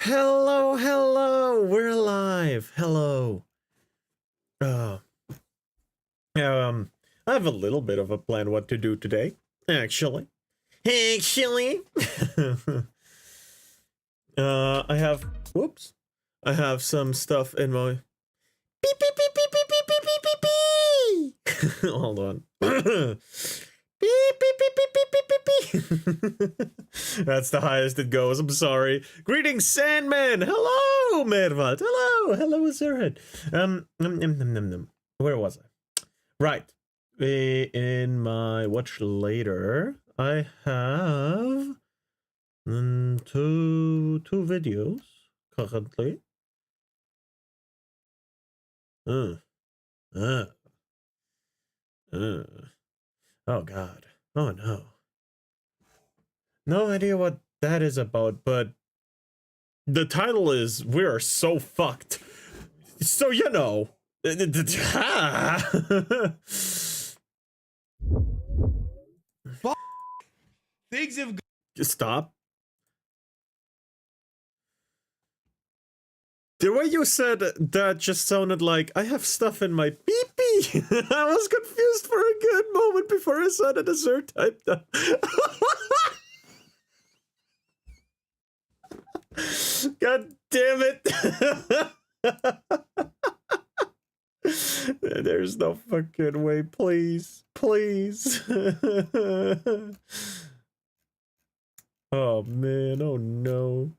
Hello, hello, we're alive. Hello. Uh, I have a little bit of a plan what to do today, actually. Actually. I have, whoops. I have some stuff in my beep beep beep beep beep beep beep beep beep beep. Hold on. Beep, beep, beep, beep, beep, beep, beep, beep. That's the highest it goes. I'm sorry. Greetings, Sandman. Hello, Mervat. Hello. Hello, Zerhead. Where was I? Right. In my watch later, I have two videos currently. Uh, uh, uh. Oh, God. Oh, no. No idea what that is about, but the title is "We Are So Fucked." So, you know. Things have Stop. The way you said that just sounded like I have stuff in my pee-pee. I was confused for a good moment before I said it as her typed up. God damn it. There's no fucking way. Please. Please. Oh man. Oh no.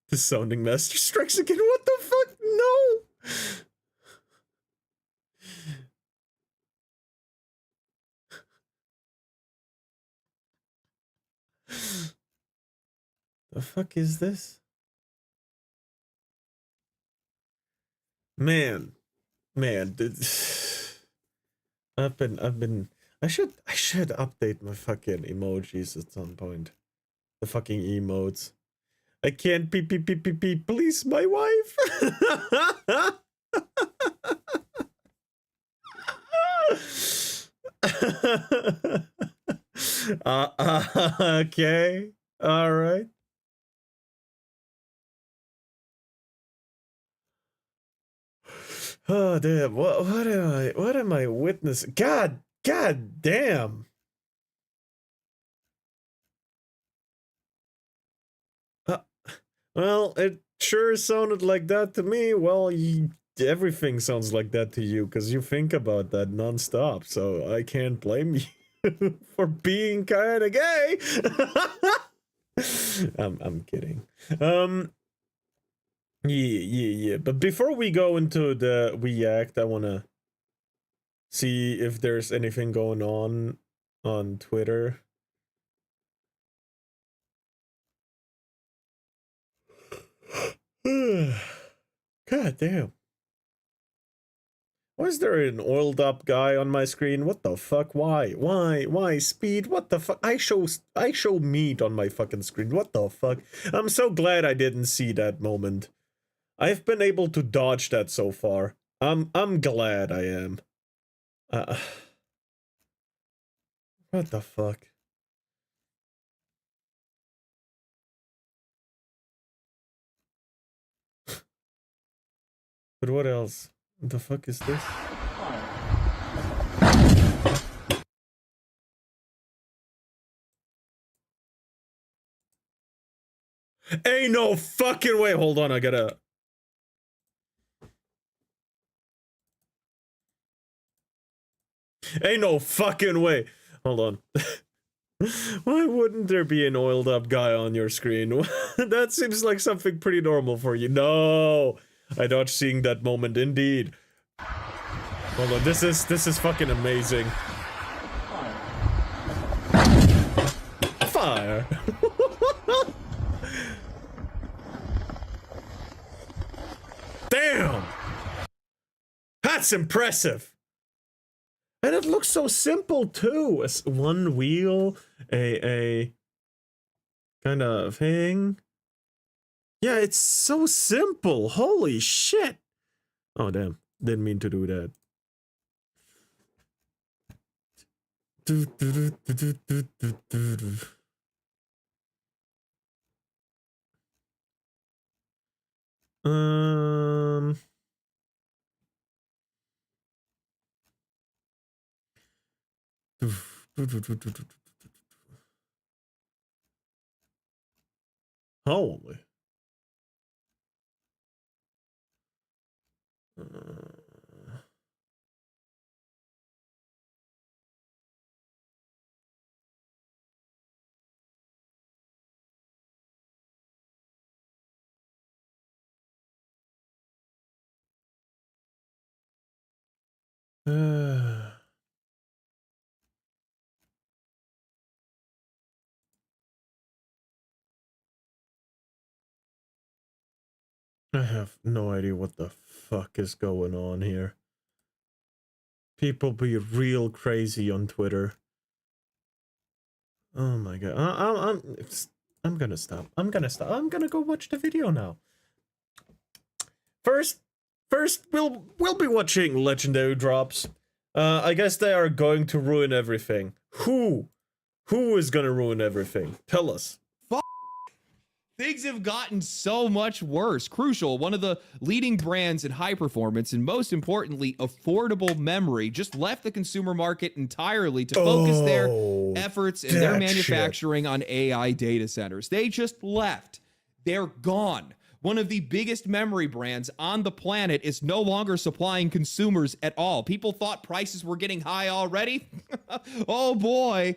The sounding master strikes again. What the fuck? No. The fuck is this? Man. Man. I've been I should update my fucking emojis at some point. The fucking emotes. I can't beep beep beep beep beep. Please, my wife. Okay. All right. Oh damn! What am I witnessing? God damn! Uh, well, it sure sounded like that to me. Well, everything sounds like that to you because you think about that nonstop. So I can't blame you for being kind of gay. I'm kidding. Yeah. But before we go into the react, I wanna see if there's anything going on Twitter. God damn. Why is there an oiled up guy on my screen? What the fuck? Why? Speed? What the fuck? I show meat on my fucking screen. What the fuck? I'm so glad I didn't see that moment. I've been able to dodge that so far. I'm glad I am. What the fuck? But what else? What the fuck is this? Ain't no fucking way. Hold on, I gotta. Ain't no fucking way. Hold on. Why wouldn't there be an oiled up guy on your screen? That seems like something pretty normal for you. No, I dodged seeing that moment indeed. Hold on, this is fucking amazing. Fire. Damn. That's impressive. And it looks so simple too. It's one wheel, a kind of thing. Yeah, it's so simple. Holy shit. Oh damn. Didn't mean to do that. Holy. I have no idea what the fuck is going on here. People be real crazy on Twitter. Oh my god. I'm gonna stop. I'm gonna go watch the video now. First we'll be watching legendary drops. I guess they are going to ruin everything. Who is gonna ruin everything? Tell us. Things have gotten so much worse. Crucial, one of the leading brands in high performance and most importantly, affordable memory just left the consumer market entirely to focus their efforts and their manufacturing on AI data centers. They just left. They're gone. One of the biggest memory brands on the planet is no longer supplying consumers at all. People thought prices were getting high already. Oh boy.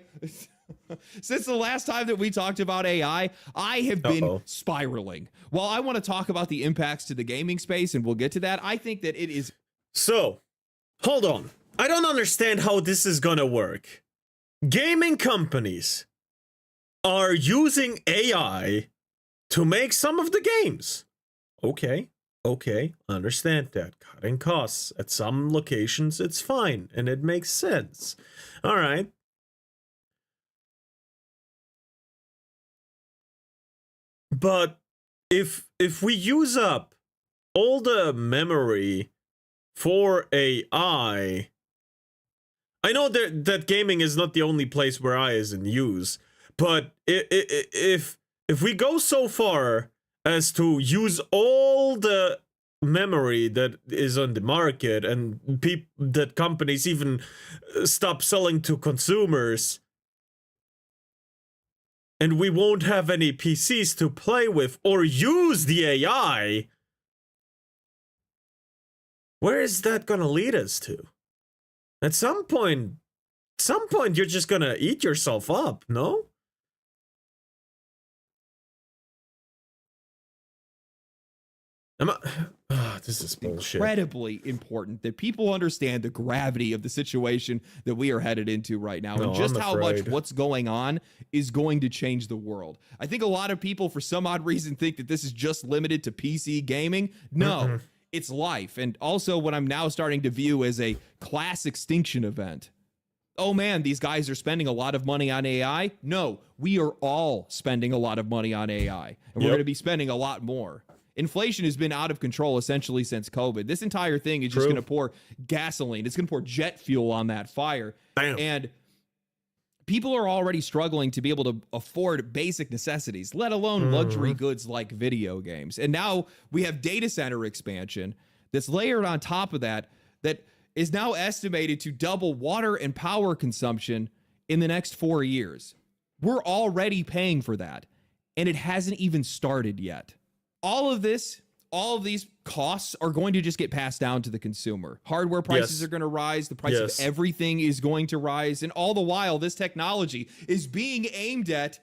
Since the last time that we talked about AI, I have been spiraling. While I want to talk about the impacts to the gaming space, and we'll get to that, I think that it is... So, hold on. I don't understand how this is gonna work. Gaming companies are using AI to make some of the games. Okay, understand that. Cutting costs. At some locations, it's fine, and it makes sense. All right. But if we use up all the memory for AI, I know that gaming is not the only place where AI is in use, but if we go so far as to use all the memory that is on the market and that companies even stop selling to consumers, and we won't have any PCs to play with or use the AI, where is that gonna lead us to? At some point you're just gonna eat yourself up, no? This is bullshit. Incredibly important that people understand the gravity of the situation that we are headed into right now, and just how much what's going on is going to change the world. I think a lot of people, for some odd reason, think that this is just limited to PC gaming. No, it's life, and also what I'm now starting to view as a class extinction event. Oh man, these guys are spending a lot of money on AI. No, we are all spending a lot of money on AI, and we're going to be spending a lot more. Inflation has been out of control essentially since COVID. This entire thing is just going to pour gasoline. It's going to pour jet fuel on that fire. Damn. And people are already struggling to be able to afford basic necessities, let alone luxury goods like video games. And now we have data center expansion that's layered on top of that is now estimated to double water and power consumption in the next 4 years. We're already paying for that, and it hasn't even started yet. All of these costs are going to just get passed down to the consumer. Hardware prices are going to rise. The price of everything is going to rise. And all the while, this technology is being aimed at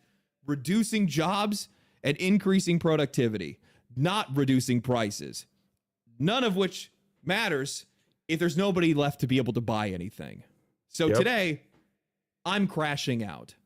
reducing jobs and increasing productivity, not reducing prices. None of which matters if there's nobody left to be able to buy anything. So today, I'm crashing out.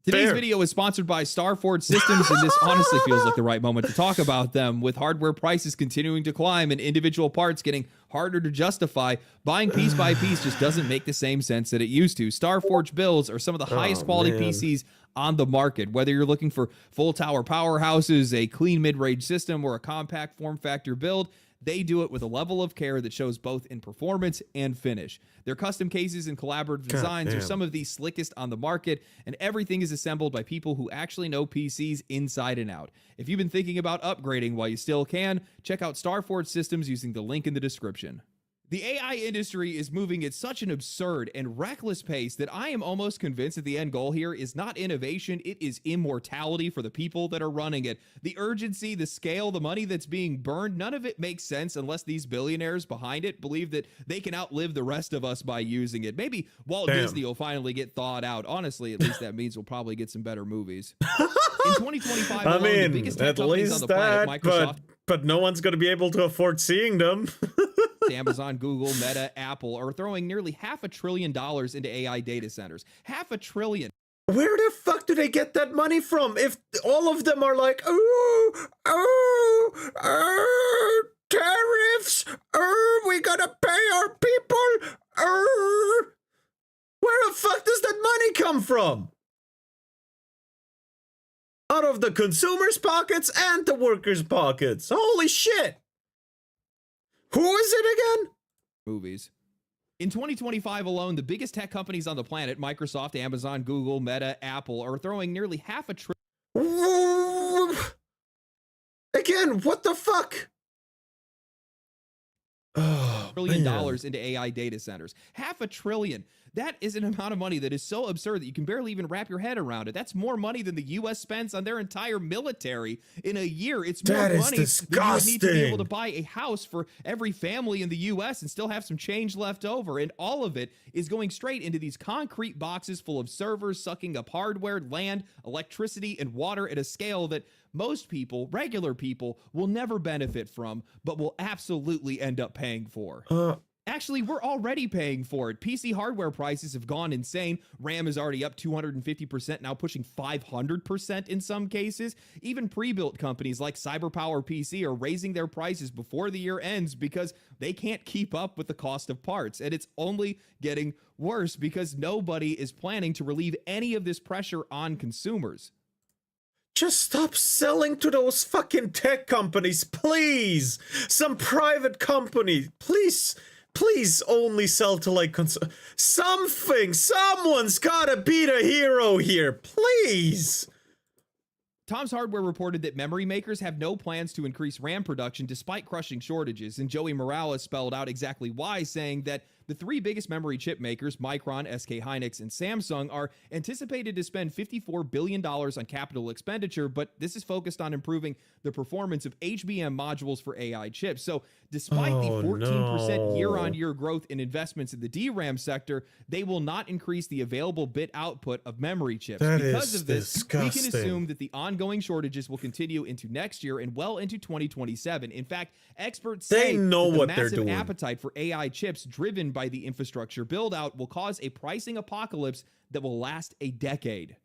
Today's video is sponsored by Starforge Systems, and this honestly feels like the right moment to talk about them. With hardware prices continuing to climb and individual parts getting harder to justify, buying piece by piece just doesn't make the same sense that it used to. Starforge builds are some of the highest quality PCs on the market. Whether you're looking for full tower powerhouses, a clean mid-range system, or a compact form factor build, They do it with a level of care that shows both in performance and finish. Their custom cases and collaborative designs are some of the slickest on the market, and everything is assembled by people who actually know PCs inside and out. If you've been thinking about upgrading while you still can, check out Starforge Systems using the link in the description. The AI industry is moving at such an absurd and reckless pace that I am almost convinced that the end goal here is not innovation, it is immortality for the people that are running it. The urgency, the scale, the money that's being burned, none of it makes sense unless these billionaires behind it believe that they can outlive the rest of us by using it. Maybe Walt Disney will finally get thawed out. Honestly, at least that means we'll probably get some better movies. In 2025 alone, the biggest tech companies on the planet, Microsoft, but no one's going to be able to afford seeing them. Amazon, Google, Meta, Apple are throwing nearly $500 billion into AI data centers. $500 billion. Where the fuck do they get that money from? If all of them are like, tariffs, we gotta pay our people, where the fuck does that money come from? Out of the consumers' pockets and the workers' pockets. Holy shit. Who is it again? Movies. In 2025 alone, the biggest tech companies on the planet, Microsoft, Amazon, Google, Meta, Apple, are throwing nearly $500 billion. Again, what the fuck? $1 into AI data centers. $500 billion. That is an amount of money that is so absurd that you can barely even wrap your head around it. That's more money than the U.S. spends on their entire military in a year. It's more money than you would need to be able to buy a house for every family in the U.S. and still have some change left over. And all of it is going straight into these concrete boxes full of servers, sucking up hardware, land, electricity, and water at a scale that most people, regular people, will never benefit from, but will absolutely end up paying for. Actually, we're already paying for it. PC hardware prices have gone insane. RAM is already up 250%, now pushing 500% in some cases. Even pre-built companies like CyberPower PC are raising their prices before the year ends because they can't keep up with the cost of parts. And it's only getting worse because nobody is planning to relieve any of this pressure on consumers. Just stop selling to those fucking tech companies, please. Some private company, please. Please only sell to like something. Someone's gotta be the hero here, please. Tom's Hardware reported that memory makers have no plans to increase RAM production despite crushing shortages, and Joey Morales spelled out exactly why, saying that the three biggest memory chip makers, Micron, SK Hynix, and Samsung, are anticipated to spend $54 billion on capital expenditure, but this is focused on improving the performance of HBM modules for AI chips. So despite the 14% year-on-year growth in investments in the DRAM sector, they will not increase the available bit output of memory chips. Because of this, we can assume that the ongoing shortages will continue into next year and well into 2027. In fact, experts say the massive appetite for AI chips driven by the infrastructure build-out will cause a pricing apocalypse that will last a decade.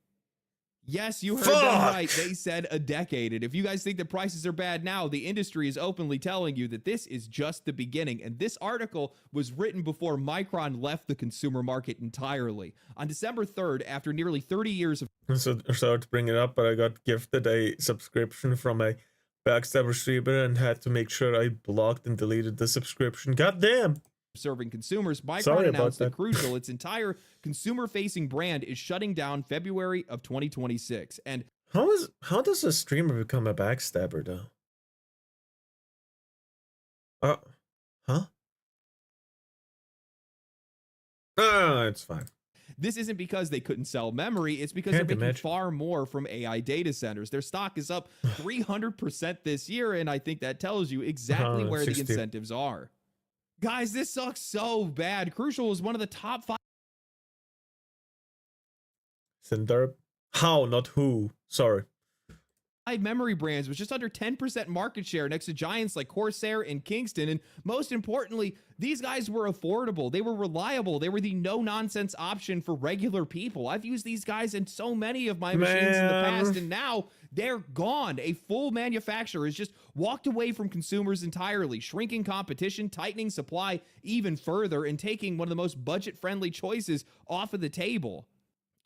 Yes, you heard that right. They said a decade. And if you guys think the prices are bad now, the industry is openly telling you that this is just the beginning. And this article was written before Micron left the consumer market entirely. On December 3rd, after nearly 30 years of... So sorry to bring it up, but I got gifted a subscription from a backstabber streamer and had to make sure I blocked and deleted the subscription. Goddamn! Serving consumers, Micron announced that Crucial, its entire consumer-facing brand, is shutting down February of 2026. And how does a streamer become a backstabber though? Huh? No, it's fine. This isn't because they couldn't sell memory. It's because they're making far more from AI data centers. Their stock is up 300% this year, and I think that tells you exactly where the incentives are. Guys, this sucks so bad. Crucial was one of the top 5. Cinderp? How, not who. Sorry. Memory brands with just under 10% market share next to giants like Corsair and Kingston. And most importantly, these guys were affordable. They were reliable. They were the no-nonsense option for regular people. I've used these guys in so many of my machines in the past, and now they're gone. A full manufacturer has just walked away from consumers entirely, shrinking competition, tightening supply even further, and taking one of the most budget-friendly choices off of the table.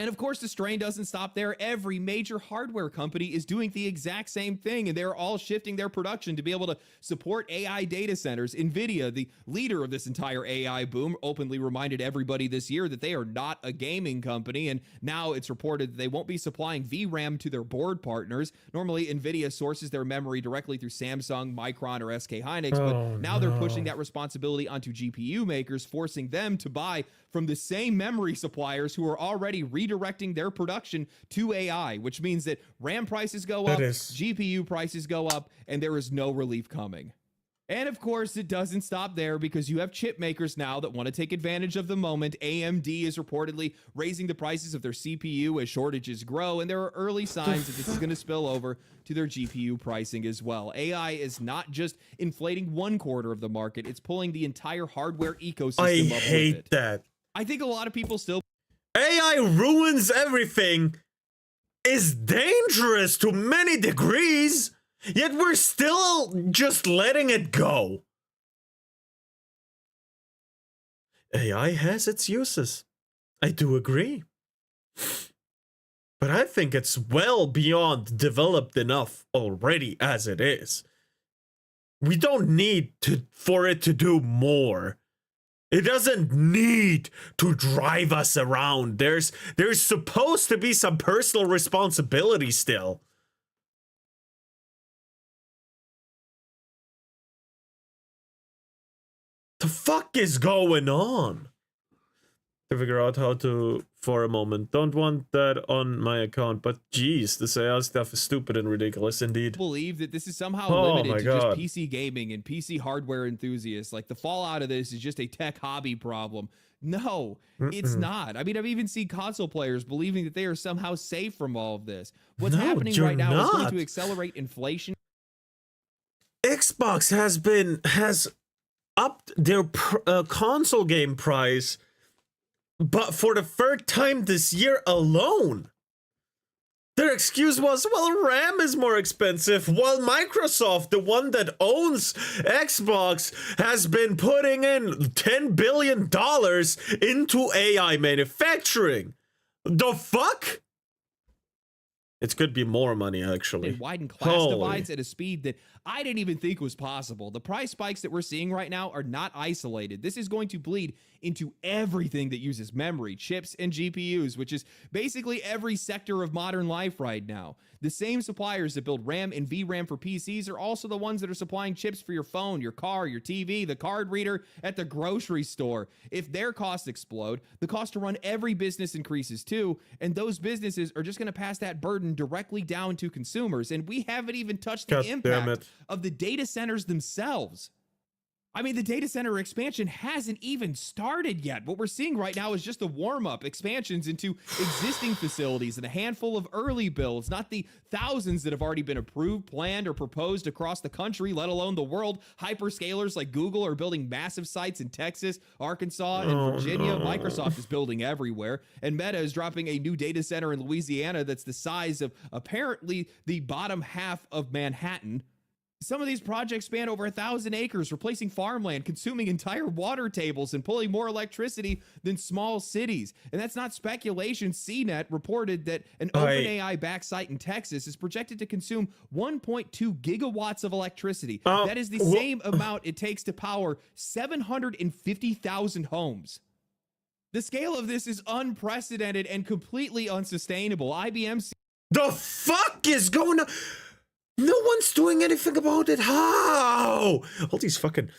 And of course, the strain doesn't stop there. Every major hardware company is doing the exact same thing, and they're all shifting their production to be able to support AI data centers. NVIDIA, the leader of this entire AI boom, openly reminded everybody this year that they are not a gaming company, and now it's reported that they won't be supplying VRAM to their board partners. Normally, NVIDIA sources their memory directly through Samsung, Micron, or SK Hynix, but now they're pushing that responsibility onto GPU makers, forcing them to buy from the same memory suppliers who are already redirecting their production to AI, which means that RAM prices go up, GPU prices go up, and there is no relief coming. And of course, it doesn't stop there, because you have chip makers now that want to take advantage of the moment. AMD is reportedly raising the prices of their CPU as shortages grow, and there are early signs that this is going to spill over to their GPU pricing as well. AI is not just inflating one quarter of the market, it's pulling the entire hardware ecosystem up with it. I hate that. I think a lot of people still... AI ruins everything, is dangerous to many degrees, yet we're still just letting it go. AI has its uses. I do agree. But I think it's well beyond developed enough already as it is. We don't need for it to do more. It doesn't need to drive us around. There's supposed to be some personal responsibility still. The fuck is going on? To figure out how to, for a moment. Don't want that on my account, but geez, this AI stuff is stupid and ridiculous indeed. Believe that this is somehow limited to just PC gaming and PC hardware enthusiasts. Like, the fallout of this is just a tech hobby problem. No, it's not. I mean, I've even seen console players believing that they are somehow safe from all of this. What's happening right now is going to accelerate inflation. Xbox has upped their console game price, but for the third time this year alone. Their excuse was, well, RAM is more expensive, while Microsoft, the one that owns Xbox, has been putting in $10 billion into AI manufacturing. The fuck? It could be more money, actually. And widen class divides at a speed that I didn't even think was possible. The price spikes that we're seeing right now are not isolated. This is going to bleed into everything that uses memory, chips, and GPUs, which is basically every sector of modern life right now. The same suppliers that build RAM and VRAM for PCs are also the ones that are supplying chips for your phone, your car, your TV, the card reader at the grocery store. If their costs explode, the cost to run every business increases too, and those businesses are just going to pass that burden directly down to consumers. And we haven't even touched the impact of the data centers themselves. I mean, the data center expansion hasn't even started yet. What we're seeing right now is just the warm-up, expansions into existing facilities and a handful of early builds, not the thousands that have already been approved, planned, or proposed across the country, let alone the world. Hyperscalers like Google are building massive sites in Texas, Arkansas, and Virginia. Microsoft is building everywhere, and Meta is dropping a new data center in Louisiana that's the size of apparently the bottom half of Manhattan. Some of these projects span over 1,000 acres, replacing farmland, consuming entire water tables, and pulling more electricity than small cities. And that's not speculation. CNET reported that an OpenAI-backed site in Texas is projected to consume 1.2 gigawatts of electricity. That is the same amount it takes to power 750,000 homes. The scale of this is unprecedented and completely unsustainable. IBM... The fuck is going on? No one's doing anything about it. How? All these fucking...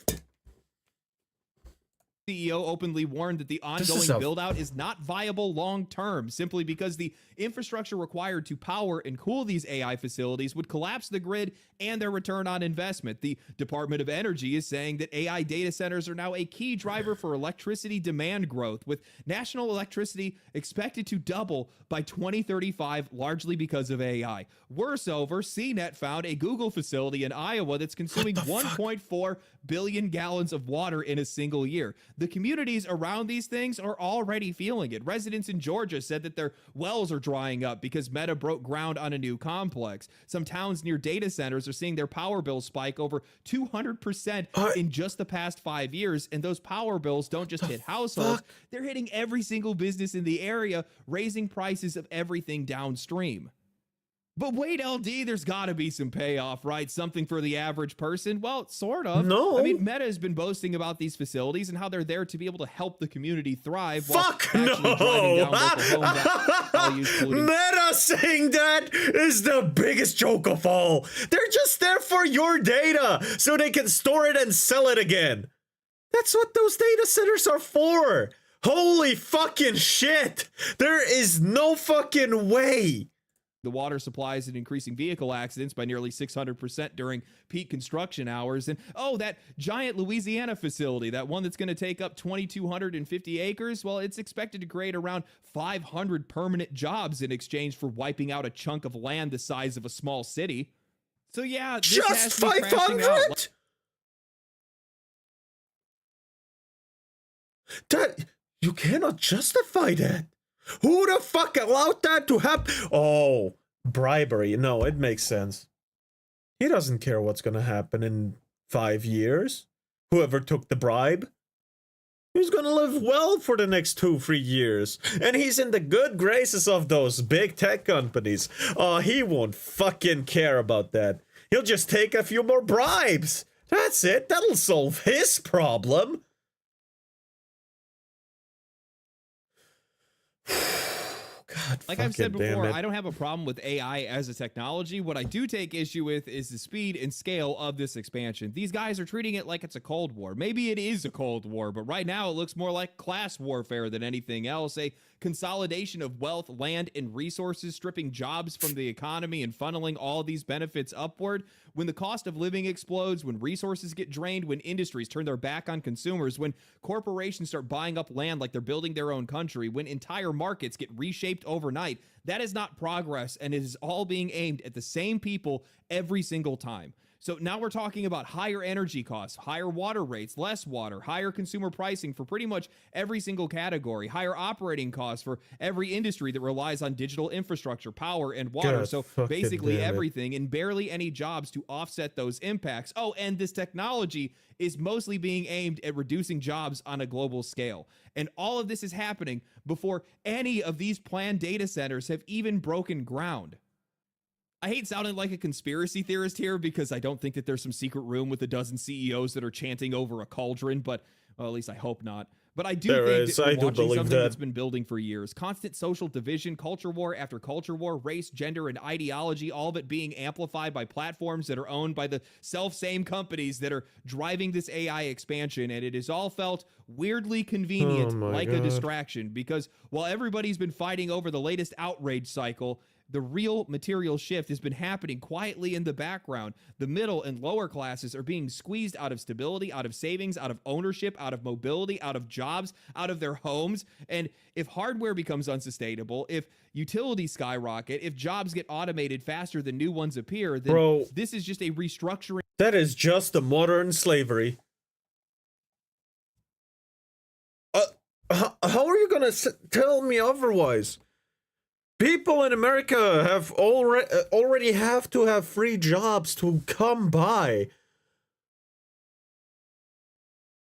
CEO openly warned that the ongoing build-out is not viable long-term, simply because the infrastructure required to power and cool these AI facilities would collapse the grid and their return on investment. The Department of Energy is saying that AI data centers are now a key driver for electricity demand growth, with national electricity expected to double by 2035, largely because of AI. Worse over, CNET found a Google facility in Iowa that's consuming 1.4 billion gallons of water in a single year. the communities around these things are already feeling it. Residents in Georgia said that their wells are drying up because Meta broke ground on a new complex. Some towns near data centers are seeing their power bills spike over 200% in just the past 5 years. And those power bills don't just hit households, they're hitting every single business in the area, raising prices of everything downstream. But wait, LD, there's got to be some payoff, right? Something for the average person? Well, sort of. No. I mean, Meta has been boasting about these facilities and how they're there to be able to help the community thrive. Fuck while actually no! driving down local values, Meta saying that is the biggest joke of all. They're just there for your data so they can store it and sell it again. That's what those data centers are for. Holy fucking shit. There is no fucking way. The water supplies and increasing vehicle accidents by nearly 600% during peak construction hours. And that giant Louisiana facility, that one that's going to take up 2,250 acres, well, it's expected to create around 500 permanent jobs in exchange for wiping out a chunk of land the size of a small city. So yeah, this just has me crashing 500? out. That you cannot justify that. Who the fuck allowed that to happen? Oh, bribery. No, it makes sense. He doesn't care what's gonna happen in 5 years. Whoever took the bribe, he's gonna live well for the next 2-3 years. And he's in the good graces of those big tech companies. He won't fucking care about that. He'll just take a few more bribes. That's it. That'll solve his problem. God, like I've said before, I don't have a problem with AI as a technology. What I do take issue with is the speed and scale of this expansion. These guys are treating it like it's a Cold War. Maybe it is a Cold War, but right now it looks more like class warfare than anything else. A consolidation of wealth, land, and resources, stripping jobs from the economy and funneling all these benefits upward. When the cost of living explodes, when resources get drained, when industries turn their back on consumers, when corporations start buying up land like they're building their own country, when entire markets get reshaped overnight, that is not progress, and it is all being aimed at the same people every single time. So now we're talking about higher energy costs, higher water rates, less water, higher consumer pricing for pretty much every single category, higher operating costs for every industry that relies on digital infrastructure, power, and water. God, so basically everything, and barely any jobs to offset those impacts. Oh, and this technology is mostly being aimed at reducing jobs on a global scale. And all of this is happening before any of these planned data centers have even broken ground. I hate sounding like a conspiracy theorist here because I don't think that there's some secret room with a dozen CEOs that are chanting over a cauldron, but well, at least I hope not. But I do think that we're watching something that's been building for years. Constant social division, culture war after culture war, race, gender, and ideology, all of it being amplified by platforms that are owned by the self-same companies that are driving this AI expansion. And it is all felt weirdly convenient, like a distraction, because while everybody's been fighting over the latest outrage cycle, the real material shift has been happening quietly in the background. The middle and lower classes are being squeezed out of stability, out of savings, out of ownership, out of mobility, out of jobs, out of their homes. And if hardware becomes unsustainable, if utilities skyrocket, if jobs get automated faster than new ones appear, then this is just a restructuring. That is just a modern slavery. How are you gonna tell me otherwise? People in America have already have to have free jobs to come by.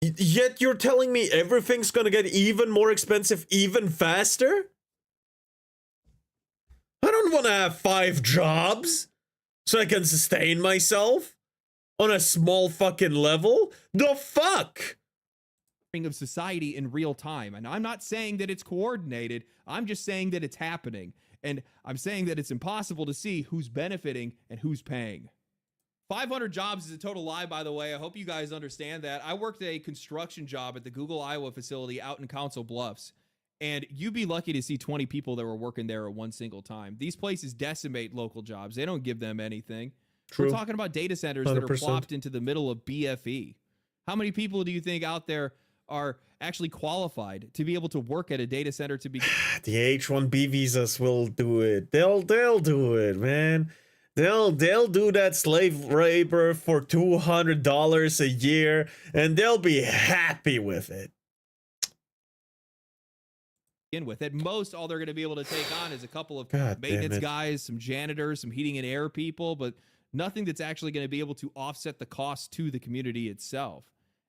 Yet you're telling me everything's gonna get even more expensive even faster? I don't want to have 5 jobs so I can sustain myself on a small fucking level. The fuck? Of society in real time. And I'm not saying that it's coordinated. I'm just saying that it's happening. And I'm saying that it's impossible to see who's benefiting and who's paying. 500 jobs is a total lie, by the way. I hope you guys understand that. I worked a construction job at the Google Iowa facility out in Council Bluffs. And you'd be lucky to see 20 people that were working there at one single time. These places decimate local jobs. They don't give them anything. True. We're talking about data centers 100%. That are plopped into the middle of BFE. How many people do you think out there are actually qualified to be able to work at a data center to be? The H-1B visas will do it. They'll do it, man. They'll do that slave labor for $200 a year, and they'll be happy with it. begin with. At most, all they're going to be able to take on is a couple of God maintenance guys, some janitors, some heating and air people, but nothing that's actually going to be able to offset the cost to the community itself.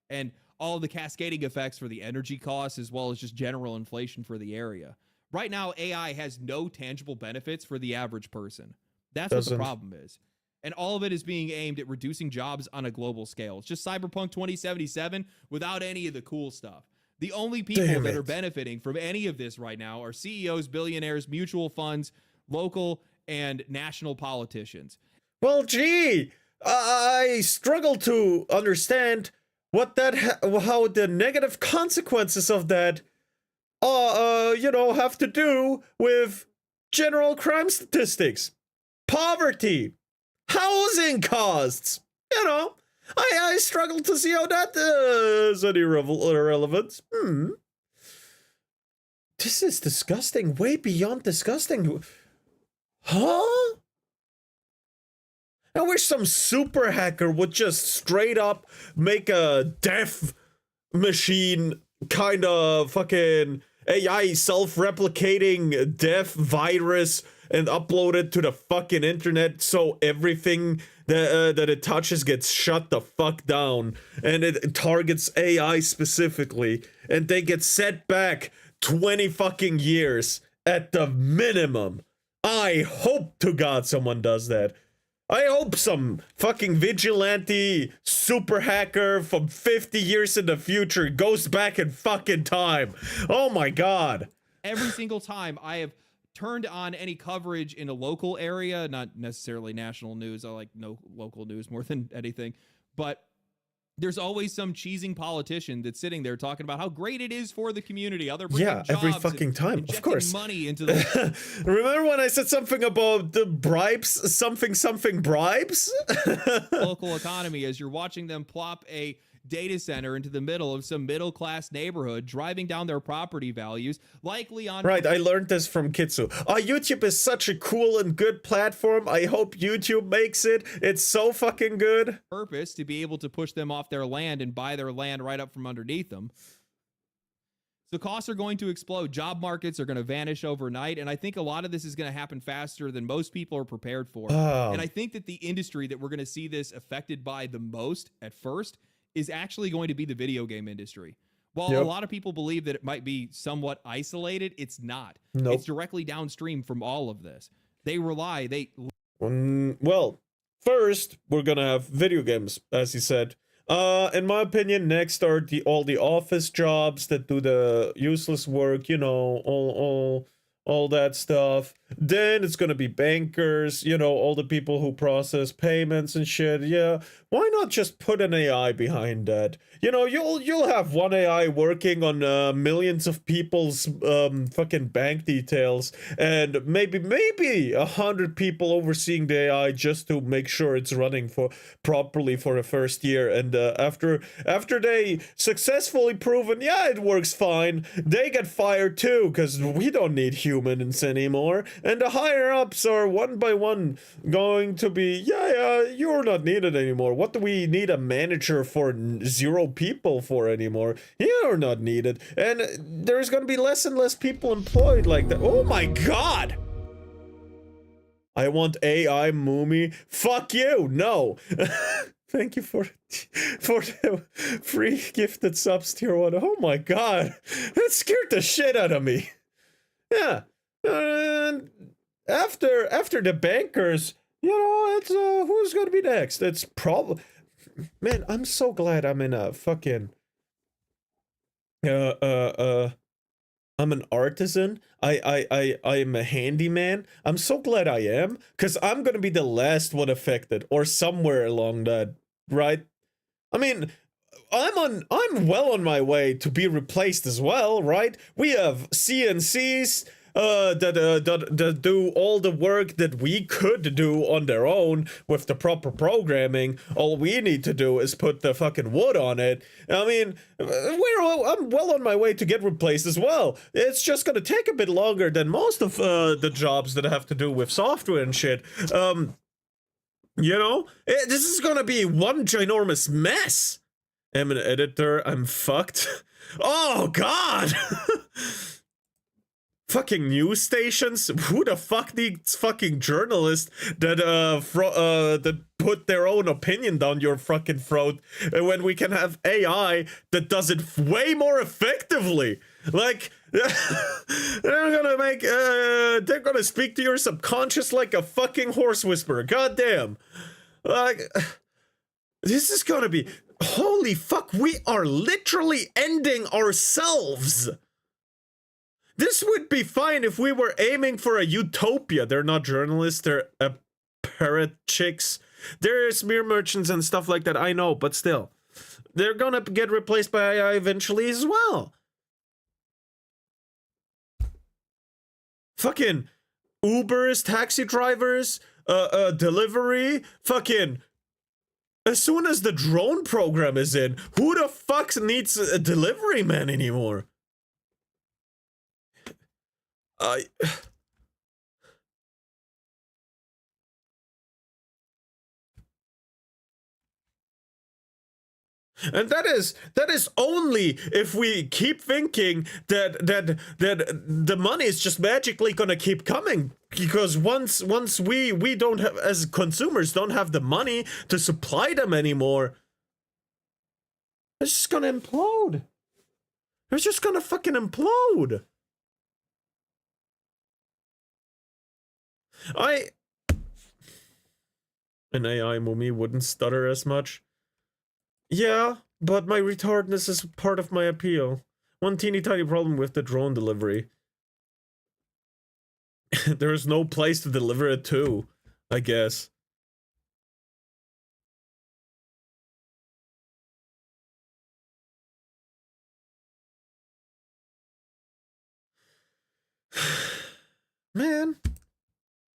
And all of the cascading effects for the energy costs, as well as just general inflation for the area. Right now, AI has no tangible benefits for the average person. That's what the problem is. And all of it is being aimed at reducing jobs on a global scale. It's just Cyberpunk 2077 without any of the cool stuff. The only people that are benefiting from any of this right now are CEOs, billionaires, mutual funds, local and national politicians. Well, gee, I struggle to understand what how the negative consequences of that, have to do with general crime statistics, poverty, housing costs. I struggle to see how that is any relevance. This is disgusting, way beyond disgusting. Huh? I wish some super hacker would just straight up make a death machine kind of fucking AI self-replicating death virus and upload it to the fucking internet so everything that it touches gets shut the fuck down, and it targets AI specifically, and they get set back 20 fucking years at the minimum. I hope to God someone does that. I hope some fucking vigilante super hacker from 50 years in the future goes back in fucking time. Oh my God. Every single time I have turned on any coverage in a local area, not necessarily national news, I like no local news more than anything, but there's always some cheesing politician that's sitting there talking about how great it is for the community. How they're bringing jobs every fucking time, of course. Money into the Remember when I said something about the bribes, something bribes? Local economy, as you're watching them plop a data center into the middle of some middle-class neighborhood, driving down their property values, likely on... Right, I learned this from Kitsu. YouTube is such a cool and good platform. I hope YouTube makes it. It's so fucking good. Purpose to be able to push them off their land and buy their land right up from underneath them. So costs are going to explode. Job markets are going to vanish overnight. And I think a lot of this is going to happen faster than most people are prepared for. And I think that the industry that we're going to see this affected by the most at first is actually going to be the video game industry. While a lot of people believe that it might be somewhat isolated, it's not. Nope. It's directly downstream from all of this. Well, first, we're gonna have video games, as you said. In my opinion, next are all the office jobs that do the useless work, all that stuff. Then it's gonna be bankers, all the people who process payments and shit. Yeah, why not just put an AI behind that? You'll have one AI working on millions of people's fucking bank details, and maybe 100 people overseeing the AI just to make sure it's running properly for the first year. And after they successfully proven, it works fine, they get fired too, because we don't need humans anymore. And the higher ups are one by one going to be, you're not needed anymore. What do we need a manager for 0 people for anymore? You're not needed. And there's going to be less and less people employed like that. Oh my God. I want AI Mumi. Fuck you. No. Thank you for the free gifted subs tier 1. Oh my God. That scared the shit out of me. Yeah. After the bankers, it's who's gonna be next? It's probably, man, I'm so glad I'm in a fucking I'm an artisan. I'm a handyman. I'm so glad I am, because I'm gonna be the last one affected, or somewhere along that, right? I mean, I'm well on my way to be replaced as well, right? We have CNCs that do all the work that we could do on their own with the proper programming. All we need to do is put the fucking wood on it. I mean, I'm well on my way to get replaced as well. It's just gonna take a bit longer than most of the jobs that have to do with software and shit. This is gonna be one ginormous mess. I'm an editor. I'm fucked. Oh God. fucking news stations. Who the fuck needs fucking journalists that that put their own opinion down your fucking throat when we can have AI that does it way more effectively? Like, they're gonna speak to your subconscious like a fucking horse whisperer. Goddamn. Like, this is gonna be, holy fuck, we are literally ending ourselves. This would be fine if we were aiming for a utopia. They're not journalists, they're parrot chicks. They're smear merchants and stuff like that, I know, but still. They're gonna get replaced by AI eventually as well. Fucking Ubers, taxi drivers, delivery, fucking... As soon as the drone program is in, who the fuck needs a delivery man anymore? And that is only if we keep thinking that the money is just magically gonna keep coming, because once we don't have, as consumers, don't have the money to supply them anymore, it's just gonna implode. It's just gonna fucking implode. An AI Mumi wouldn't stutter as much. Yeah, but my retardedness is part of my appeal. One teeny tiny problem with the drone delivery. There's no place to deliver it to, I guess. Man.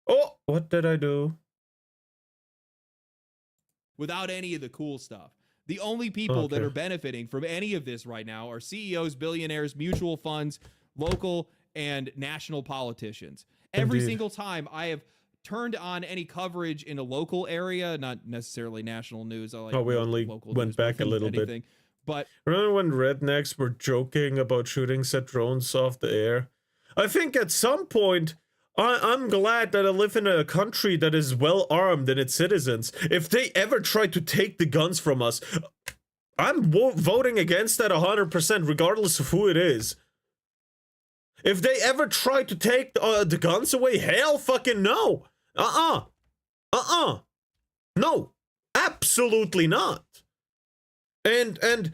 Oh, what did I do? Without any of the cool stuff. The only people that are benefiting from any of this right now are CEOs, billionaires, mutual funds, local and national politicians. Every single time I have turned on any coverage in a local area, not necessarily national news. I like we only went back a little bit. But remember when rednecks were joking about shooting said drones off the air? I think at some point, I'm glad that I live in a country that is well armed in its citizens. If they ever try to take the guns from us, I'm voting against that 100%, regardless of who it is. If they ever try to take the guns away, hell fucking no. No, absolutely not. And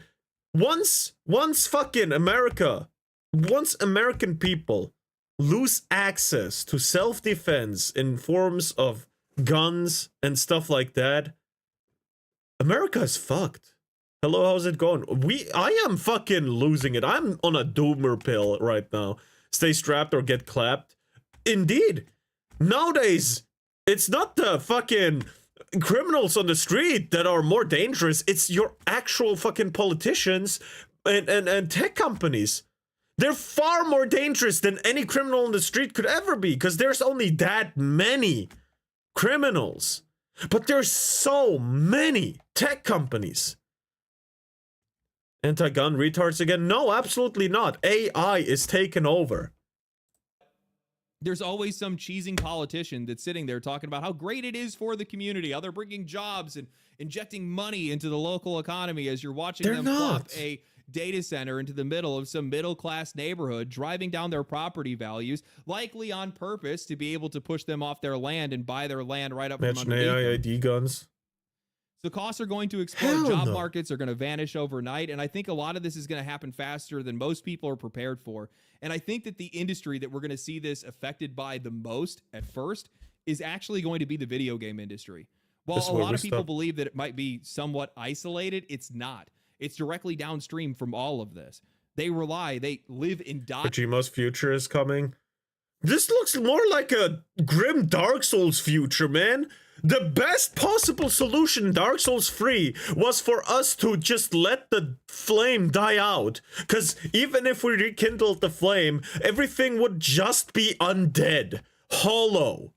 once fucking America, once American people lose access to self-defense in forms of guns and stuff like that, America is fucked. Hello, how's it going? I am fucking losing it. I'm on a doomer pill right now. Stay strapped or get clapped. Indeed. Nowadays, it's not the fucking criminals on the street that are more dangerous. It's your actual fucking politicians and tech companies. They're far more dangerous than any criminal on the street could ever be, because there's only that many criminals. But there's so many tech companies. Anti-gun retards again? No, absolutely not. AI is taken over. There's always some cheesing politician that's sitting there talking about how great it is for the community, how they're bringing jobs and injecting money into the local economy as you're watching them plop a data center into the middle of some middle-class neighborhood, driving down their property values, likely on purpose to be able to push them off their land and buy their land right up from underneath them. AI ID guns. So costs are going to explode. Job markets are going to vanish overnight. And I think a lot of this is going to happen faster than most people are prepared for. And I think that the industry that we're going to see this affected by the most at first is actually going to be the video game industry. While a lot of people believe that it might be somewhat isolated, it's not. It's directly downstream from all of this. They live in Kojima's future is coming. This looks more like a grim Dark Souls future, man. The best possible solution in Dark Souls 3 was for us to just let the flame die out. Because even if we rekindled the flame, everything would just be undead. Hollow.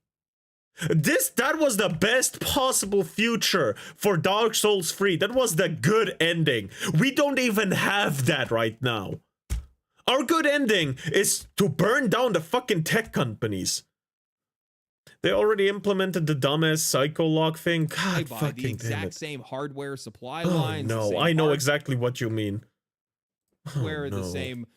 That was the best possible future for Dark Souls 3. That was the good ending. We don't even have that right now. Our good ending is to burn down the fucking tech companies. They already implemented the dumbass psycho lock thing. God fucking the exact same hardware supply lines. No, I know exactly what you mean. Where the same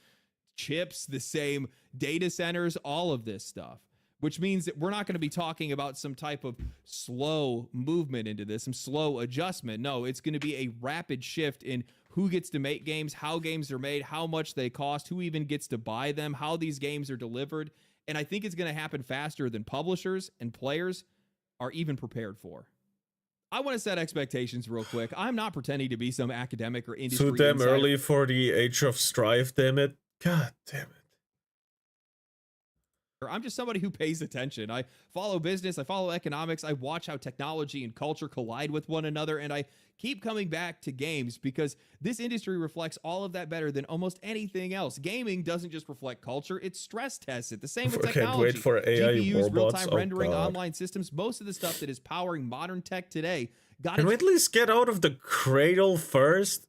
chips, the same data centers, all of this stuff. Which means that we're not going to be talking about some type of slow movement into this, some slow adjustment. No, it's going to be a rapid shift in who gets to make games, how games are made, how much they cost, who even gets to buy them, how these games are delivered. And I think it's going to happen faster than publishers and players are even prepared for. I want to set expectations real quick. I'm not pretending to be some academic or industry Too damn insider. early for the age of strife, damn it. God damn it. I'm just somebody who pays attention. I follow business, I follow economics, I watch how technology and culture collide with one another, and I keep coming back to games because this industry reflects all of that better than almost anything else. Gaming doesn't just reflect culture, it stress tests it. The same with technology. Wait for AI GPUs, robots. real-time rendering, online systems, most of the stuff that is powering modern tech today got Can we at least get out of the cradle first?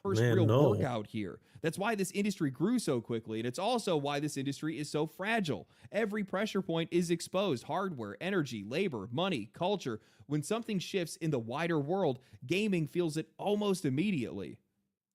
Real workout here. That's why this industry grew so quickly, and it's also why this industry is so fragile. Every pressure point is exposed. Hardware, energy, labor, money, culture. When something shifts in the wider world, gaming feels it almost immediately.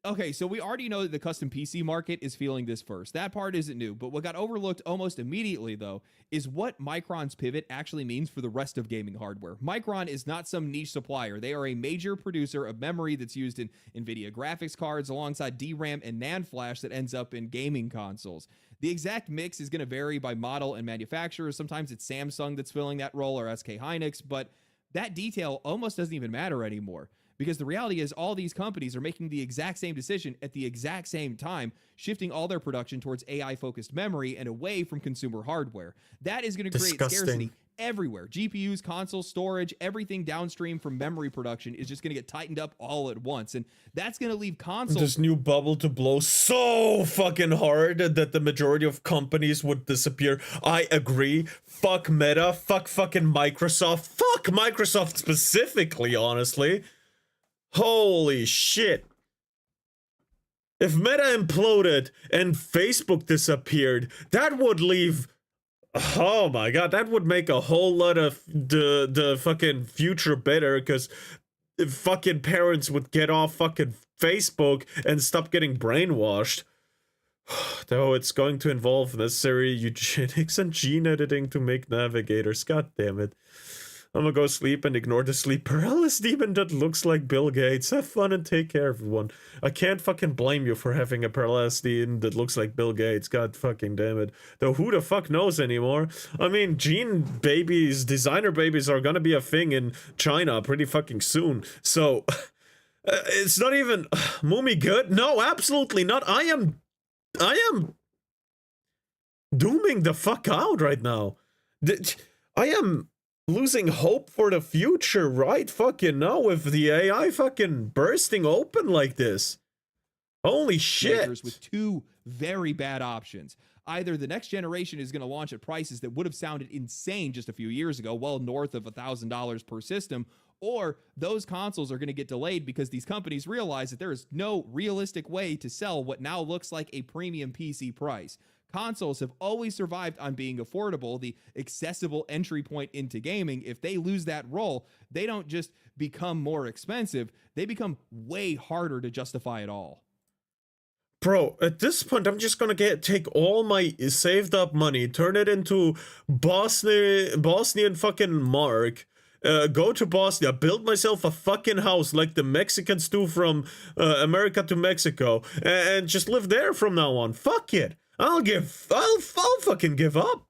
Okay, so we already know that the custom PC market is feeling this first. That part isn't new, but what got overlooked almost immediately, though, is what Micron's pivot actually means for the rest of gaming hardware. Micron is not some niche supplier. They are a major producer of memory that's used in NVIDIA graphics cards alongside DRAM and NAND flash that ends up in gaming consoles. The exact mix is going to vary by model and manufacturer. Sometimes it's Samsung that's filling that role or SK Hynix, but that detail almost doesn't even matter anymore. Because the reality is all these companies are making the exact same decision at the exact same time, shifting all their production towards AI-focused memory and away from consumer hardware. That is going to create scarcity everywhere. GPUs, consoles, storage, everything downstream from memory production is just going to get tightened up all at once. And that's going to leave consoles... This new bubble to blow so fucking hard that the majority of companies would disappear. I agree. Fuck Meta. Fuck fucking Microsoft. Fuck Microsoft specifically, honestly. Holy shit. If Meta imploded and Facebook disappeared, that would leave... Oh my god, that would make a whole lot of the fucking future better, because fucking parents would get off fucking Facebook and stop getting brainwashed. Though it's going to involve necessary eugenics and gene editing to make navigators. God damn it. I'm gonna go sleep and ignore the sleep paralysis demon that looks like Bill Gates. Have fun and take care, everyone. I can't fucking blame you for having a paralysis demon that looks like Bill Gates. God fucking damn it. Though who the fuck knows anymore? I mean, gene babies, designer babies are gonna be a thing in China pretty fucking soon. So, it's not even... Mumi good? No, absolutely not. I am dooming the fuck out right now. I am losing hope for the future right fucking now with the AI fucking bursting open like this. Holy shit. With two very bad options. Either the next generation is going to launch at prices that would have sounded insane just a few years ago, well north of $1,000 per system, or those consoles are going to get delayed because these companies realize that there is no realistic way to sell what now looks like a premium PC price. Consoles have always survived on being affordable, the accessible entry point into gaming. If they lose that role, they don't just become more expensive, they become way harder to justify at all. Bro, at this point, I'm just gonna take all my saved up money, turn it into Bosnian fucking mark, go to Bosnia, build myself a fucking house like the Mexicans do from America to Mexico, and just live there from now on. Fuck it. I'll fucking give up.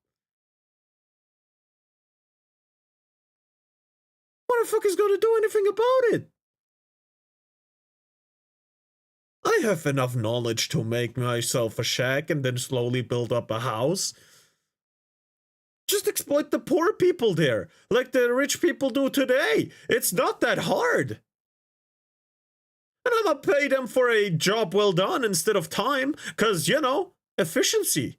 What the fuck is gonna do anything about it? I have enough knowledge to make myself a shack and then slowly build up a house. Just exploit the poor people there, like the rich people do today. It's not that hard. And I'm gonna pay them for a job well done instead of time, cause, you know, efficiency.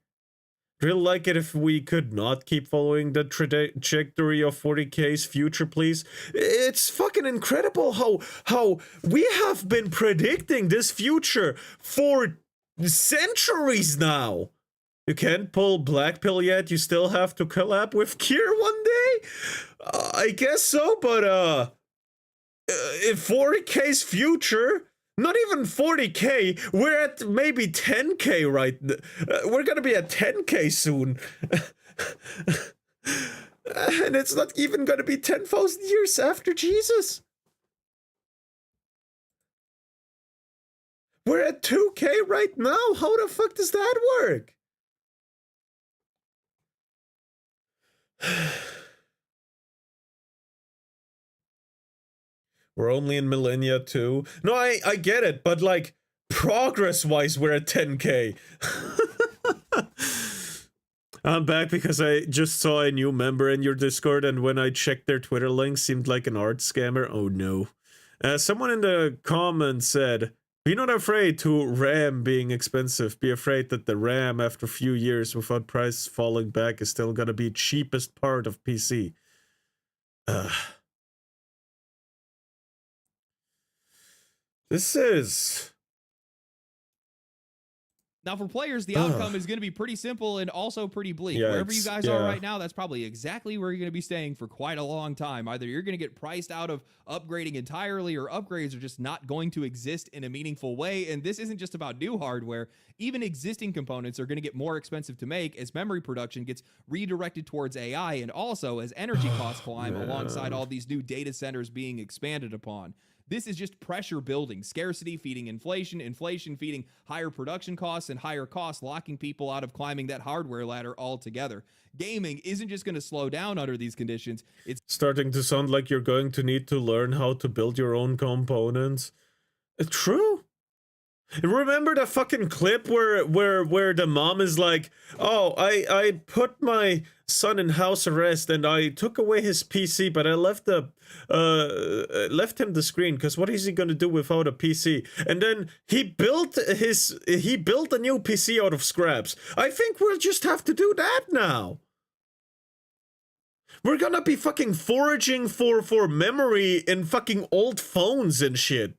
Really like it if we could not keep following the trajectory of 40K's future, please. It's fucking incredible how we have been predicting this future for centuries now. You can't pull Black Pill yet. You still have to collab with Kier one day? I guess so, but in 40K's future, not even 40K, we're at maybe 10K right now. We're gonna be at 10K soon. And it's not even gonna be 10,000 years after Jesus. We're at 2K right now? How the fuck does that work? We're only in millennia 2. No, I get it, but like, progress-wise, we're at 10K. I'm back because I just saw a new member in your Discord, and when I checked their Twitter link, seemed like an art scammer. Oh no. Someone in the comments said, be not afraid to RAM being expensive. Be afraid that the RAM, after a few years without price falling back, is still gonna be cheapest part of PC. This is... Now, for players, the outcome is going to be pretty simple and also pretty bleak. Wherever you guys are right now, that's probably exactly where you're going to be staying for quite a long time. Either you're going to get priced out of upgrading entirely, or upgrades are just not going to exist in a meaningful way. And this isn't just about new hardware. Even existing components are going to get more expensive to make as memory production gets redirected towards AI, and also as energy costs climb alongside all these new data centers being expanded upon. This is just pressure building, scarcity feeding inflation, inflation feeding higher production costs, and higher costs locking people out of climbing that hardware ladder altogether. Gaming isn't just going to slow down under these conditions. It's starting to sound like you're going to need to learn how to build your own components. True. Remember the fucking clip where the mom is like, oh, I put my son in house arrest and I took away his PC, but I left him the screen, because what is he gonna do without a PC? And then he built a new PC out of scraps. I think we'll just have to do that now. We're gonna be fucking foraging for memory in fucking old phones and shit.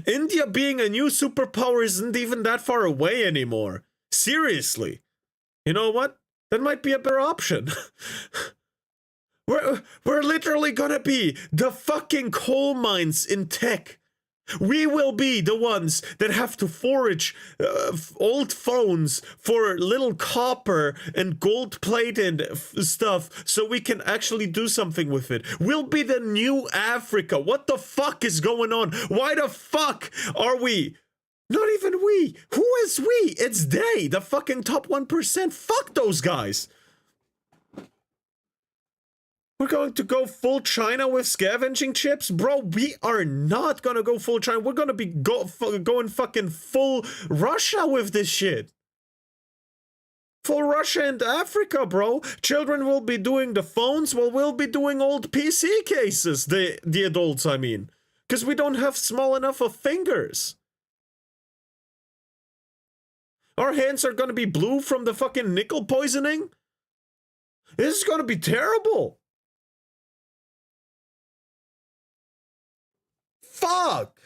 India being a new superpower isn't even that far away anymore. Seriously. You know what? That might be a better option. We're literally gonna be the fucking coal mines in tech. We will be the ones that have to forage old phones for little copper and gold-plated stuff so we can actually do something with it. We'll be the new Africa. What the fuck is going on? Why the fuck are we? Not even we. Who is we? It's they, the fucking top 1%. Fuck those guys. We're going to go full China with scavenging chips? Bro, we are not gonna go full China. We're gonna be going fucking full Russia with this shit. Full Russia and Africa, bro. Children will be doing the phones while we'll be doing old PC cases. The adults, I mean. Because we don't have small enough of fingers. Our hands are gonna be blue from the fucking nickel poisoning? This is gonna be terrible. Fuck!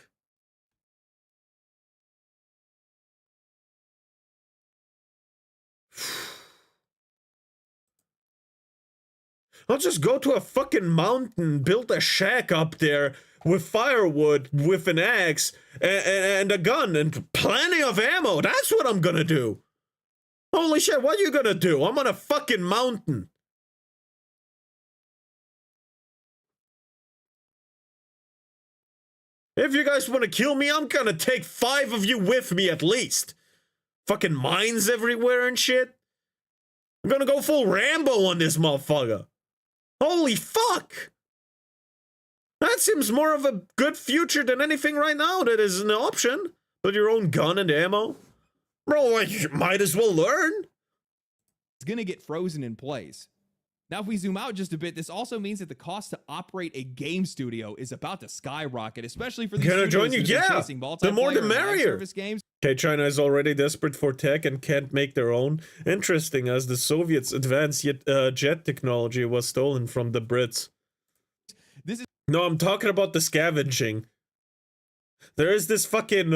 I'll just go to a fucking mountain, build a shack up there with firewood, with an axe, and a gun, and plenty of ammo. That's what I'm gonna do. Holy shit, what are you gonna do? I'm on a fucking mountain. If you guys want to kill me, I'm gonna take 5 of you with me at least. Fucking mines everywhere and shit. I'm gonna go full Rambo on this motherfucker. Holy fuck! That seems more of a good future than anything right now that is an option. Put your own gun and ammo. Bro, you might as well learn. It's gonna get frozen in place. Now, if we zoom out just a bit, this also means that the cost to operate a game studio is about to skyrocket, especially for these studios join you? that are Yeah, chasing the more the merrier. service games. Okay, China is already desperate for tech and can't make their own. Interesting, as the Soviets' advanced jet technology was stolen from the Brits. This is No, I'm talking about the scavenging. There is this fucking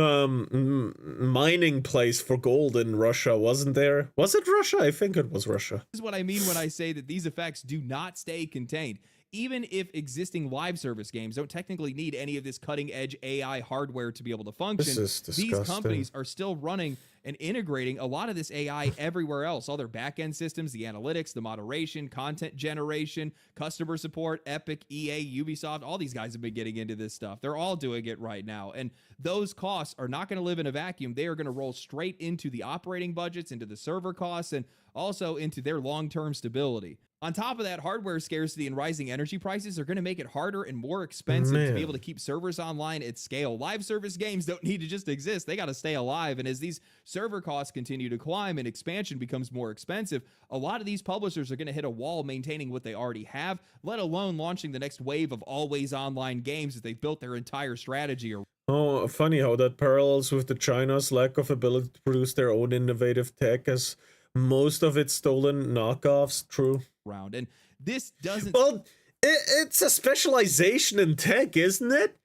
mining place for gold in Russia, wasn't there? Was it Russia? I think it was Russia. This is what I mean when I say that these effects do not stay contained. Even if existing live service games don't technically need any of this cutting edge AI hardware to be able to function, these companies are still running and integrating a lot of this AI everywhere else. All their back-end systems, the analytics, the moderation, content generation, customer support, Epic, EA, Ubisoft, all these guys have been getting into this stuff. They're all doing it right now. And those costs are not going to live in a vacuum. They are going to roll straight into the operating budgets, into the server costs, and also into their long-term stability. On top of that, hardware scarcity and rising energy prices are going to make it harder and more expensive to be able to keep servers online at scale. Live service games don't need to just exist. They got to stay alive. And as these server costs continue to climb and expansion becomes more expensive, a lot of these publishers are going to hit a wall maintaining what they already have, let alone launching the next wave of always online games that they've built their entire strategy around. Oh, funny how that parallels with the China's lack of ability to produce their own innovative tech, as most of its stolen knockoffs. True. And this doesn't... Well, it's a specialization in tech, isn't it?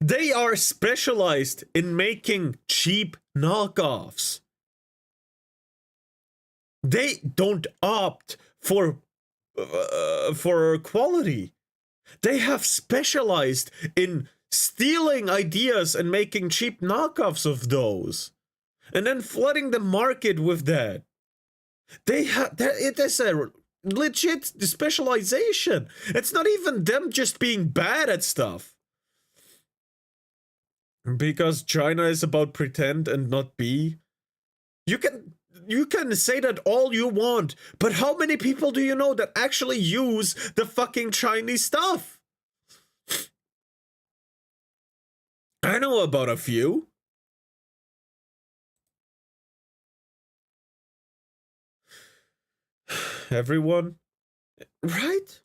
They are specialized in making cheap knockoffs. They don't opt for quality. They have specialized in stealing ideas and making cheap knockoffs of those, and then flooding the market with that. It is a legit specialization. It's not even them just being bad at stuff. Because China is about pretend and not be. You can say that all you want, but how many people do you know that actually use the fucking Chinese stuff? I know about a few. Everyone, right?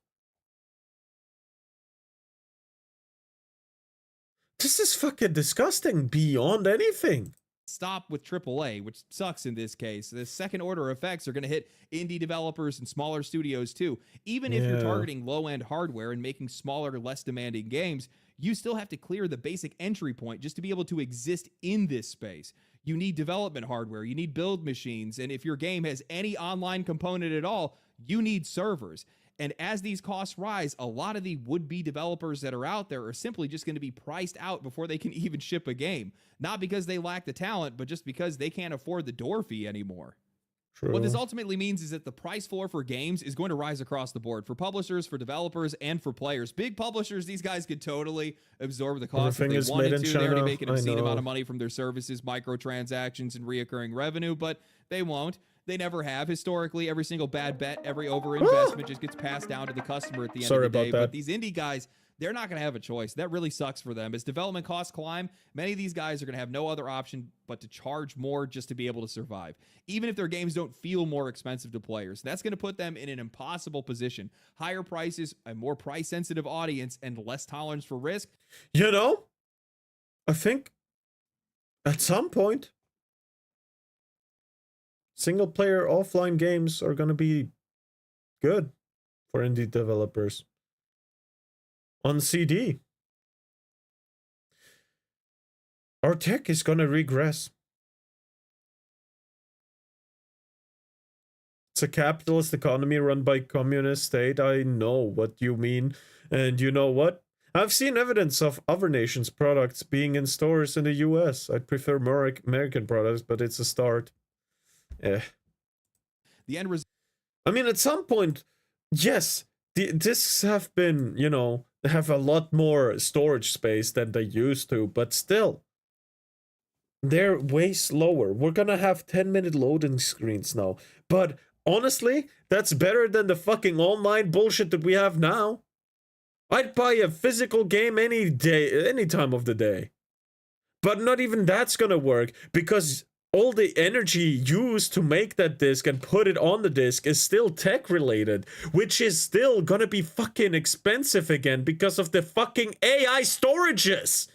This is fucking disgusting beyond anything. Stop with AAA, which sucks in this case. The second order effects are going to hit indie developers and smaller studios too. Even if you're targeting low-end hardware and making smaller, less demanding games, you still have to clear the basic entry point just to be able to exist in this space. You need development hardware, you need build machines, and if your game has any online component at all, you need servers. And as these costs rise, a lot of the would-be developers that are out there are simply just going to be priced out before they can even ship a game. Not because they lack the talent, but just because they can't afford the door fee anymore. True. What this ultimately means is that the price floor for games is going to rise across the board for publishers, for developers, and for players. Big publishers, these guys could totally absorb the cost if they wanted to. They already make an obscene amount of money from their services, microtransactions, and reoccurring revenue, but they won't. They never have. Historically, every single bad bet, every overinvestment just gets passed down to the customer at the end of the day. But these indie guys, they're not going to have a choice. That really sucks for them. As development costs climb, many of these guys are going to have no other option but to charge more just to be able to survive. Even if their games don't feel more expensive to players, that's going to put them in an impossible position. Higher prices, a more price-sensitive audience, and less tolerance for risk. You know, I think at some point, single-player offline games are going to be good for indie developers. On CD. Our tech is gonna regress. It's a capitalist economy run by communist state. I know what you mean. And you know what? I've seen evidence of other nations' products being in stores in the US. I'd prefer more American products, but it's a start. The end result. I mean, at some point, yes, the discs have been, you know, they have a lot more storage space than they used to, but still, they're way slower. We're gonna have 10-minute loading screens now. But honestly, that's better than the fucking online bullshit that we have now. I'd buy a physical game any day, any time of the day. But not even that's gonna work, because all the energy used to make that disc and put it on the disc is still tech related, which is still gonna be fucking expensive again because of the fucking AI storages.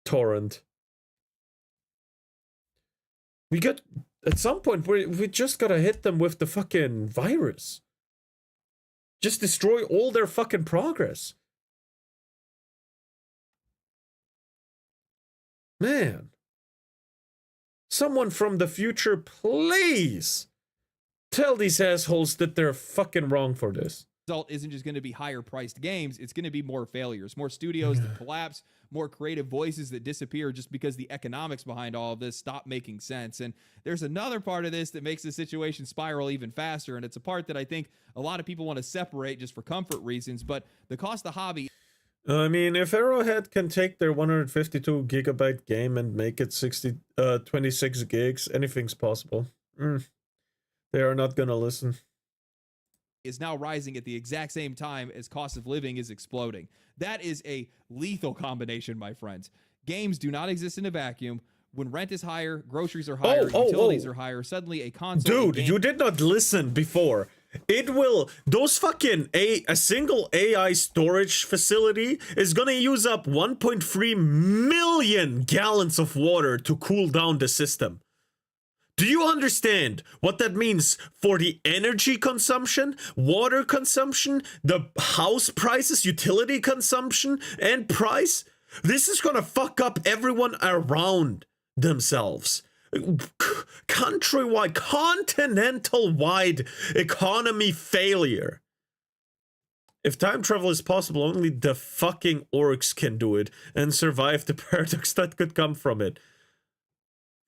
Torrent. We got, at some point, we just gotta hit them with the fucking virus. just destroy all their fucking progress. Man. Someone from the future, please tell these assholes that they're fucking wrong for this. Result isn't just going to be higher priced games. It's going to be more failures, more studios that collapse, more creative voices that disappear just because the economics behind all of this stop making sense. And there's another part of this that makes the situation spiral even faster. And it's a part that I think a lot of people want to separate just for comfort reasons, but the cost of hobby. I mean, if Arrowhead can take their 152 gigabyte game and make it 26 gigs, anything's possible. They are not gonna listen. Is now rising at the exact same time as cost of living is exploding. That is a lethal combination, my friends. Games do not exist in a vacuum. When rent is higher, groceries are higher, utilities are higher, suddenly a console... Dude, you did not listen before. It will... Those fucking... A single AI storage facility is gonna use up 1.3 million gallons of water to cool down the system. Do you understand what that means for the energy consumption, water consumption, the house prices, utility consumption, and price? This is gonna fuck up everyone around themselves. Countrywide, continental-wide economy failure. If time travel is possible, only the fucking orcs can do it and survive the paradox that could come from it.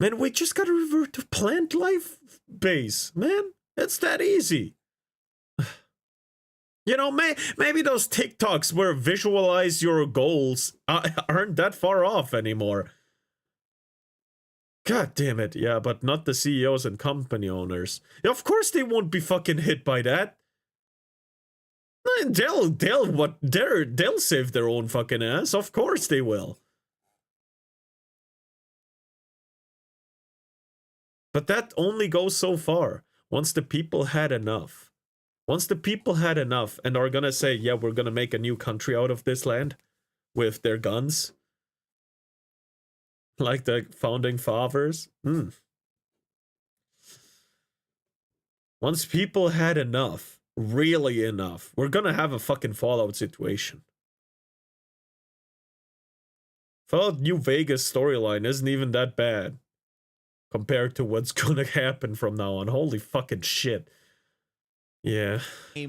Man, we just gotta revert to plant life base, man. It's that easy. You know, maybe those TikToks where visualize your goals aren't that far off anymore. God damn it, yeah, but not the CEOs and company owners. Yeah, of course they won't be fucking hit by that. They'll save their own fucking ass. Of course they will. But that only goes so far. Once the people had enough. Once the people had enough and are gonna say, yeah, we're gonna make a new country out of this land with their guns. Like the founding fathers. Once people had enough, really enough, we're gonna have a fucking Fallout situation. Fallout New Vegas storyline isn't even that bad compared to what's gonna happen from now on. Holy fucking shit. Yeah.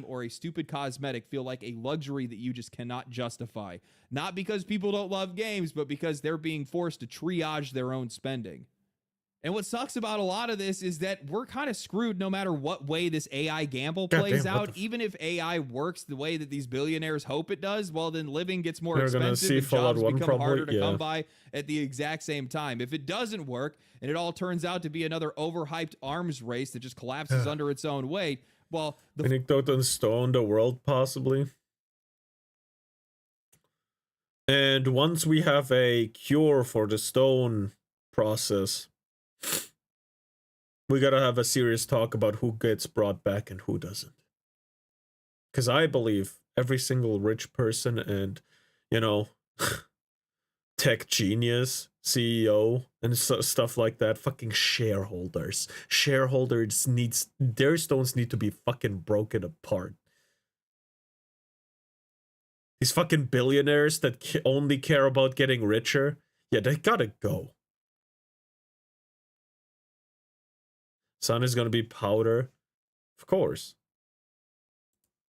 Or a stupid cosmetic feel like a luxury that you just cannot justify. Not because people don't love games, but because they're being forced to triage their own spending. And what sucks about a lot of this is that we're kind of screwed no matter what way this AI gamble plays out. Even if AI works the way that these billionaires hope it does, well, then living gets more expensive and jobs become harder to come by at the exact same time. If it doesn't work and it all turns out to be another overhyped arms race that just collapses under its own weight, well, the anecdote and stone the world possibly. And once we have a cure for the stone process, we gotta have a serious talk about who gets brought back and who doesn't. Because I believe every single rich person and, you know, tech genius, CEO, and stuff like that, fucking shareholders. Shareholders their stones need to be fucking broken apart. These fucking billionaires that only care about getting richer, yeah, they gotta go. Sun is gonna be powder, of course.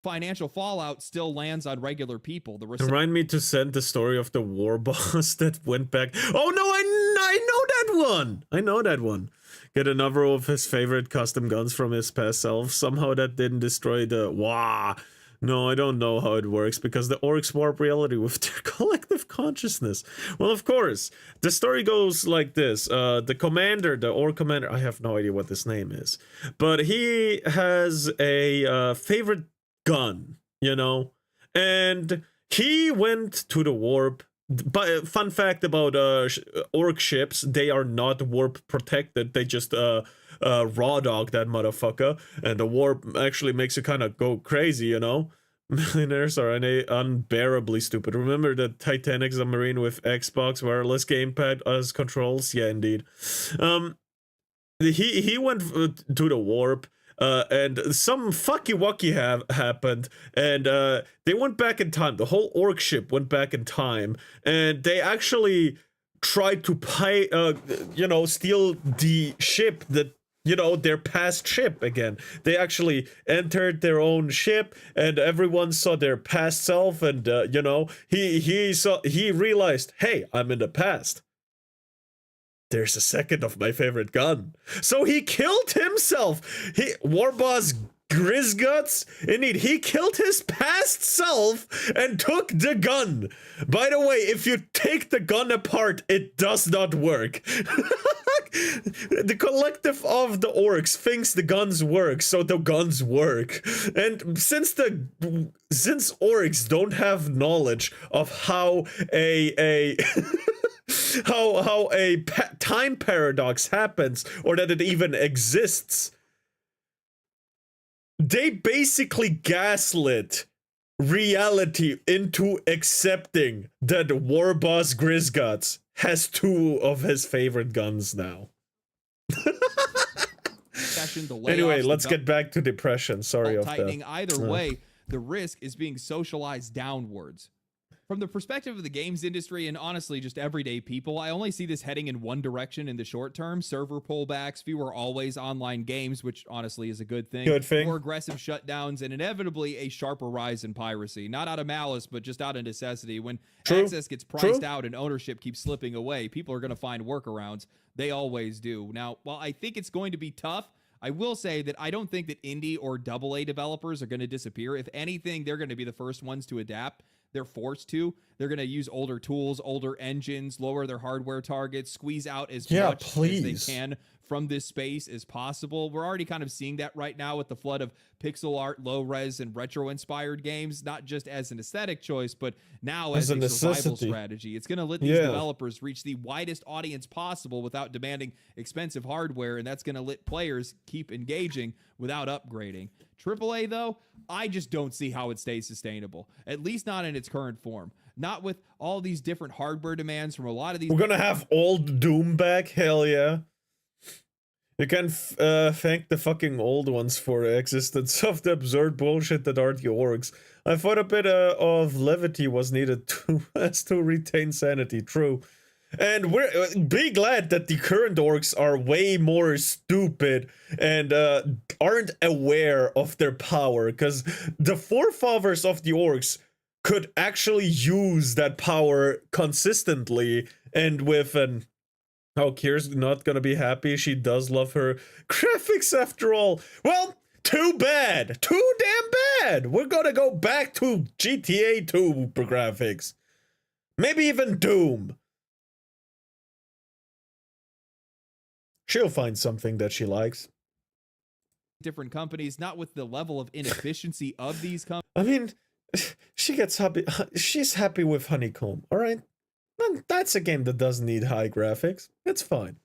Financial fallout still lands on regular people. Remind me to send the story of the war boss that went back. Oh no, I know that one. I know that one. Get another of his favorite custom guns from his past self. Somehow that didn't destroy the... Wah. No, I don't know how it works because the orcs warp reality with their collective consciousness. Well, of course, the story goes like this. The commander, the orc commander, I have no idea what his name is, but he has a favorite gun, you know, and he went to the warp. But fun fact about orc ships, they are not warp protected. They just raw dog that motherfucker, and the warp actually makes it kind of go crazy, you know. Millionaires are unbearably stupid. Remember the Titanic submarine with Xbox wireless gamepad as controls? Yeah, indeed. He went to the warp. and some fucky wucky happened, and they went back in time. The whole orc ship went back in time, and they actually tried to steal the ship that, their past ship again. They actually entered their own ship, and everyone saw their past self, and he realized, hey, I'm in the past. There's a second of my favorite gun. So he killed himself. Warboss Grizguts, indeed, he killed his past self and took the gun. By the way, if you take the gun apart, it does not work. The collective of the orcs thinks the guns work, so the guns work. And since orcs don't have knowledge of how a how a time paradox happens, or that it even exists, they basically gaslit reality into accepting that Warboss Grizguts has 2 of his favorite guns now. Anyway, let's get back to depression. Sorry of tightening. that. Either way, the risk is being socialized downwards. From the perspective of the games industry and honestly just everyday people, I only see this heading in one direction in the short term. Server pullbacks, fewer always online games, which honestly is a good thing. More aggressive shutdowns, and inevitably a sharper rise in piracy. Not out of malice, but just out of necessity. When access gets priced out and ownership keeps slipping away, people are going to find workarounds. They always do. Now, while I think it's going to be tough, I will say that I don't think that indie or AA developers are going to disappear. If anything, they're going to be the first ones to adapt. They're forced to. They're going to use older tools, older engines, lower their hardware targets, squeeze out as much as they can from this space as possible. We're already kind of seeing that right now with the flood of pixel art, low res, and retro-inspired games, not just as an aesthetic choice, but now as a survival strategy. It's going to let these developers reach the widest audience possible without demanding expensive hardware, and that's going to let players keep engaging without upgrading. AAA, though, I just don't see how it stays sustainable, at least not in its current form. Not with all these different hardware demands from a lot of these. We're gonna have old Doom back? Hell yeah. You can thank the fucking old ones for the existence of the absurd bullshit that are the orcs. I thought a bit of levity was needed to retain sanity, true. And be glad that the current orcs are way more stupid and aren't aware of their power, because the forefathers of the orcs could actually use that power consistently, and with an Kier's not gonna be happy. She does love her graphics after all. Well, too bad. Too damn bad. We're gonna go back to GTA 2 graphics. Maybe even Doom. She'll find something that she likes. Different companies, not with the level of inefficiency of these companies. I mean, she gets happy. She's happy with Honeycomb, all right? That's a game that doesn't need high graphics. It's fine.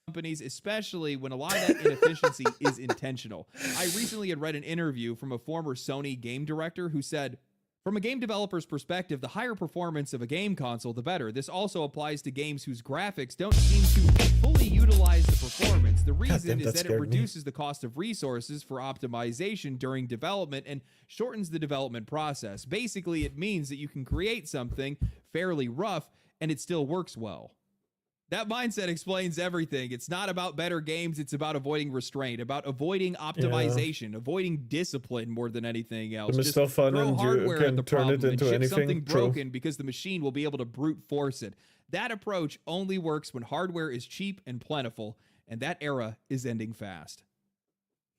Companies, especially when a lot of that inefficiency is intentional. I recently had read an interview from a former Sony game director who said, from a game developer's perspective, the higher performance of a game console, the better. This also applies to games whose graphics don't seem to fully utilize the performance. The reason is that it reduces the cost of resources for optimization during development and shortens the development process. Basically, it means that you can create something fairly rough and it still works well. That mindset explains everything. It's not about better games. It's about avoiding restraint, about avoiding optimization, avoiding discipline more than anything else. Just still fun, and you can turn it into anything. Something broken because the machine will be able to brute force it. That approach only works when hardware is cheap and plentiful, and that era is ending fast.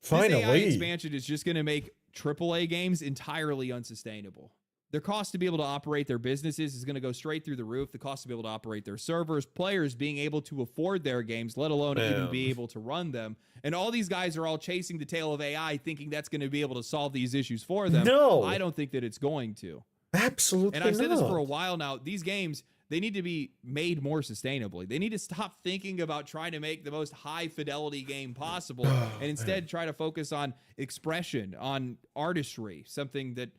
Finally, this AI expansion is just going to make AAA games entirely unsustainable. Their cost to be able to operate their businesses is going to go straight through the roof. The cost to be able to operate their servers, players being able to afford their games, let alone even be able to run them. And all these guys are all chasing the tail of AI, thinking that's going to be able to solve these issues for them. No, I don't think that it's going to. Absolutely not. And I've said this for a while now. These games, they need to be made more sustainably. They need to stop thinking about trying to make the most high fidelity game possible and instead try to focus on expression, on artistry, something that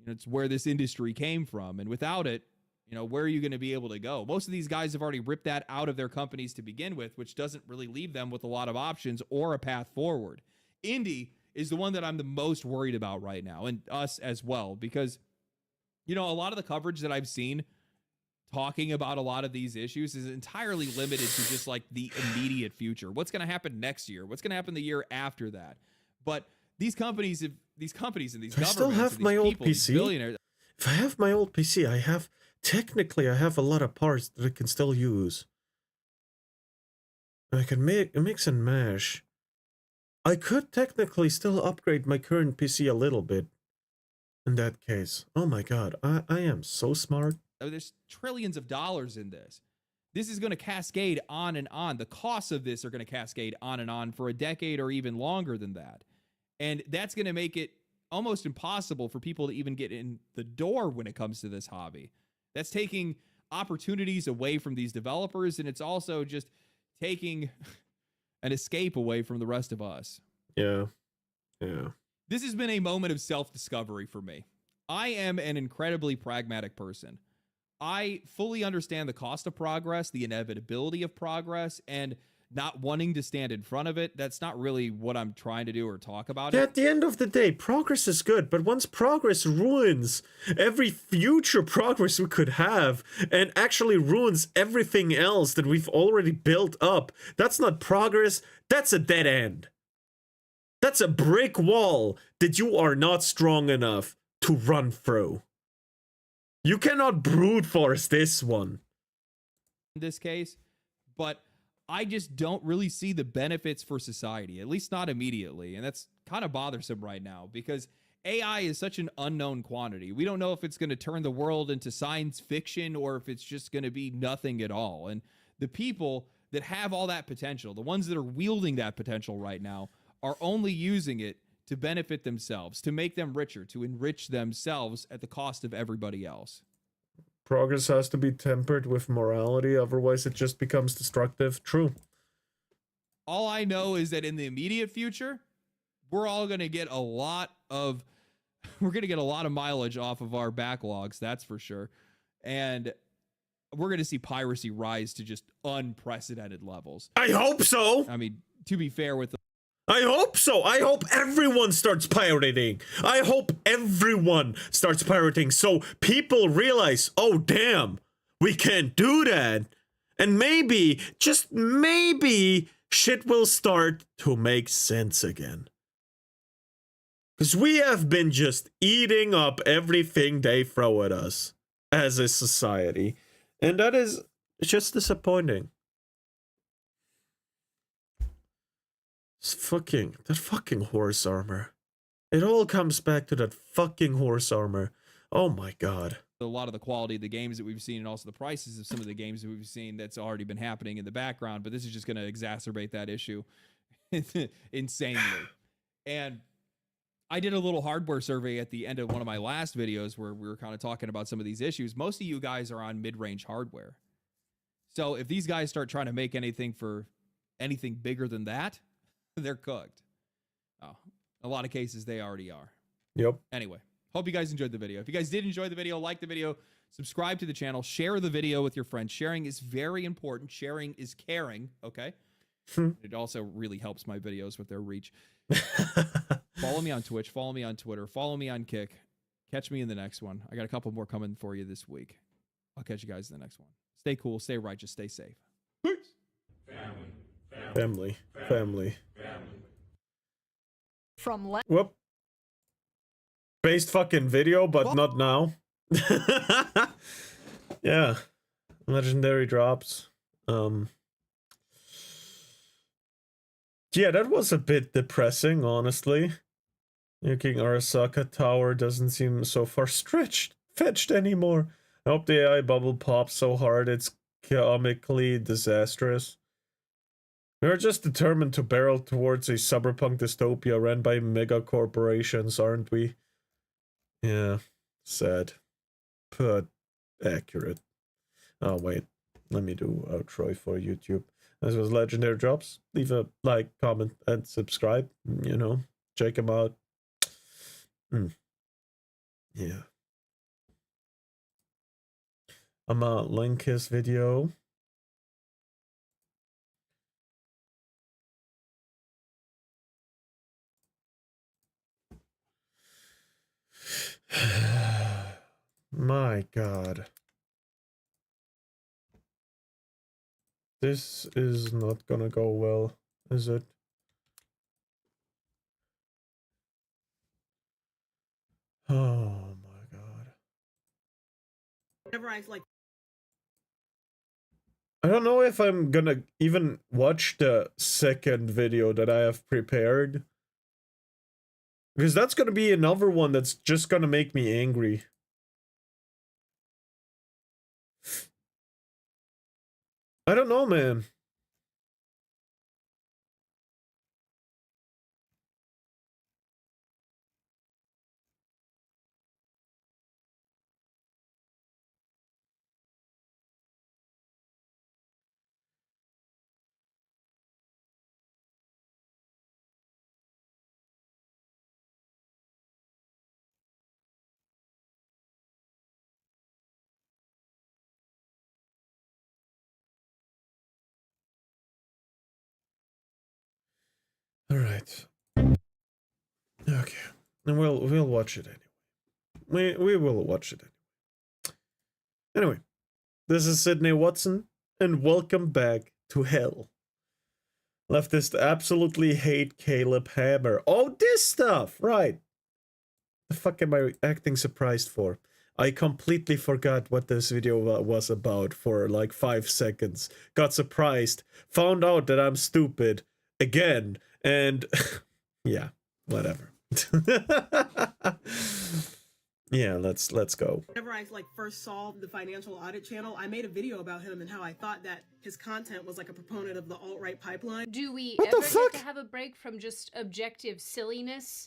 it's where this industry came from. And without it, where are you going to be able to go? Most of these guys have already ripped that out of their companies to begin with, which doesn't really leave them with a lot of options or a path forward. Indie is the one that I'm the most worried about right now, and us as well, because, you know, a lot of the coverage that I've seen talking about a lot of these issues is entirely limited to just like the immediate future. What's going to happen next year? What's going to happen the year after that? But these companies, and these governments, and these people, these billionaires. If I have my old PC, technically I have a lot of parts that I can still use. I can mix and mash. I could technically still upgrade my current PC a little bit. In that case, oh my god, I am so smart. There's trillions of dollars in this. This is going to cascade on and on. The costs of this are going to cascade on and on for a decade or even longer than that. And that's going to make it almost impossible for people to even get in the door when it comes to this hobby. That's taking opportunities away from these developers, and it's also just taking an escape away from the rest of us. Yeah. Yeah. This has been a moment of self-discovery for me. I am an incredibly pragmatic person. I fully understand the cost of progress, the inevitability of progress, and not wanting to stand in front of it. That's not really what I'm trying to do or talk about. At the end of the day, progress is good, but once progress ruins every future progress we could have and actually ruins everything else that we've already built up, that's not progress, that's a dead end. That's a brick wall that you are not strong enough to run through. You cannot brute force this one. In this case, but I just don't really see the benefits for society, at least not immediately. And that's kind of bothersome right now because AI is such an unknown quantity. We don't know if it's going to turn the world into science fiction or if it's just going to be nothing at all. And the people that have all that potential, the ones that are wielding that potential right now, are only using it to benefit themselves, to make them richer, to enrich themselves at the cost of everybody else. Progress has to be tempered with morality, otherwise it just becomes destructive. True. All I know is that in the immediate future, we're all going to get a lot of mileage off of our backlogs, that's for sure. And we're going to see piracy rise to just unprecedented levels. I hope so. I mean, to be fair with I hope so. I hope everyone starts pirating. I hope everyone starts pirating so people realize, oh damn, we can't do that. And maybe, just maybe, shit will start to make sense again. Because we have been just eating up everything they throw at us as a society. And that is just disappointing. That fucking horse armor. It all comes back to that fucking horse armor. Oh my god. A lot of the quality of the games that we've seen and also the prices of some of the games that we've seen that's already been happening in the background, but this is just going to exacerbate that issue insanely. And I did a little hardware survey at the end of one of my last videos where we were kind of talking about some of these issues. Most of you guys are on mid-range hardware. So if these guys start trying to make anything bigger than that, they're cooked. Oh, a lot of cases they already are. Yep. Anyway, hope you guys enjoyed the video. If you guys did enjoy the video, like the video, subscribe to the channel, share the video with your friends. Sharing is very important. Sharing is caring, okay? It also really helps my videos with their reach. Follow me on Twitch, follow me on Twitter, follow me on Kick. Catch me in the next one. I got a couple more coming for you this week. I'll catch you guys in the next one. Stay cool, stay righteous, stay safe. Peace. Family. From whoop. Based fucking video, but what? Not now. Yeah. Legendary drops. Yeah, that was a bit depressing, honestly. Nuking Arasaka Tower doesn't seem so far fetched anymore. I hope the AI bubble pops so hard it's comically disastrous. We're just determined to barrel towards a cyberpunk dystopia ran by mega corporations, aren't we? Yeah, sad. But accurate. Oh, wait. Let me do outro for YouTube. This was Legendary Drops. Leave a like, comment, and subscribe. You know, check them out. Yeah. I'm gonna link his video. My God. This is not gonna go well, is it? Oh my God. Whenever I like, I don't know if I'm gonna even watch the second video that I have prepared. Because that's gonna be another one that's just gonna make me angry. I don't know, man. All right. Okay. And we'll watch it anyway. We will watch it anyway. Anyway, this is Sydney Watson, and welcome back to hell. Leftists absolutely hate Caleb Hammer. Oh, this stuff! Right. The fuck am I acting surprised for? I completely forgot what this video was about for like 5 seconds. Got surprised. Found out that I'm stupid. Again. And... yeah. Whatever. Yeah, let's go. whenever I like first saw the financial audit channel, I made a video about him and how I thought that his content was like a proponent of the alt-right pipeline. Do we What the ever fuck? get to have a break from just objective silliness?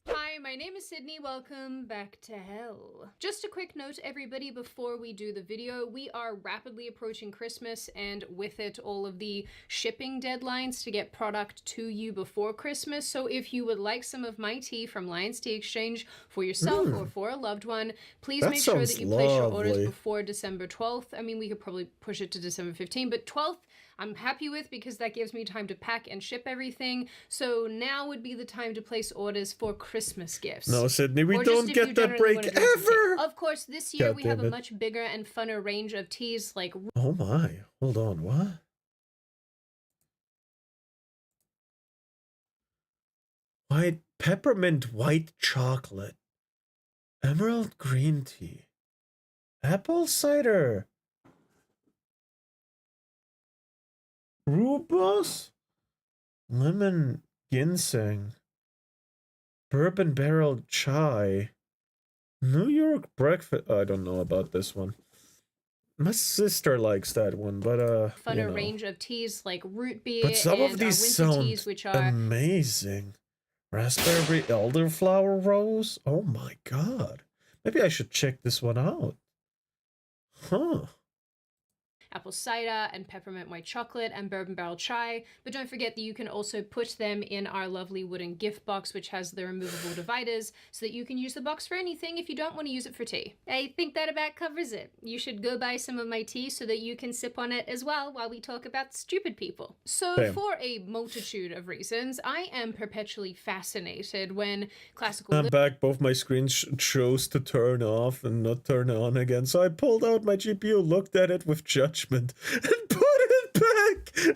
Hi, my name is Sydney. Welcome back to hell. Just a quick note, everybody, before we do the video, we are rapidly approaching Christmas and with it all of the shipping deadlines to get product to you before Christmas. So if you would like some of my tea from Lions Tea Exchange for yourself or for a loved one, please That make sure that sounds you place your orders lovely. before December 12th. I mean, we could probably push it to December 15th, but 12th I'm happy with because that gives me time to pack and ship everything. So now would be the time to place orders for Christmas gifts. No, Sydney, we Or just don't if you get that generally break wanna drink some tea. ever! Of course, this year God we have damn a it. much bigger and funner range of teas like Oh my. Hold on, what? Peppermint white chocolate. Emerald green tea. Apple cider. Rooibos? Lemon ginseng. Bourbon barrel chai. New York breakfast. I don't know about this one. My sister likes that one, but funner you know. range of teas like root beer But some and of these our winter sound teas, which are amazing. Raspberry elderflower rose? Oh my god. Maybe I should check this one out. Huh. apple cider and peppermint white chocolate and bourbon barrel chai. But don't forget that you can also put them in our lovely wooden gift box, which has the removable dividers, so that you can use the box for anything if you don't want to use it for tea. I think that about covers it. You should go buy some of my tea so that you can sip on it as well while we talk about stupid people. So Bam. for a multitude of reasons, I am perpetually fascinated when classical I'm back. Both my screens chose to turn off and not turn on again. So I pulled out my GPU, looked at it with judgment, and put it back.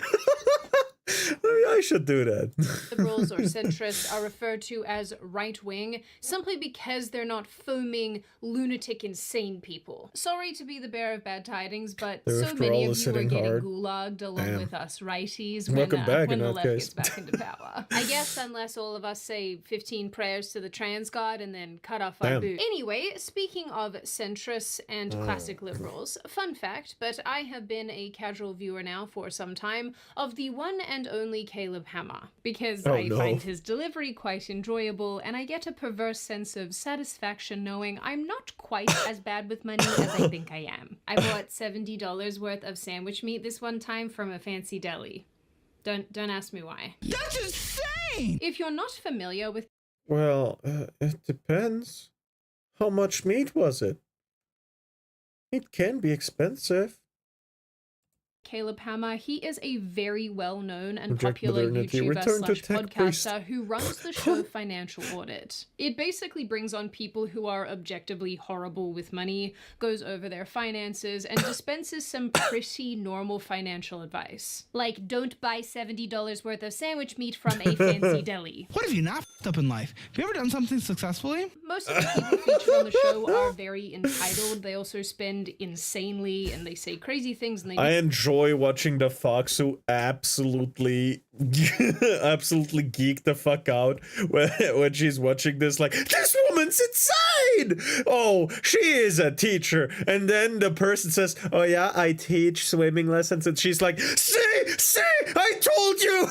Maybe I should do that. liberals or centrists are referred to as right-wing simply because they're not foaming, lunatic, insane people. Sorry to be the bearer of bad tidings, but The so many withdrawal of is you are hitting getting hard. gulagged along Damn. with us righties Welcome back when in the that left case. gets back into power. I guess unless all of us say 15 prayers to the trans god and then cut off our Damn. boot. Anyway, speaking of centrists and classic liberals, fun fact, but I have been a casual viewer now for some time of the one and only Caleb Hammer, because Oh, I no. find his delivery quite enjoyable, and I get a perverse sense of satisfaction knowing I'm not quite as bad with money as I think I am. I bought $70 worth of sandwich meat this one time from a fancy deli. Don't ask me why. That's insane! If you're not familiar with Well, it depends. How much meat was it? It can be expensive. Caleb Hammer. He is a very well-known and Project popular modernity, YouTuber return to slash tech priest. podcaster who runs the show Financial Audit. It basically brings on people who are objectively horrible with money, goes over their finances, and dispenses some pretty normal financial advice. Like, don't buy $70 worth of sandwich meat from a fancy deli. What have you not f***ed up in life? Have you ever done something successfully? Most of the people featured on the show are very entitled. They also spend insanely, and they say crazy things, and they I enjoy watching the Fox who absolutely geek the fuck out when she's watching this, like, this woman's insane! Oh, she is a teacher. And then the person says, oh yeah, I teach swimming lessons. And she's like, see, I told you!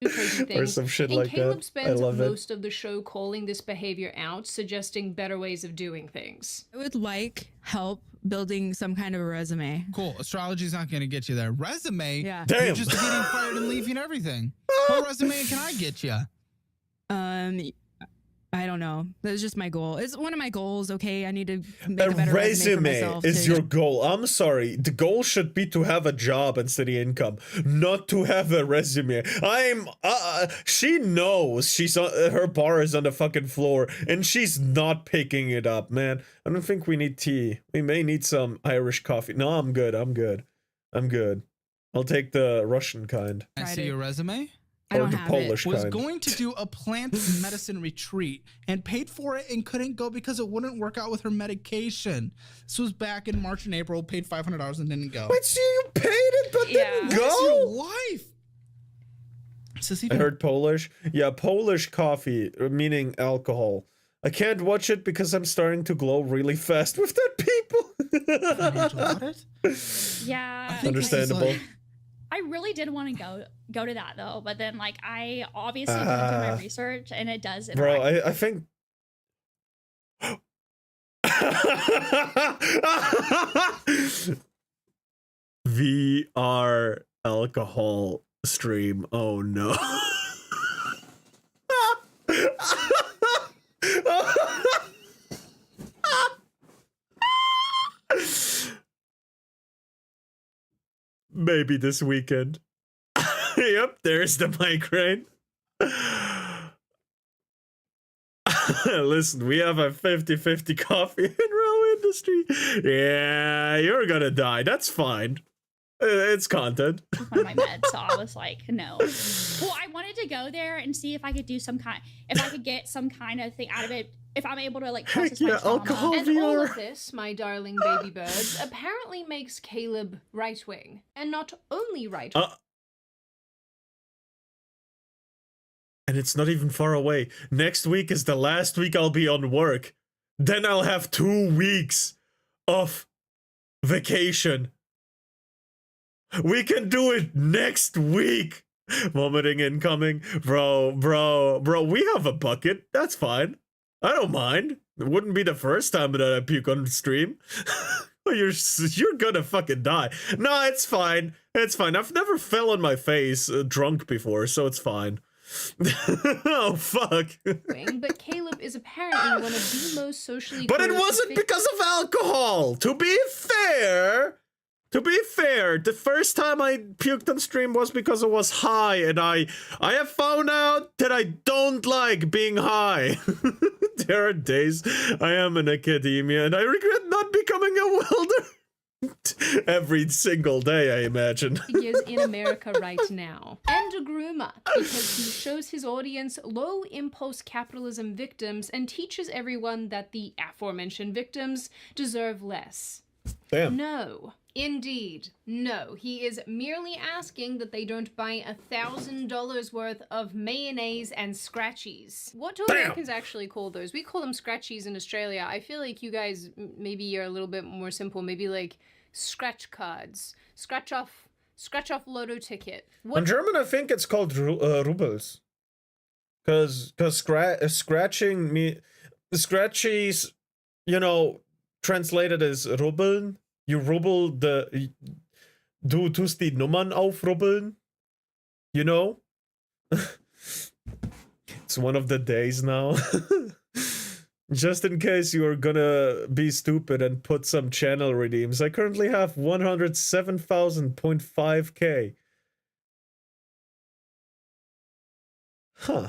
crazy things. Or some shit and like Caleb that. spends I love most of the show calling this behavior out, suggesting better ways of doing things. I would like help building some kind of a resume. Cool. Astrology's not going to get you there. Resume? Yeah. Damn. You're just getting fired and leaving everything. What resume can I get you? I don't know. That's just my goal. It's one of my goals. Okay, I need to make a A better resume for resume myself. is your goal. I'm sorry. The goal should be to have a job and steady income, not to have a resume. She knows she's on, her bar is on the fucking floor and she's not picking it up, man. I don't think we need tea. We may need some Irish coffee. No, I'm good. I'll take the Russian kind. I Tried see it. your resume. I Or don't the have Polish it. Was kind. going to do a plant medicine retreat and paid for it and couldn't go because it wouldn't work out with her medication. This was back in March and April. Paid $500 and didn't go. Wait, so you paid it but didn't That's your go? life. I heard Polish. Yeah, Polish coffee, meaning alcohol. I can't watch it because I'm starting to glow really fast with that people. Financial audit? Yeah. I think Understandable. I really did want to go to that though, but then like I obviously didn't do my research, and it does. Bro, I think. VR alcohol stream. Oh no. Maybe this weekend. Yep, there's the migraine. Listen, we have a 50-50 coffee and roll industry. Yeah, you're gonna die. That's fine. It's content. one of my meds, so I was like, no. Well, I wanted to go there and see if I could do if I could get some kind of thing out of it, if I'm able to like process my Yeah, trauma. alcohol. And all VR. of this, my darling baby birds, apparently makes Caleb right-wing. And not only right-wing. And it's not even far away. Next week is the last week I'll be on work. Then I'll have 2 weeks of vacation. We can do it next week. Vomiting incoming. Bro, we have a bucket. That's fine. I don't mind. It wouldn't be the first time that I puke on stream. You're gonna fucking die. No, it's fine. It's fine. I've never fell on my face drunk before, so it's fine. Oh, fuck. But Caleb is apparently one of the most socially But it coercive wasn't because of alcohol. To be fair, the first time I puked on stream was because I was high, and I have found out that I don't like being high. There are days I am in academia, and I regret not becoming a welder. Every single day, I imagine. figures in America right now. And a groomer, because he shows his audience low-impulse capitalism victims and teaches everyone that the aforementioned victims deserve less. Damn. No. Indeed. No. He is merely asking that they don't buy $1,000 worth of mayonnaise and scratchies. What do Americans actually call those? We call them scratchies in Australia. I feel like you guys maybe are a little bit more simple. Maybe like scratch cards. Scratch off lotto ticket. In German, I think it's called rubles. Because scratching me... Scratchies, you know, translated as rubbeln. You rubbel the... Du tust die Nummern aufrubbeln. You know? It's one of the days now. just in case you are gonna be stupid and put some channel redeems, I currently have 107,000.5k. Huh.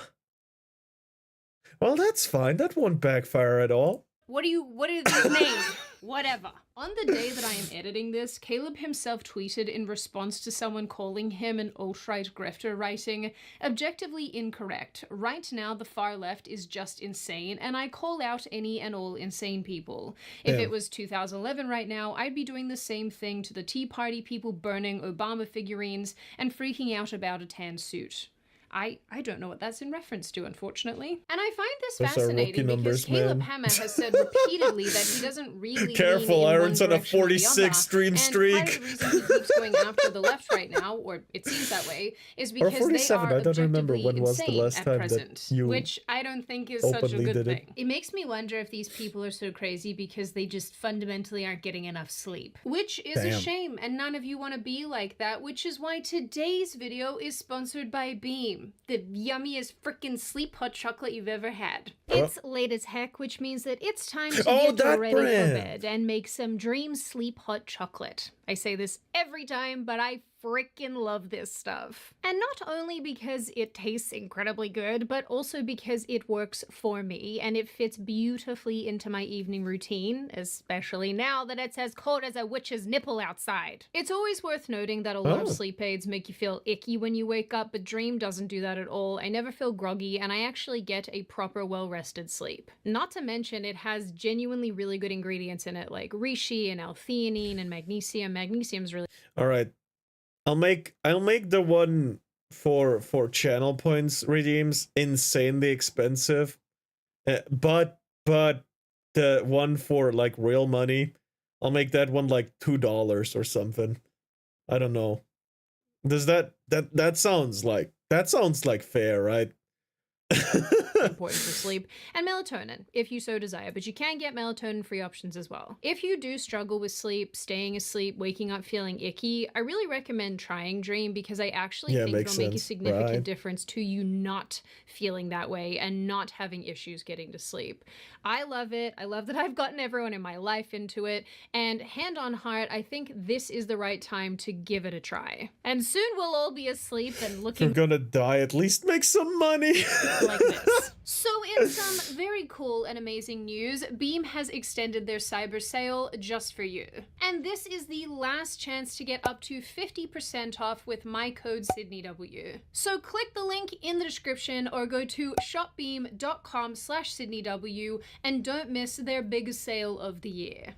Well, that's fine. That won't backfire at all. What are these names? Whatever. On the day that I am editing this, Caleb himself tweeted in response to someone calling him an alt-right grifter, writing, "Objectively incorrect. Right now the far left is just insane, and I call out any and all insane people. If it was 2011 right now, I'd be doing the same thing to the Tea Party people burning Obama figurines and freaking out about a tan suit." I don't know what that's in reference to, unfortunately. And I find this fascinating because Caleb Hammer has said repeatedly that he doesn't really Careful, Iron's on a 46 stream streak. And part of the reason he keeps going after the left right now, or it seems that way, is because they are I don't remember when was the insane last at time present, that you which I don't think is such a openly good did thing. It makes me wonder if these people are so crazy because they just fundamentally aren't getting enough sleep, which is a shame, and none of you want to be like that, which is why today's video is sponsored by Beam, the yummiest freaking sleep hot chocolate you've ever had. It's late as heck, which means that it's time to get ready for bed and make some dream sleep hot chocolate. I say this every time, but I freaking love this stuff. And not only because it tastes incredibly good, but also because it works for me and it fits beautifully into my evening routine, especially now that it's as cold as a witch's nipple outside. It's always worth noting that a lot of sleep aids make you feel icky when you wake up, but Dream doesn't do that at all. I never feel groggy, and I actually get a proper well-rested sleep. Not to mention, it has genuinely really good ingredients in it, like reishi and L-theanine and magnesium. Magnesium's really... All right. I'll make the one for channel points redeems insanely expensive, but the one for like real money, I'll make that one like $2 or something. I don't know. Does that sounds like fair, right? important for sleep, and melatonin if you so desire, but you can get melatonin free options as well. If you do struggle with sleep, staying asleep, waking up feeling icky, I really recommend trying Dream because I actually think it'll make a significant difference to you not feeling that way and not having issues getting to sleep. I love it. I love that I've gotten everyone in my life into it, and hand on heart, I think this is the right time to give it a try. And soon we'll all be asleep and looking— You're gonna die, at least make some money. like this. So in some very cool and amazing news, Beam has extended their cyber sale just for you. And this is the last chance to get up to 50% off with my code SydneyW. So click the link in the description or go to shopbeam.com/SydneyW and don't miss their biggest sale of the year.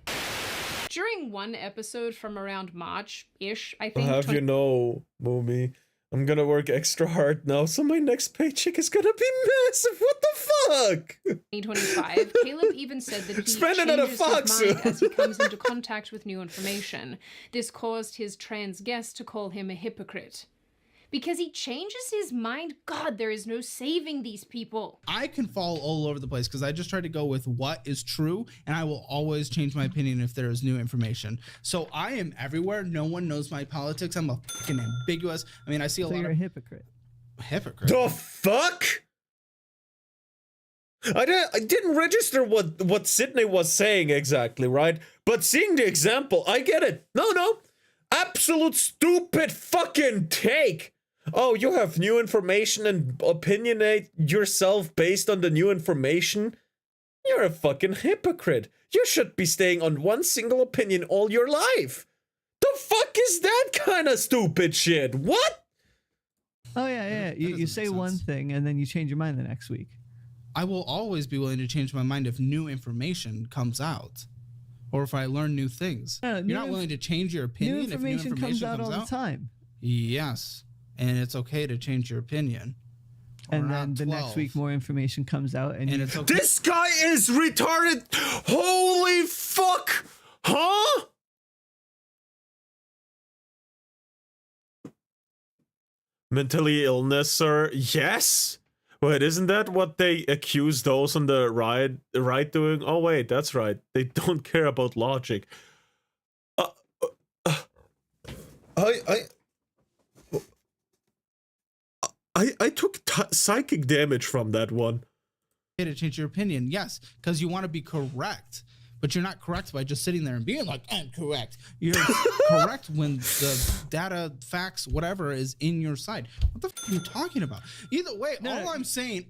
During one episode from around March-ish, I think— I'll have you know, Mumi, I'm gonna work extra hard now, so my next paycheck is gonna be massive. What the fuck? 2025, Caleb even said that he Spend changes another his fox. mind as he comes into contact with new information. This caused his trans guest to call him a hypocrite. Because he changes his mind? God, there is no saving these people. I can fall all over the place because I just try to go with what is true, and I will always change my opinion if there is new information. So I am everywhere. No one knows my politics. I'm a fucking ambiguous. I mean, I see a lot you're of— a hypocrite. Hypocrite? The fuck? I didn't register what Sydney was saying exactly, right? But seeing the example, I get it. No. Absolute stupid fucking take. Oh, you have new information and opinionate yourself based on the new information? You're a fucking hypocrite. You should be staying on one single opinion all your life. The fuck is that kind of stupid shit? What? Oh, yeah. You say one thing and then you change your mind the next week. I will always be willing to change my mind if new information comes out. Or if I learn new things. You're not willing to change your opinion New information comes out all the time. Yes. And it's okay to change your opinion. And then the next week more information comes out and it's okay. This guy is retarded. Holy fuck. Huh? Mentally illness, sir? Yes? Wait, isn't that what they accuse those on the right doing? Oh wait, that's right. They don't care about logic. I took psychic damage from that one. to change your opinion. Yes, because you want to be correct. But you're not correct by just sitting there and being like, I'm correct. You're correct when the data, facts, whatever is in your side. What the f are you talking about? Either way, all I'm saying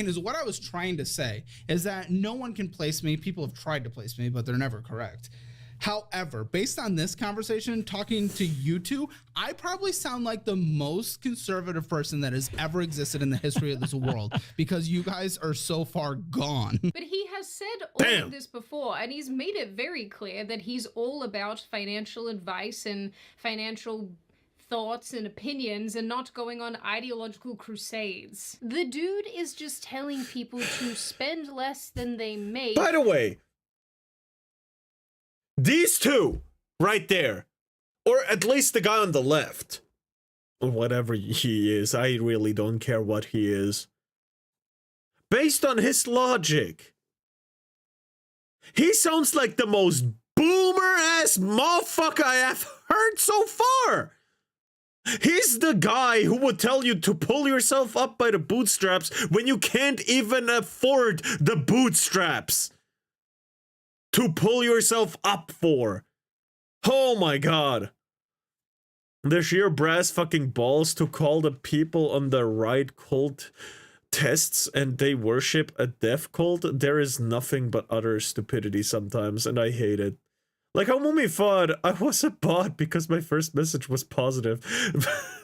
is what I was trying to say is that no one can place me. People have tried to place me, but they're never correct. However, based on this conversation, talking to you two, I probably sound like the most conservative person that has ever existed in the history of this world because you guys are so far gone. But he has said all of this before, and he's made it very clear that he's all about financial advice and financial thoughts and opinions and not going on ideological crusades. The dude is just telling people to spend less than they make. By the way, these two right there, or at least the guy on the left, or whatever he is, I really don't care what he is. Based on his logic, he sounds like the most boomer-ass motherfucker I have heard so far. He's the guy who would tell you to pull yourself up by the bootstraps when you can't even afford the bootstraps to pull yourself up for. Oh my god. The sheer brass fucking balls to call the people on the right cult tests and they worship a death cult. There is nothing but utter stupidity sometimes, and I hate it. Like how Mumi thought I was a bot because my first message was positive.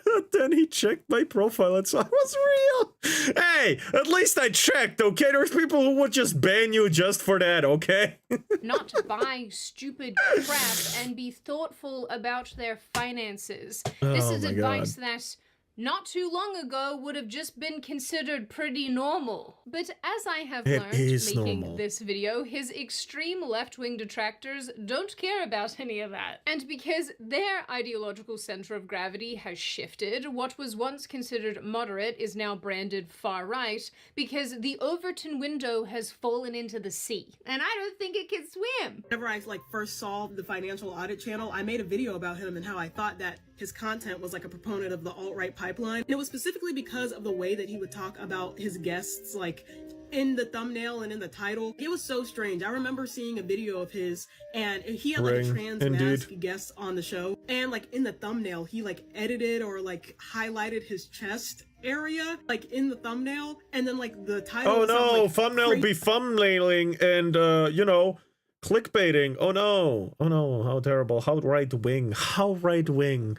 But then he checked my profile and saw I was real. Hey, at least I checked, okay? There's people who would just ban you just for that, okay? Not to buy stupid crap and be thoughtful about their finances. This is advice that not too long ago would have just been considered pretty normal. But as I have learned making this video, his extreme left-wing detractors don't care about any of that. And because their ideological center of gravity has shifted, what was once considered moderate is now branded far-right because the Overton window has fallen into the sea. And I don't think it can swim. Whenever I first saw the financial audit channel, I made a video about him and how I thought that his content was like a proponent of the alt-right pipeline. And it was specifically because of the way that he would talk about his guests, like in the thumbnail and in the title. It was so strange. I remember seeing a video of his and he had like a trans mask guest on the show. And like in the thumbnail, he like edited or like highlighted his chest area like in the thumbnail. And then like the title. Oh no, thumbnail be thumbnailing and you know, clickbaiting. Oh no, how terrible, how right wing.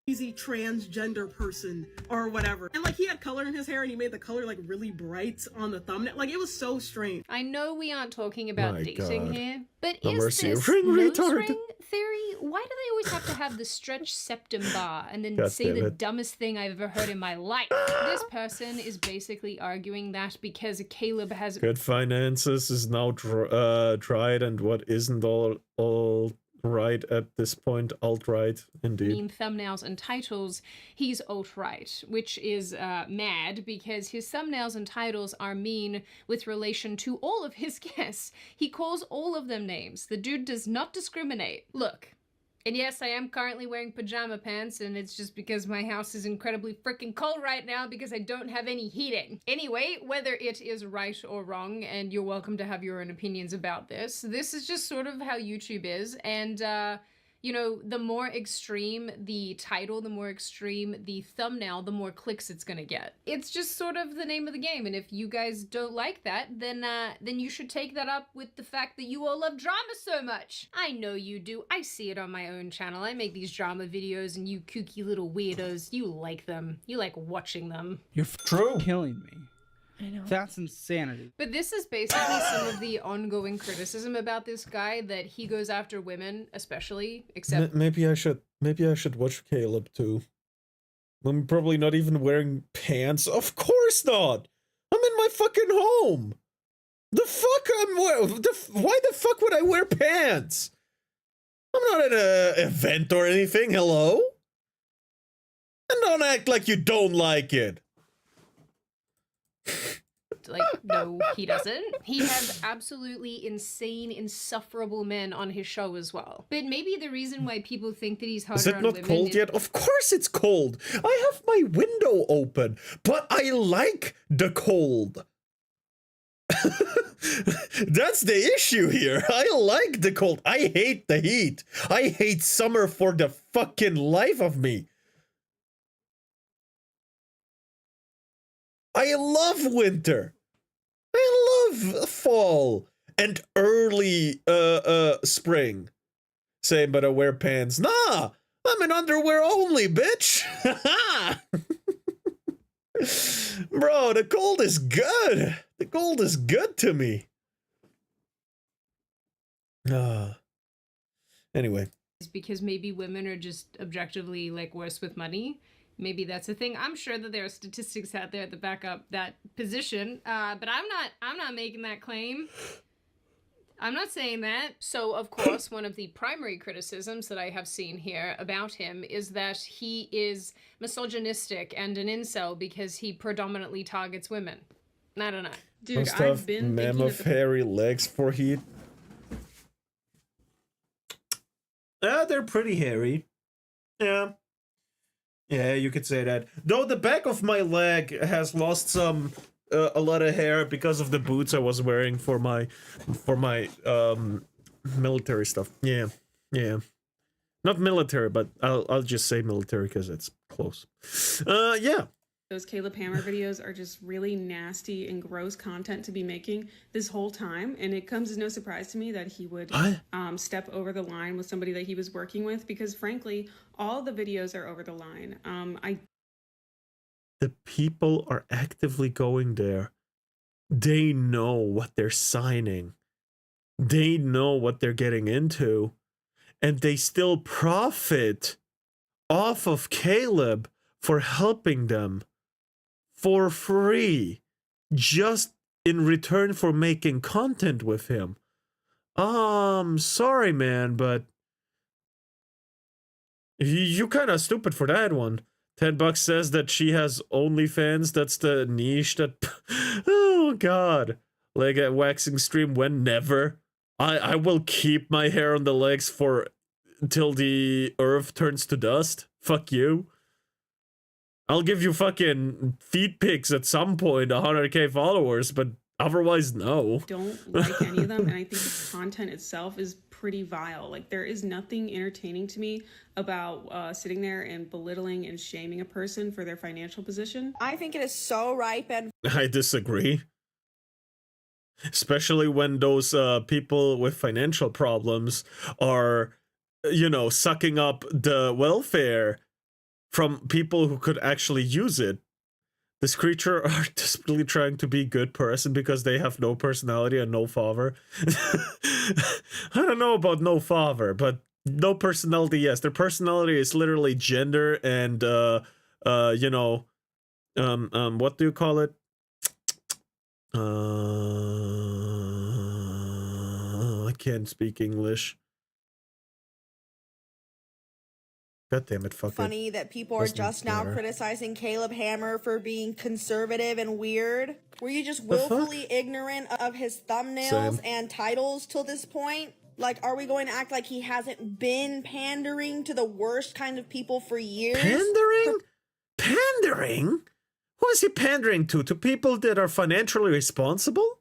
Easy transgender person or whatever. And like he had color in his hair and he made the color like really bright on the thumbnail. Like it was so strange. I know we aren't talking about dating here, but No is mercy. this Ring nose retard. ring theory? Why do they always have to have the stretch septum bar and then God say damn the it. dumbest thing I've ever heard in my life? This person is basically arguing that because Caleb has Good finances is now tried, and what isn't all right at this point, alt-right, indeed. mean thumbnails and titles, he's alt-right, which is mad because his thumbnails and titles are mean with relation to all of his guests. He calls all of them names. The dude does not discriminate. Look, and yes, I am currently wearing pajama pants, and it's just because my house is incredibly freaking cold right now because I don't have any heating. Anyway, whether it is right or wrong, and you're welcome to have your own opinions about this, this is just sort of how YouTube is, and you know, the more extreme the title, the more extreme the thumbnail, the more clicks it's gonna get. It's just sort of the name of the game, and if you guys don't like that, then you should take that up with the fact that you all love drama so much. I know you do. I see it on my own channel. I make these drama videos, and you kooky little weirdos, you like them. You like watching them. You're killing me. I know. That's insanity. But this is basically some of the ongoing criticism about this guy, that he goes after women, especially, except... Maybe I should watch Caleb too. I'm probably not even wearing pants. Of course not! I'm in my fucking home! The fuck why the fuck would I wear pants? I'm not at an event or anything, hello? And don't act like you don't like it. Like, no, he doesn't. He has absolutely insane, insufferable men on his show as well. But maybe the reason why people think that he's harder Is it on not women cold is yet? Of course it's cold. I have my window open, but I like the cold. That's the issue here. I like the cold. I hate the heat. I hate summer for the fucking life of me. I love winter. I love fall and early spring. Same, but I wear pants. Nah, I'm in underwear only, bitch. Bro, the cold is good. The cold is good to me. Anyway. because maybe women are just objectively like worse with money. Maybe that's a thing. I'm sure that there are statistics out there that back up that position, but I'm not making that claim. I'm not saying that. So, of course, one of the primary criticisms that I have seen here about him is that he is misogynistic and an incel because he predominantly targets women. I don't know. Dude, Must I've have been mammoth hairy legs for heat. They're pretty hairy. Yeah. Yeah, you could say that. Though the back of my leg has lost some a lot of hair because of the boots I was wearing for my military stuff. Yeah. Yeah. Not military, but I'll just say military because it's close. Yeah. Those Caleb Hammer videos are just really nasty and gross content to be making this whole time, and it comes as no surprise to me that he would step over the line with somebody that he was working with, because frankly, all the videos are over the line. The people are actively going there. They know what they're signing. They know what they're getting into, and they still profit off of Caleb for helping them for free, just in return for making content with him. Sorry, man, but you kind of stupid for that one. $10 says that she has OnlyFans. That's the niche that... Oh, God. Leg at waxing stream when never. I will keep my hair on the legs for... till the earth turns to dust. Fuck you. I'll give you fucking feet pics at some point, 100k followers, but otherwise, no. Don't like any of them, and I think the content itself is pretty vile. Like, there is nothing entertaining to me about sitting there and belittling and shaming a person for their financial position. I think it is so ripe and... I disagree. Especially when those people with financial problems are, you know, sucking up the welfare from people who could actually use it. This creature are desperately trying to be a good person because they have no personality and no father. I don't know about no father, but no personality, yes. Their personality is literally gender and, you know, what do you call it? I can't speak English. God damn it, fuck funny it. That people are just now criticizing Caleb Hammer for being conservative and weird. Were you just willfully ignorant of his thumbnails and titles till this point? Like, are we going to act like he hasn't been pandering to the worst kind of people for years? Pandering? Pandering? Who is he pandering to? To people that are financially responsible?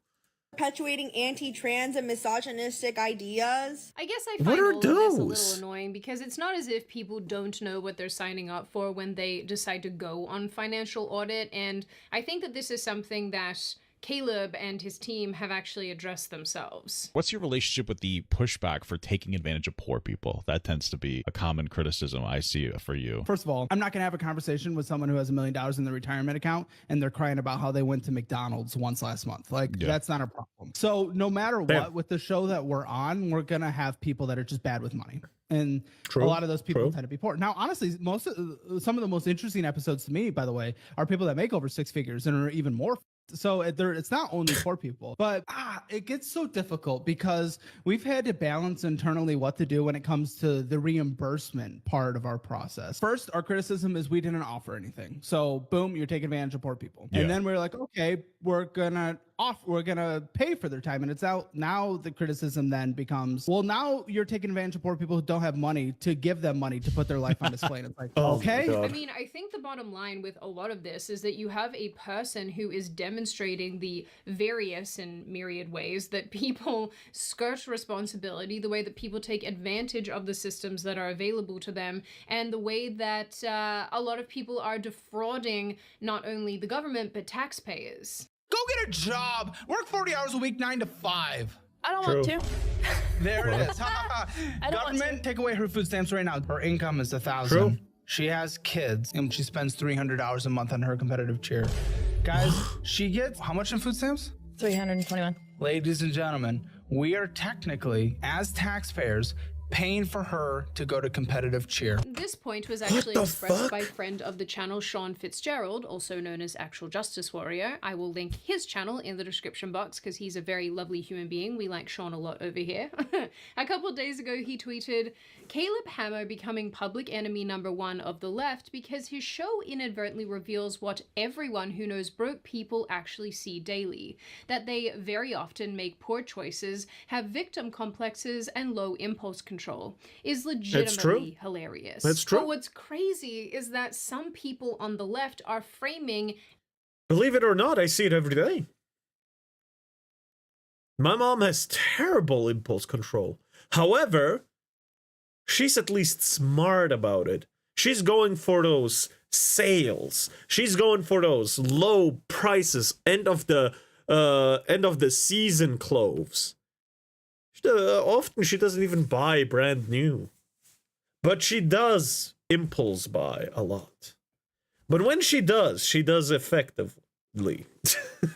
Perpetuating anti-trans and misogynistic ideas. I guess I find all of this a little annoying because it's not as if people don't know what they're signing up for when they decide to go on financial audit, and I think that this is something that Caleb and his team have actually addressed themselves. What's your relationship with the pushback for taking advantage of poor people? That tends to be a common criticism I see for you. First of all, I'm not going to have a conversation with someone who has $1 million in their retirement account and they're crying about how they went to McDonald's once last month. Like, that's not a problem. So no matter what, with the show that we're on, we're going to have people that are just bad with money. And a lot of those people tend to be poor. Now, honestly, some of the most interesting episodes to me, by the way, are people that make over 6 figures and are even more So it's not only poor people, but it gets so difficult because we've had to balance internally what to do when it comes to the reimbursement part of our process. First, our criticism is we didn't offer anything. So boom, you're taking advantage of poor people. And then we're like, okay, we're gonna pay for their time. And it's out now. The criticism then becomes, well, now you're taking advantage of poor people who don't have money to give them money to put their life on display. And it's like, okay. I mean, I think the bottom line with a lot of this is that you have a person who is demonstrating the various and myriad ways that people skirt responsibility, the way that people take advantage of the systems that are available to them, and the way that a lot of people are defrauding not only the government, but taxpayers. Go get a job. Work 40 hours a week, 9 to 5. I don't want to. There it is. Government, take away her food stamps right now. Her income is $1,000. She has kids, and she spends $300 a month on her competitive cheer. Guys, she gets how much in food stamps? 321. Ladies and gentlemen, we are technically, as taxpayers, paying for her to go to competitive cheer. This point was actually expressed by friend of the channel, Sean Fitzgerald, also known as Actual Justice Warrior. I will link his channel in the description box because he's a very lovely human being. We like Sean a lot over here. A couple of days ago, he tweeted, Caleb Hammer becoming public enemy #1 of the left because his show inadvertently reveals what everyone who knows broke people actually see daily. That they very often make poor choices, have victim complexes, and low impulse control is legitimately hilarious. That's true. But what's crazy is that some people on the left are framing... Believe it or not, I see it every day. My mom has terrible impulse control. However, she's at least smart about it. She's going for those sales. She's going for those low prices, end of the season clothes. Often she doesn't even buy brand new. But she does impulse buy a lot. But when she does effectively.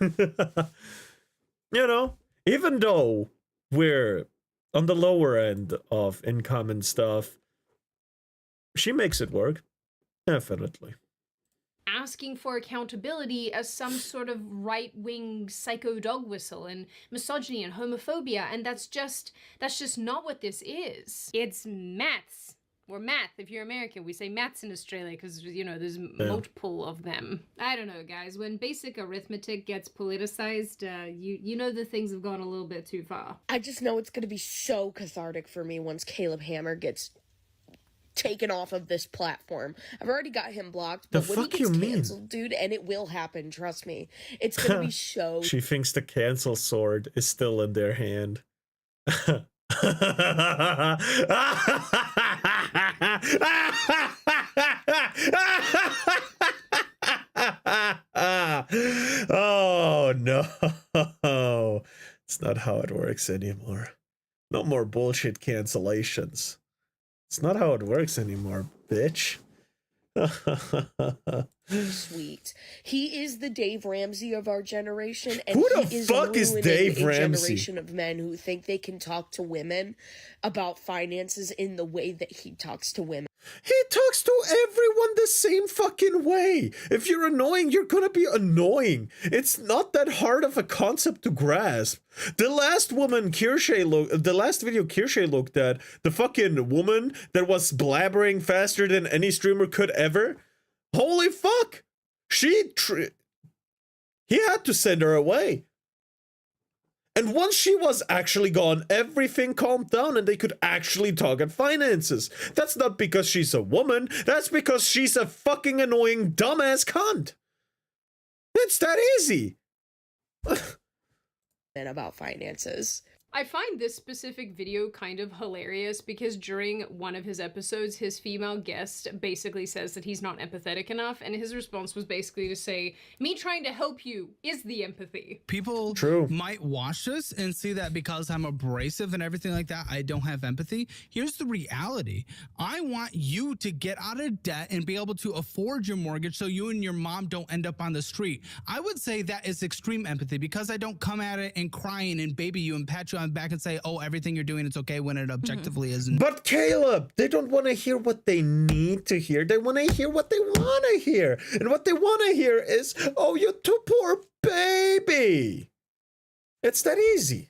You know, even though we're on the lower end of income and stuff, she makes it work. Definitely. Asking for accountability as some sort of right-wing psycho dog whistle and misogyny and homophobia, and that's just not what this is. It's maths. Or math. If you're American, we say maths in Australia because, you know, there's multiple of them. I don't know, guys. When basic arithmetic gets politicized, you know the things have gone a little bit too far. I just know it's going to be so cathartic for me once Caleb Hammer gets taken off of this platform. I've already got him blocked, but when he gets canceled, dude, and it will happen, trust me, it's going to be so... She thinks the cancel sword is still in their hand. Oh no, it's not how it works anymore. No more bullshit cancellations. It's not how it works anymore, bitch. Sweet. He is the Dave Ramsey of our generation, and who the he fuck is Dave Ramsey? A generation of men who think they can talk to women about finances in the way that he talks to women. He talks to everyone the same fucking way. If you're annoying, you're gonna be annoying. It's not that hard of a concept to grasp. The last video Kirsche looked at, the fucking woman that was blabbering faster than any streamer could ever. Holy fuck! He had to send her away. And once she was actually gone, everything calmed down and they could actually talk at finances. That's not because she's a woman. That's because she's a fucking annoying dumbass cunt. It's that easy. And about finances. I find this specific video kind of hilarious because during one of his episodes, his female guest basically says that he's not empathetic enough, and his response was basically to say, me trying to help you is the empathy. People might watch this and see that because I'm abrasive and everything like that, I don't have empathy. Here's the reality. I want you to get out of debt and be able to afford your mortgage so you and your mom don't end up on the street. I would say that is extreme empathy because I don't come at it and crying and baby you and pat you back and say, oh, everything you're doing is okay when it objectively isn't. But Caleb, they don't want to hear what they need to hear. They want to hear what they want to hear. And what they want to hear is, oh, you too poor baby. It's that easy.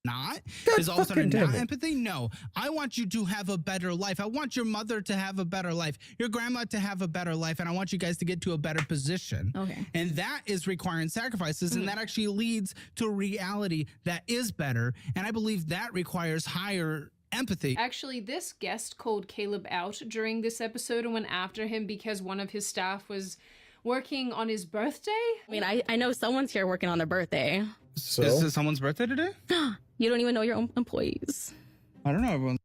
Not God is all of a sudden fucking not damn it. empathy. No, I want you to have a better life. I want your mother to have a better life, your grandma to have a better life, and I want you guys to get to a better position. Okay. And that is requiring sacrifices, and that actually leads to a reality that is better. And I believe that requires higher empathy. Actually, this guest called Caleb out during this episode and went after him because one of his staff was working on his birthday. I mean, I know someone's here working on their birthday. So? Is it someone's birthday today? You don't even know your own employees. I don't know everyone.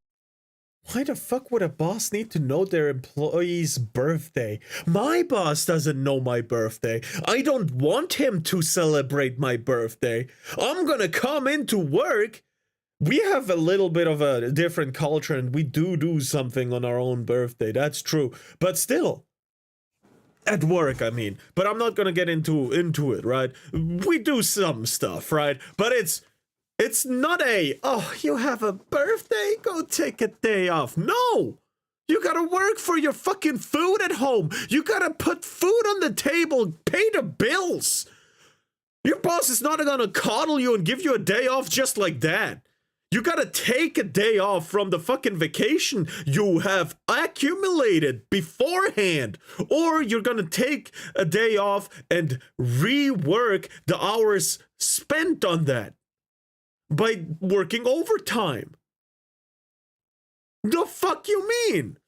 Why the fuck would a boss need to know their employee's birthday? My boss doesn't know my birthday. I don't want him to celebrate my birthday. I'm gonna come into work. We have a little bit of a different culture and we do something on our own birthday. That's true. But still, at work, I mean. But I'm not gonna get into it, right? We do some stuff, right? But it's not a, oh, you have a birthday? Go take a day off. No! You gotta work for your fucking food at home. You gotta put food on the table, pay the bills. Your boss is not gonna coddle you and give you a day off just like that. You gotta take a day off from the fucking vacation you have accumulated beforehand. Or you're gonna take a day off and rework the hours spent on that by working overtime. The fuck you mean?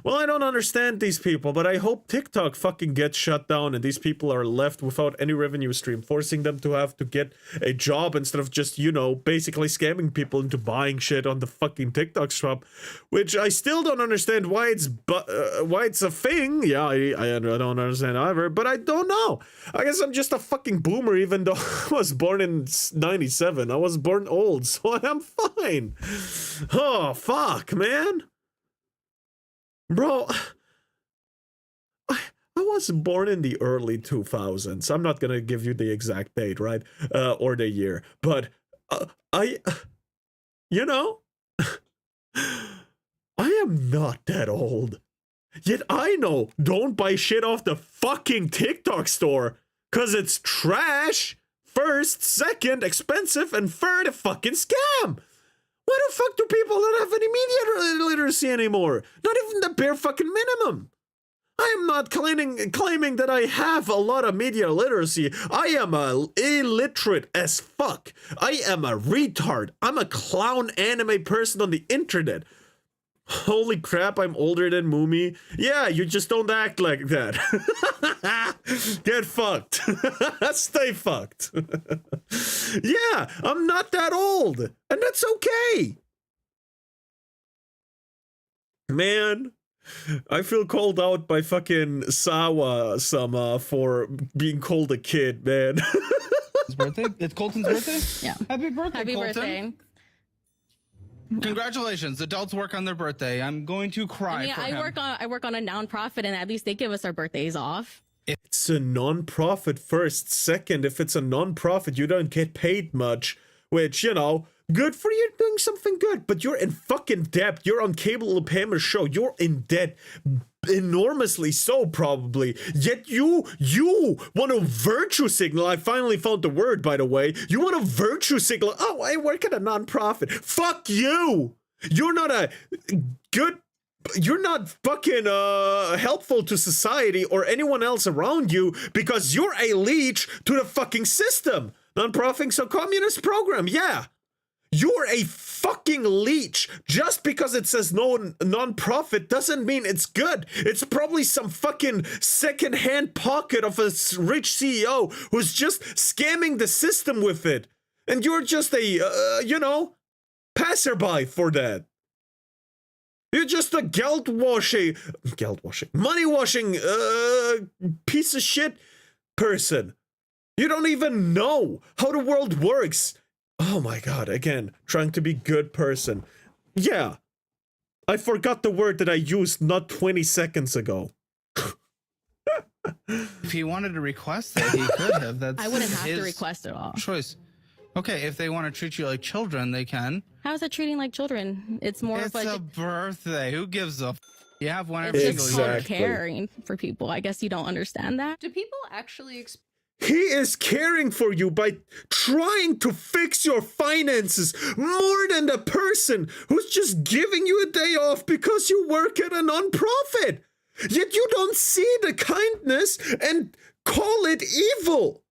Well, I don't understand these people, but I hope TikTok fucking gets shut down and these people are left without any revenue stream, forcing them to have to get a job instead of just, you know, basically scamming people into buying shit on the fucking TikTok shop, which I still don't understand why it's a thing. Yeah, I don't understand either, but I don't know. I guess I'm just a fucking boomer, even though I was born in 97. I was born old, so I'm fine. Oh, fuck, man. Bro, I was born in the early 2000s. I'm not gonna give you the exact date, right? Or the year. But you know, I am not that old. Yet I know, don't buy shit off the fucking TikTok store. Cause it's trash. First, second, expensive, and third, a fucking scam. Why the fuck do people not have any media literacy anymore? Not even the bare fucking minimum. I am not claiming that I have a lot of media literacy. I am illiterate as fuck. I am a retard. I'm a clown anime person on the internet. Holy crap, I'm older than Mumi. Yeah, you just don't act like that. Get fucked. Stay fucked. Yeah, I'm not that old. And that's okay. Man, I feel called out by fucking Sawa-sama for being called a kid, man. His birthday? It's Colton's birthday? Yeah. Happy birthday, Happy Colton. birthday. Congratulations. Adults work on their birthday. I'm going to cry. I mean, for I him. work on a nonprofit, and at least they give us our birthdays off. It's a non-profit first. Second, if it's a non-profit, you don't get paid much, which, you know, good for you doing something good, but you're in fucking debt. You're on Cable Hammer's show. You're in debt. Enormously so, probably. Yet you want to virtue signal. I finally found the word, by the way. You want to virtue signal. Oh, I work at a non-profit. Fuck you. You're not a good. You're not fucking helpful to society or anyone else around you because you're a leech to the fucking system. Non-profit, so communist program. Yeah. You're a fucking leech. Just because it says no non-profit doesn't mean it's good. It's probably some fucking second-hand pocket of a rich CEO who's just scamming the system with it. And you're just a, you know, passerby for that. You're just a money-washing piece of shit person. You don't even know how the world works. Oh my god, again, trying to be good person. Yeah, I forgot the word that I used not 20 seconds ago. If he wanted to request it, he could have. That's I wouldn't have to request it all. Choice. Okay, if they want to treat you like children, they can. How is it treating like children? It's more It's of like a birthday. Who gives a You have one it's every just single year. called caring for people. I guess you don't understand that. Do people actually He is caring for you by trying to fix your finances more than the person who's just giving you a day off because you work at a non-profit. Yet you don't see the kindness and call it evil.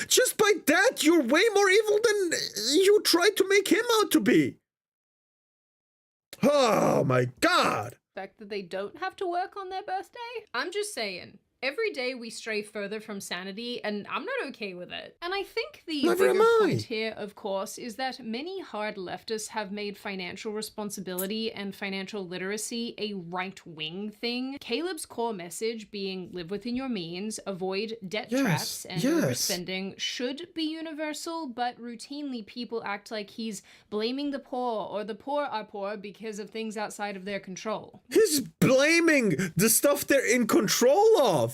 Just by that, you're way more evil than you tried to make him out to be. Oh my God. Fact that they don't have to work on their birthday? I'm just saying, every day we stray further from sanity, and I'm not okay with it. And I think the bigger point here, of course, is that many hard leftists have made financial responsibility and financial literacy a right-wing thing. Caleb's core message being live within your means, avoid debt traps, and overspending should be universal, but routinely people act like he's blaming the poor, or the poor are poor because of things outside of their control. He's blaming the stuff they're in control of.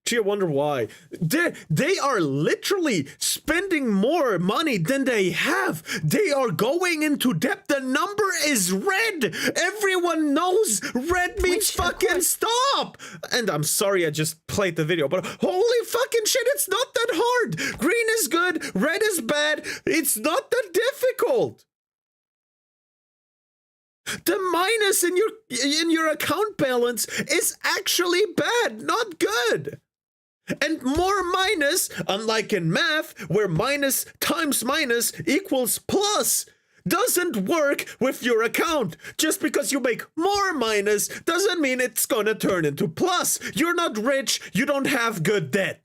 Gee, I wonder why. They are literally spending more money than they have. They are going into debt. The number is red. Everyone knows red means fucking stop. And I'm sorry I just played the video, but holy fucking shit, it's not that hard. Green is good, red is bad. It's not that difficult. The minus in your account balance is actually bad, not good. And more minus, unlike in math, where minus times minus equals plus, doesn't work with your account. Just because you make more minus doesn't mean it's gonna turn into plus. You're not rich, you don't have good debt.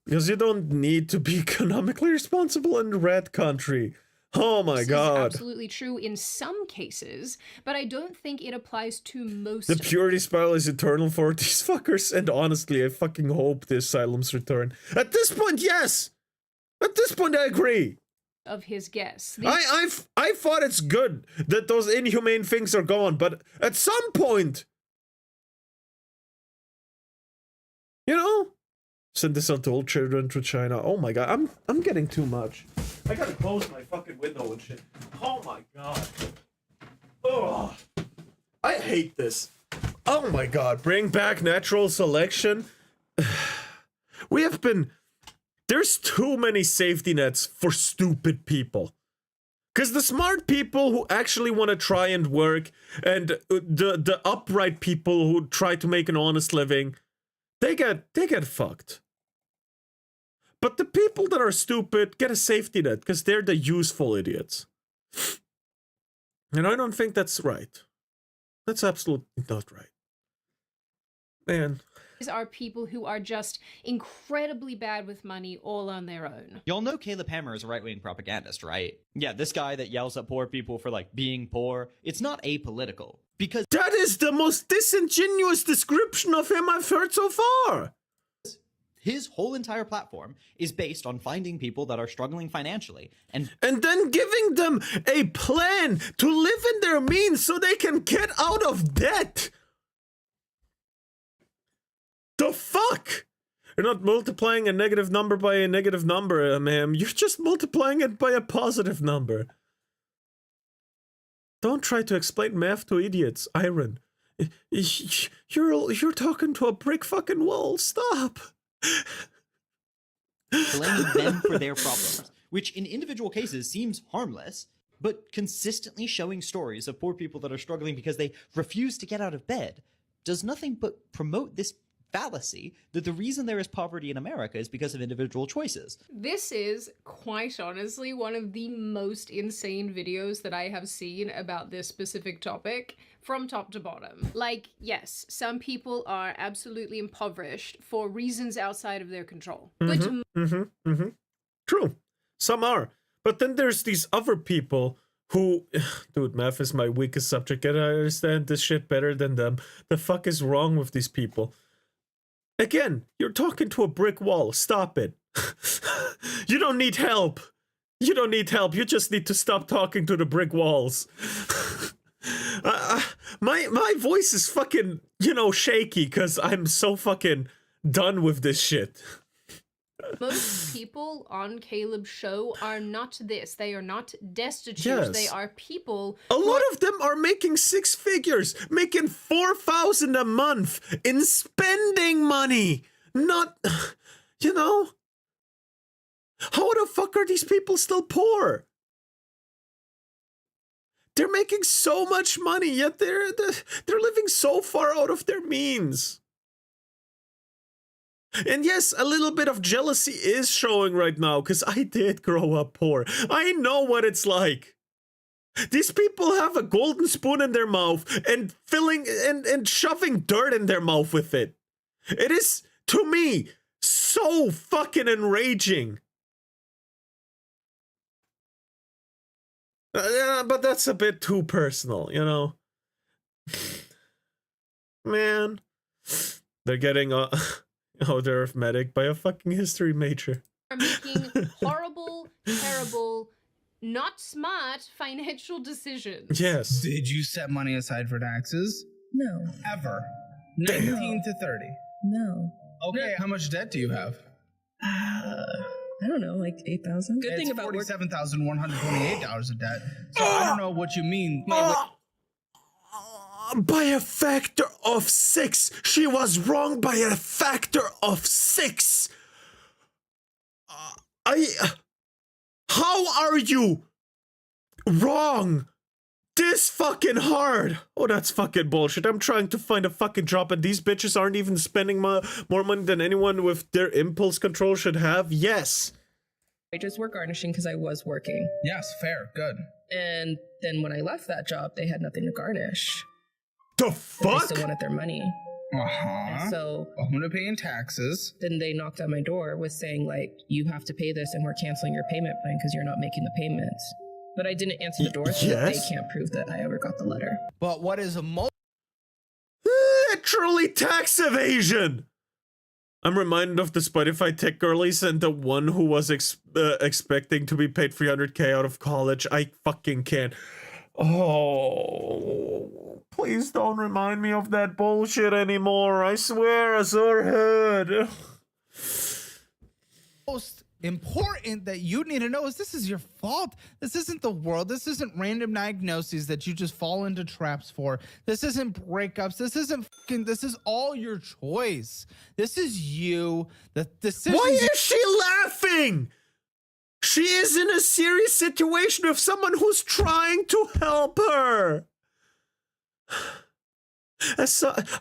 Because you don't need to be economically responsible in the red country. Oh my God. This is absolutely true in some cases, but I don't think it applies to most. The purity spiral is eternal for these fuckers, and honestly, I fucking hope the asylums return. At this point, yes! At this point, I agree. Of his guests. I thought it's good that those inhumane things are gone, but at some point, you know, send this out to all children to China. Oh my God, I'm getting too much. I gotta close my fucking window and shit. Oh my God. Oh, I hate this. Oh my God, bring back natural selection. There's too many safety nets for stupid people. Because the smart people who actually want to try and work, and the upright people who try to make an honest living, they get fucked. But the people that are stupid get a safety net because they're the useful idiots. And I don't think that's right. That's absolutely not right. Man. These are people who are just incredibly bad with money all on their own. Y'all know Caleb Hammer is a right-wing propagandist, right? Yeah, this guy that yells at poor people for, like, being poor, it's not apolitical. Because that is the most disingenuous description of him I've heard so far. His whole entire platform is based on finding people that are struggling financially and then giving them a plan to live in their means so they can get out of debt. The fuck? You're not multiplying a negative number by a negative number, ma'am. You're just multiplying it by a positive number. Don't try to explain math to idiots, Iron. You're talking to a brick fucking wall. Stop. blaming them for their problems, which in individual cases seems harmless, but consistently showing stories of poor people that are struggling because they refuse to get out of bed does nothing but promote this fallacy that the reason there is poverty in America is because of individual choices. This is, quite honestly, one of the most insane videos that I have seen about this specific topic from top to bottom. Like, yes, some people are absolutely impoverished for reasons outside of their control. True. Some are. But then there's these other people who... Dude, math is my weakest subject and I understand this shit better than them. The fuck is wrong with these people? Again, you're talking to a brick wall. Stop it. You don't need help. You don't need help. You just need to stop talking to the brick walls. My voice is fucking, shaky because I'm so fucking done with this shit. Most people on Caleb's show are not this. They are not destitute. Yes. They are people. A lot of them are making 6 figures, making 4,000 a month in spending money. Not, you know, how the fuck are these people still poor? They're making so much money, yet they're living so far out of their means. And yes, a little bit of jealousy is showing right now, because I did grow up poor. I know what it's like. These people have a golden spoon in their mouth and filling and shoving dirt in their mouth with it. It is, to me, so fucking enraging. Yeah, but that's a bit too personal, you know? Man. They're getting they're arithmetic by a fucking history major. Are making horrible, terrible, not smart financial decisions. Yes. Did you set money aside for taxes? No. Ever? 19 to 30? No. Okay, how much debt do you have? I don't know, like 8,000. Good thing about $47,128 of debt. So I don't know what you mean. By a factor of 6. She was wrong by a factor of 6. How are you wrong this fucking hard? Oh, that's fucking bullshit. I'm trying to find a fucking job and these bitches aren't even spending more money than anyone with their impulse control should have. Yes. Wages were garnishing because I was working. Yes, fair, good. And then when I left that job, they had nothing to garnish. The fuck? They still wanted their money. And so I'm gonna pay in taxes. Then they knocked on my door with saying, like, you have to pay this and we're canceling your payment plan because you're not making the payments. But I didn't answer the door, so they can't prove that I ever got the letter. But what is a literally tax evasion? I'm reminded of the Spotify tech girlies and the one who was expecting to be paid 300k out of college. I fucking can't. Oh, please don't remind me of that bullshit anymore. I swear, Azurhead. Most important that you need to know is this is your fault. This isn't the world. This isn't random diagnoses that you just fall into traps for. This isn't breakups. This isn't fucking, this is all your choice. This is you. The decision. Why is she laughing? She is in a serious situation with someone who's trying to help her.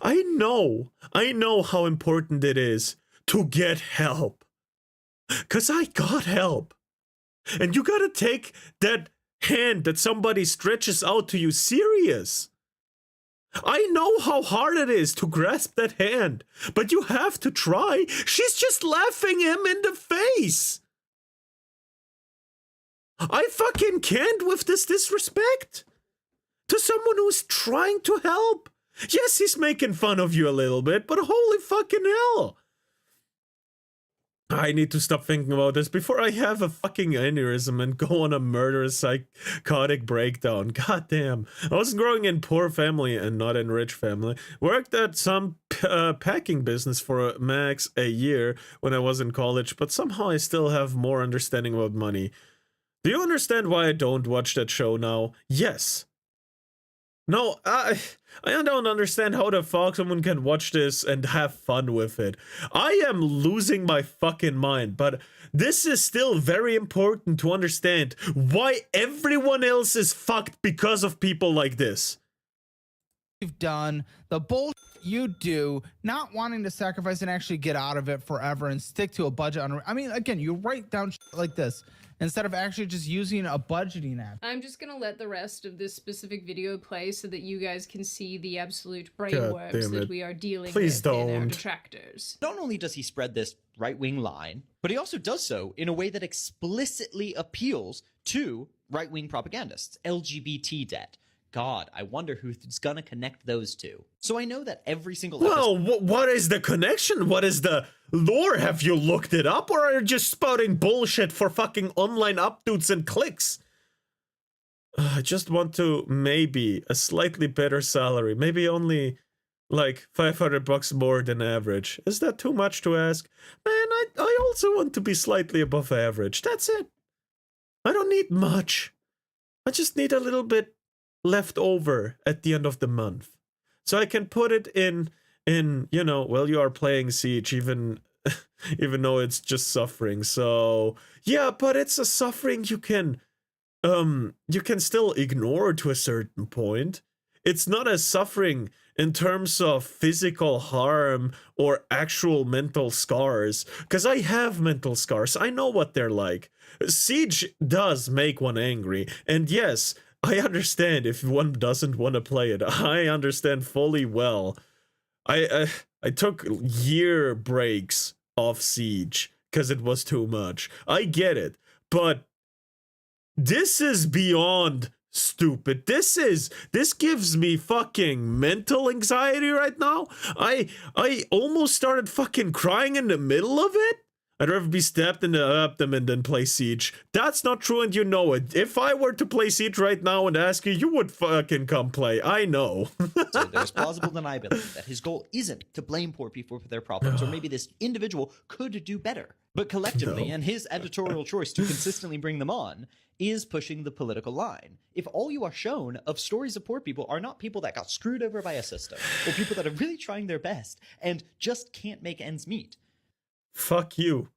I know how important it is to get help. 'Cause I got help. And you gotta take that hand that somebody stretches out to you serious. I know how hard it is to grasp that hand, but you have to try. She's just laughing him in the face. I fucking can't with this disrespect to someone who's trying to help. Yes, he's making fun of you a little bit, but holy fucking hell. I need to stop thinking about this before I have a fucking aneurysm and go on a murderous psychotic breakdown. God damn. I was growing in poor family and not in rich family. Worked at some packing business for max a year when I was in college, but somehow I still have more understanding about money. Do you understand why I don't watch that show now? Yes. No, I don't understand how the fuck someone can watch this and have fun with it. I am losing my fucking mind, but this is still very important to understand why everyone else is fucked because of people like this. You've done, the bullshit you do, not wanting to sacrifice and actually get out of it forever and stick to a budget. I mean, again, you write down shit like this instead of actually just using a budgeting app. I'm just gonna let the rest of this specific video play so that you guys can see the absolute brainworms that we are dealing with in our detractors. Not only does he spread this right-wing line, but he also does so in a way that explicitly appeals to right-wing propagandists. LGBT debt. God, I wonder who's gonna connect those two. So I know that every single Well, what is the connection? What is the lore? Have you looked it up, or are you just spouting bullshit for fucking online updates and clicks? I just want to maybe a slightly better salary, maybe only like $500 more than average. Is that too much to ask? Man, I also want to be slightly above average. That's it. I don't need much. I just need a little bit left over at the end of the month. So I can put it in, you know, well, you are playing Siege, even though it's just suffering. So yeah, but it's a suffering you can still ignore to a certain point. It's not a suffering in terms of physical harm or actual mental scars, because I have mental scars. I know what they're like. Siege does make one angry, and yes, I understand if one doesn't want to play it. I understand fully well. I took year breaks off Siege because it was too much. I get it, but this is beyond stupid. This gives me fucking mental anxiety right now. I almost started fucking crying in the middle of it. I'd rather be stabbed in the abdomen than play Siege. That's not true, and you know it. If I were to play Siege right now and ask you, you would fucking come play. I know. So there's plausible deniability that his goal isn't to blame poor people for their problems, or maybe this individual could do better. But collectively, and his editorial choice to consistently bring them on, is pushing the political line. If all you are shown of stories of poor people are not people that got screwed over by a system, or people that are really trying their best and just can't make ends meet. Fuck you.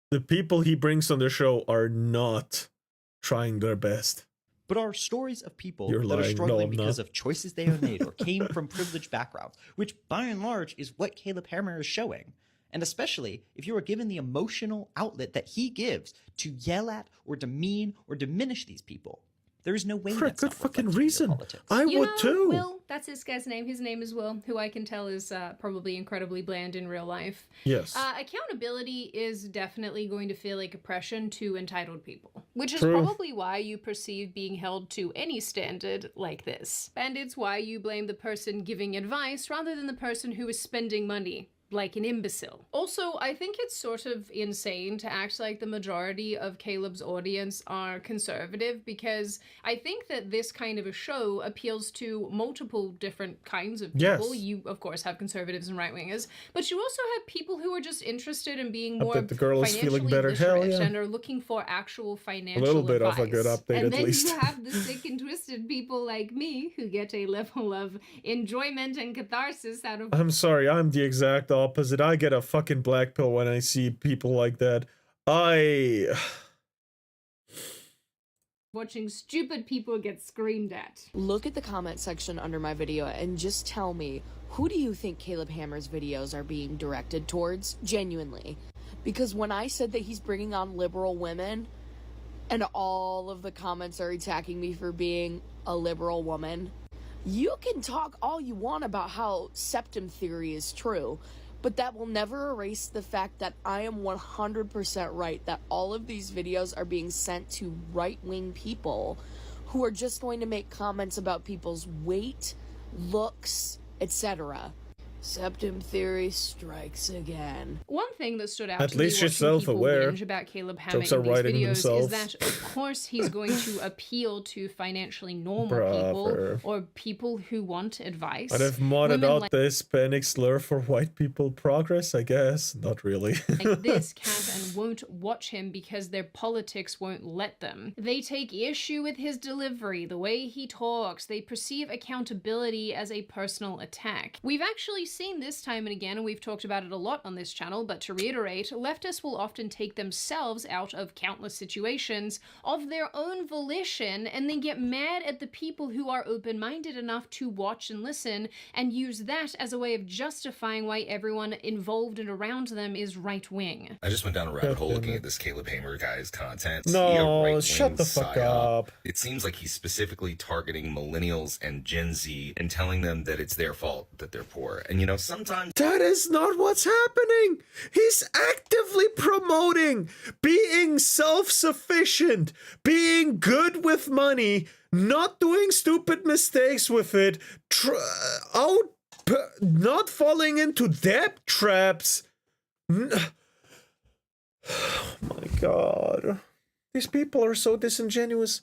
The people he brings on the show are not trying their best. But are stories of people You're that are lying. struggling No, because of choices they have made or came from privileged backgrounds, which by and large is what Caleb Hammer is showing. And especially if you are given the emotional outlet that he gives to yell at or demean or diminish these people, there is no way for a good fucking reason. I You would know, too. Will, that's this guy's name. His name is Will, who I can tell is probably incredibly bland in real life. Yes. Accountability is definitely going to feel like oppression to entitled people, which is True. probably why you perceive being held to any standard like this. And it's why you blame the person giving advice rather than the person who is spending money like an imbecile. Also, I think it's sort of insane to act like the majority of Caleb's audience are conservative, because I think that this kind of a show appeals to multiple different kinds of people. Yes. You, of course, have conservatives and right-wingers, but you also have people who are just interested in being I more bet the girl is feeling financially better. Hell literate yeah. and are looking for actual financial A little bit advice. of a good update, and at then least. you have the sick and twisted people like me who get a level of enjoyment and catharsis out of I'm sorry, I'm the exact opposite. I get a fucking black pill when I see people like that. watching stupid people get screamed at. Look at the comment section under my video and just tell me, who do you think Caleb Hammer's videos are being directed towards? Genuinely. Because when I said that he's bringing on liberal women, and all of the comments are attacking me for being a liberal woman, you can talk all you want about how septum theory is true, but that will never erase the fact that I am 100% right that all of these videos are being sent to right-wing people who are just going to make comments about people's weight, looks, etc. Septum theory strikes again. One thing that stood out At to least me you're watching people self-aware. binge about Caleb Hammer Jokes in are these writing videos themselves. is that, of course, he's going to appeal to financially normal people Brother. or people who want advice. I'd have modded Women out like the Hispanic slur for white people progress, I guess. Not really. this can't and won't watch him because their politics won't let them. They take issue with his delivery, the way he talks. They perceive accountability as a personal attack. We've actually seen this time and again, and we've talked about it a lot on this channel, but to reiterate, leftists will often take themselves out of countless situations of their own volition and then get mad at the people who are open-minded enough to watch and listen and use that as a way of justifying why everyone involved and around them is right-wing. I just went down a rabbit hole looking at this Caleb Hammer guy's content. No, shut the fuck up. It seems like he's specifically targeting millennials and Gen Z and telling them that it's their fault that they're poor. And you know, sometimes That is not what's happening. He's actively promoting being self-sufficient, being good with money, not doing stupid mistakes with it, not falling into debt traps. Oh my god. These people are so disingenuous.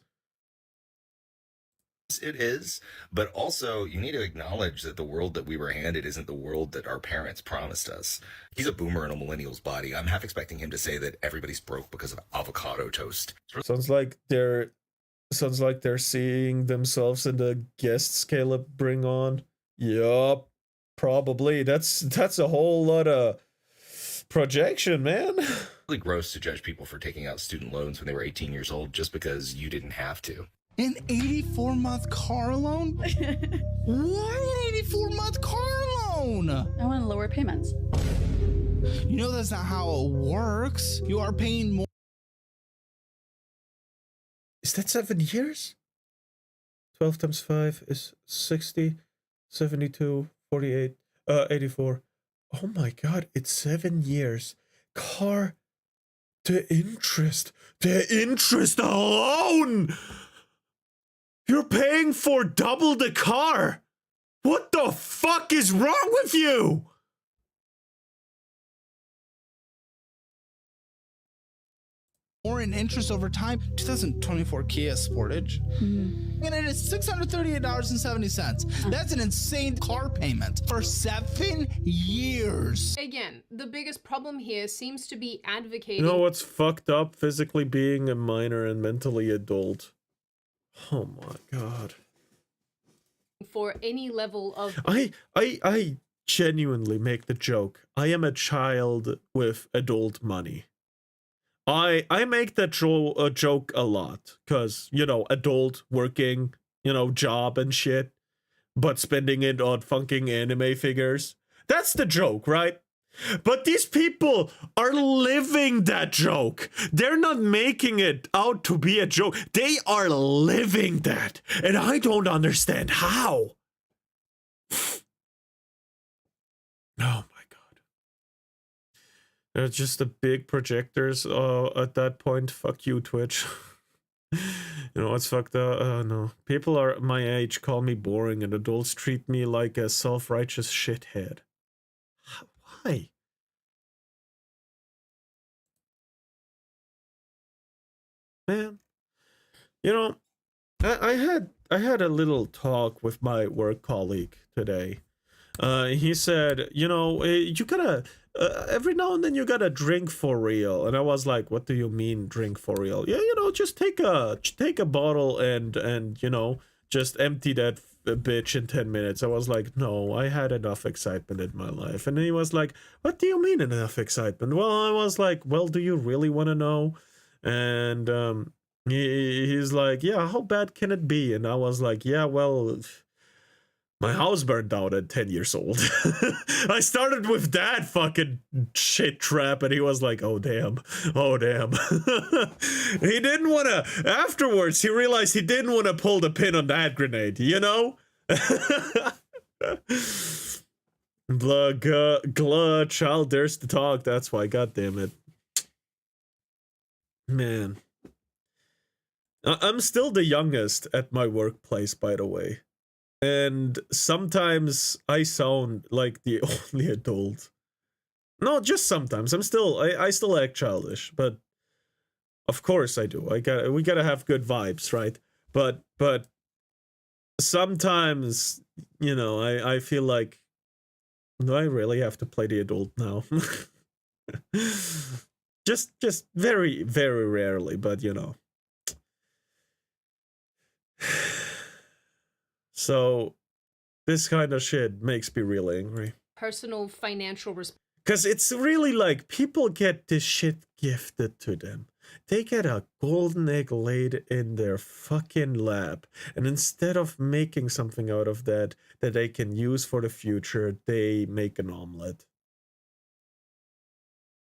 It is, but also you need to acknowledge that the world that we were handed isn't the world that our parents promised us. He's a boomer in a millennial's body. I'm half expecting him to say that everybody's broke because of avocado toast. Sounds like they're seeing themselves in the guests Caleb bring on. Yup, probably. That's a whole lot of projection, man. It's really gross to judge people for taking out student loans when they were 18 years old just because you didn't have to. An 84-month car loan? Why an 84-month car loan? I want lower payments. You know that's not how it works. You are paying more. Is that 7 years? 12 times 5 is 60, 72, 48, 84. Oh my god, it's 7 years. The interest alone! You're paying for double the car! What the fuck is wrong with you? More in interest over time. 2024 Kia Sportage. And it is $638.70. That's an insane car payment for 7 years. Again, the biggest problem here seems to be advocating. You know what's fucked up? Physically being a minor and mentally adult. Oh my god. For any level of I genuinely make the joke. I am a child with adult money. I make that joke a lot, cause you know, adult working, you know, job and shit, but spending it on fucking anime figures. That's the joke, right? But these people are living that joke. They're not making it out to be a joke. They are living that. And I don't understand how. Oh my god. They're just the big projectors at that point. Fuck you, Twitch. You know what's fucked up? No. People are my age call me boring and adults treat me like a self-righteous shithead. Why? Man, you know, I had a little talk with my work colleague today. He said, you know, you gotta every now and then you gotta drink for real. And I was like, what do you mean drink for real? Yeah, you know, just take a bottle and you know, just empty that bitch in 10 minutes. I was like, no, I had enough excitement in my life. And he was like, what do you mean enough excitement? Well, I was like, well, do you really want to know? And he's like, yeah, how bad can it be? And I was like, yeah, well, my house burned down at 10 years old. I started with that fucking shit trap, and he was like, oh damn. He didn't want to, afterwards he realized he didn't want to pull the pin on that grenade, you know? Child dares to talk, that's why, god damn it. Man. I'm still the youngest at my workplace, by the way. And sometimes I sound like the only adult. No, just sometimes. I still act childish, but of course I do. We gotta have good vibes, right? But sometimes, you know, I feel like, do I really have to play the adult now? just very, very rarely, but you know. So this kind of shit makes me really angry. Personal financial because it's really like people get this shit gifted to them. They get a golden egg laid in their fucking lap, and instead of making something out of that they can use for the future, they make an omelet.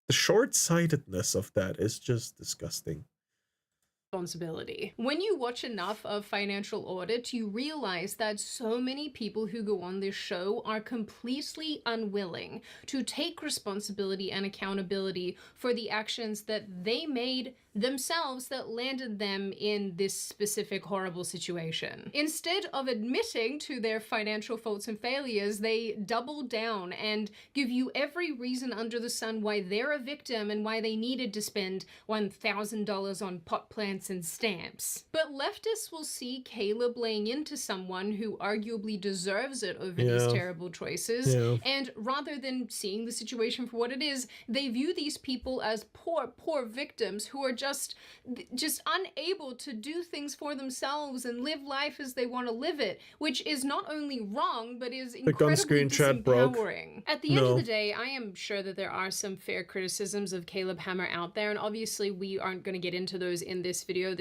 The short-sightedness of that is just disgusting. Responsibility. When you watch enough of Financial Audit, you realize that so many people who go on this show are completely unwilling to take responsibility and accountability for the actions that they made themselves that landed them in this specific horrible situation. Instead of admitting to their financial faults and failures, they double down and give you every reason under the sun why they're a victim and why they needed to spend $1,000 on pot plants pants and stamps. But leftists will see Caleb laying into someone who arguably deserves it over these terrible choices, and rather than seeing the situation for what it is, they view these people as poor victims who are just unable to do things for themselves and live life as they want to live it, which is not only wrong, but is incredibly disempowering. At the end of the day, I am sure that there are some fair criticisms of Caleb Hammer out there, and obviously we aren't going to get into those in this video.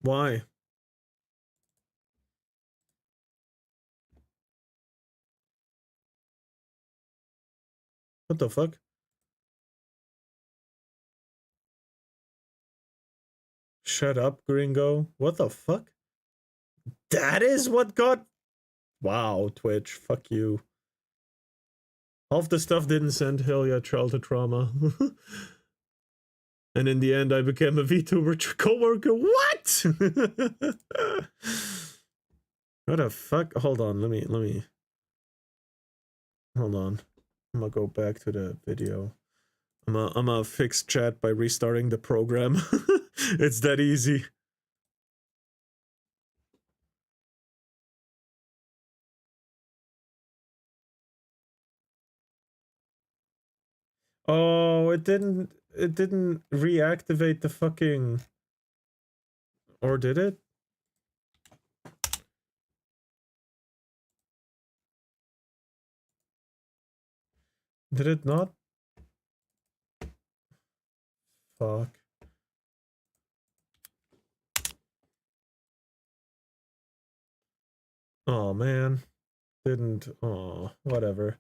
Why? What the fuck? Shut up, gringo. What the fuck? That is what got... Wow, Twitch. Fuck you. Half the stuff didn't send hell yeah childhood trauma. And in the end, I became a VTuber co-worker. What? What the fuck? Hold on, let me... Hold on. I'm gonna go back to the video. I'm gonna fix chat by restarting the program. It's that easy. Oh, it didn't reactivate the fucking... Or did it? Did it not? Fuck. Oh man. Didn't. Oh, whatever.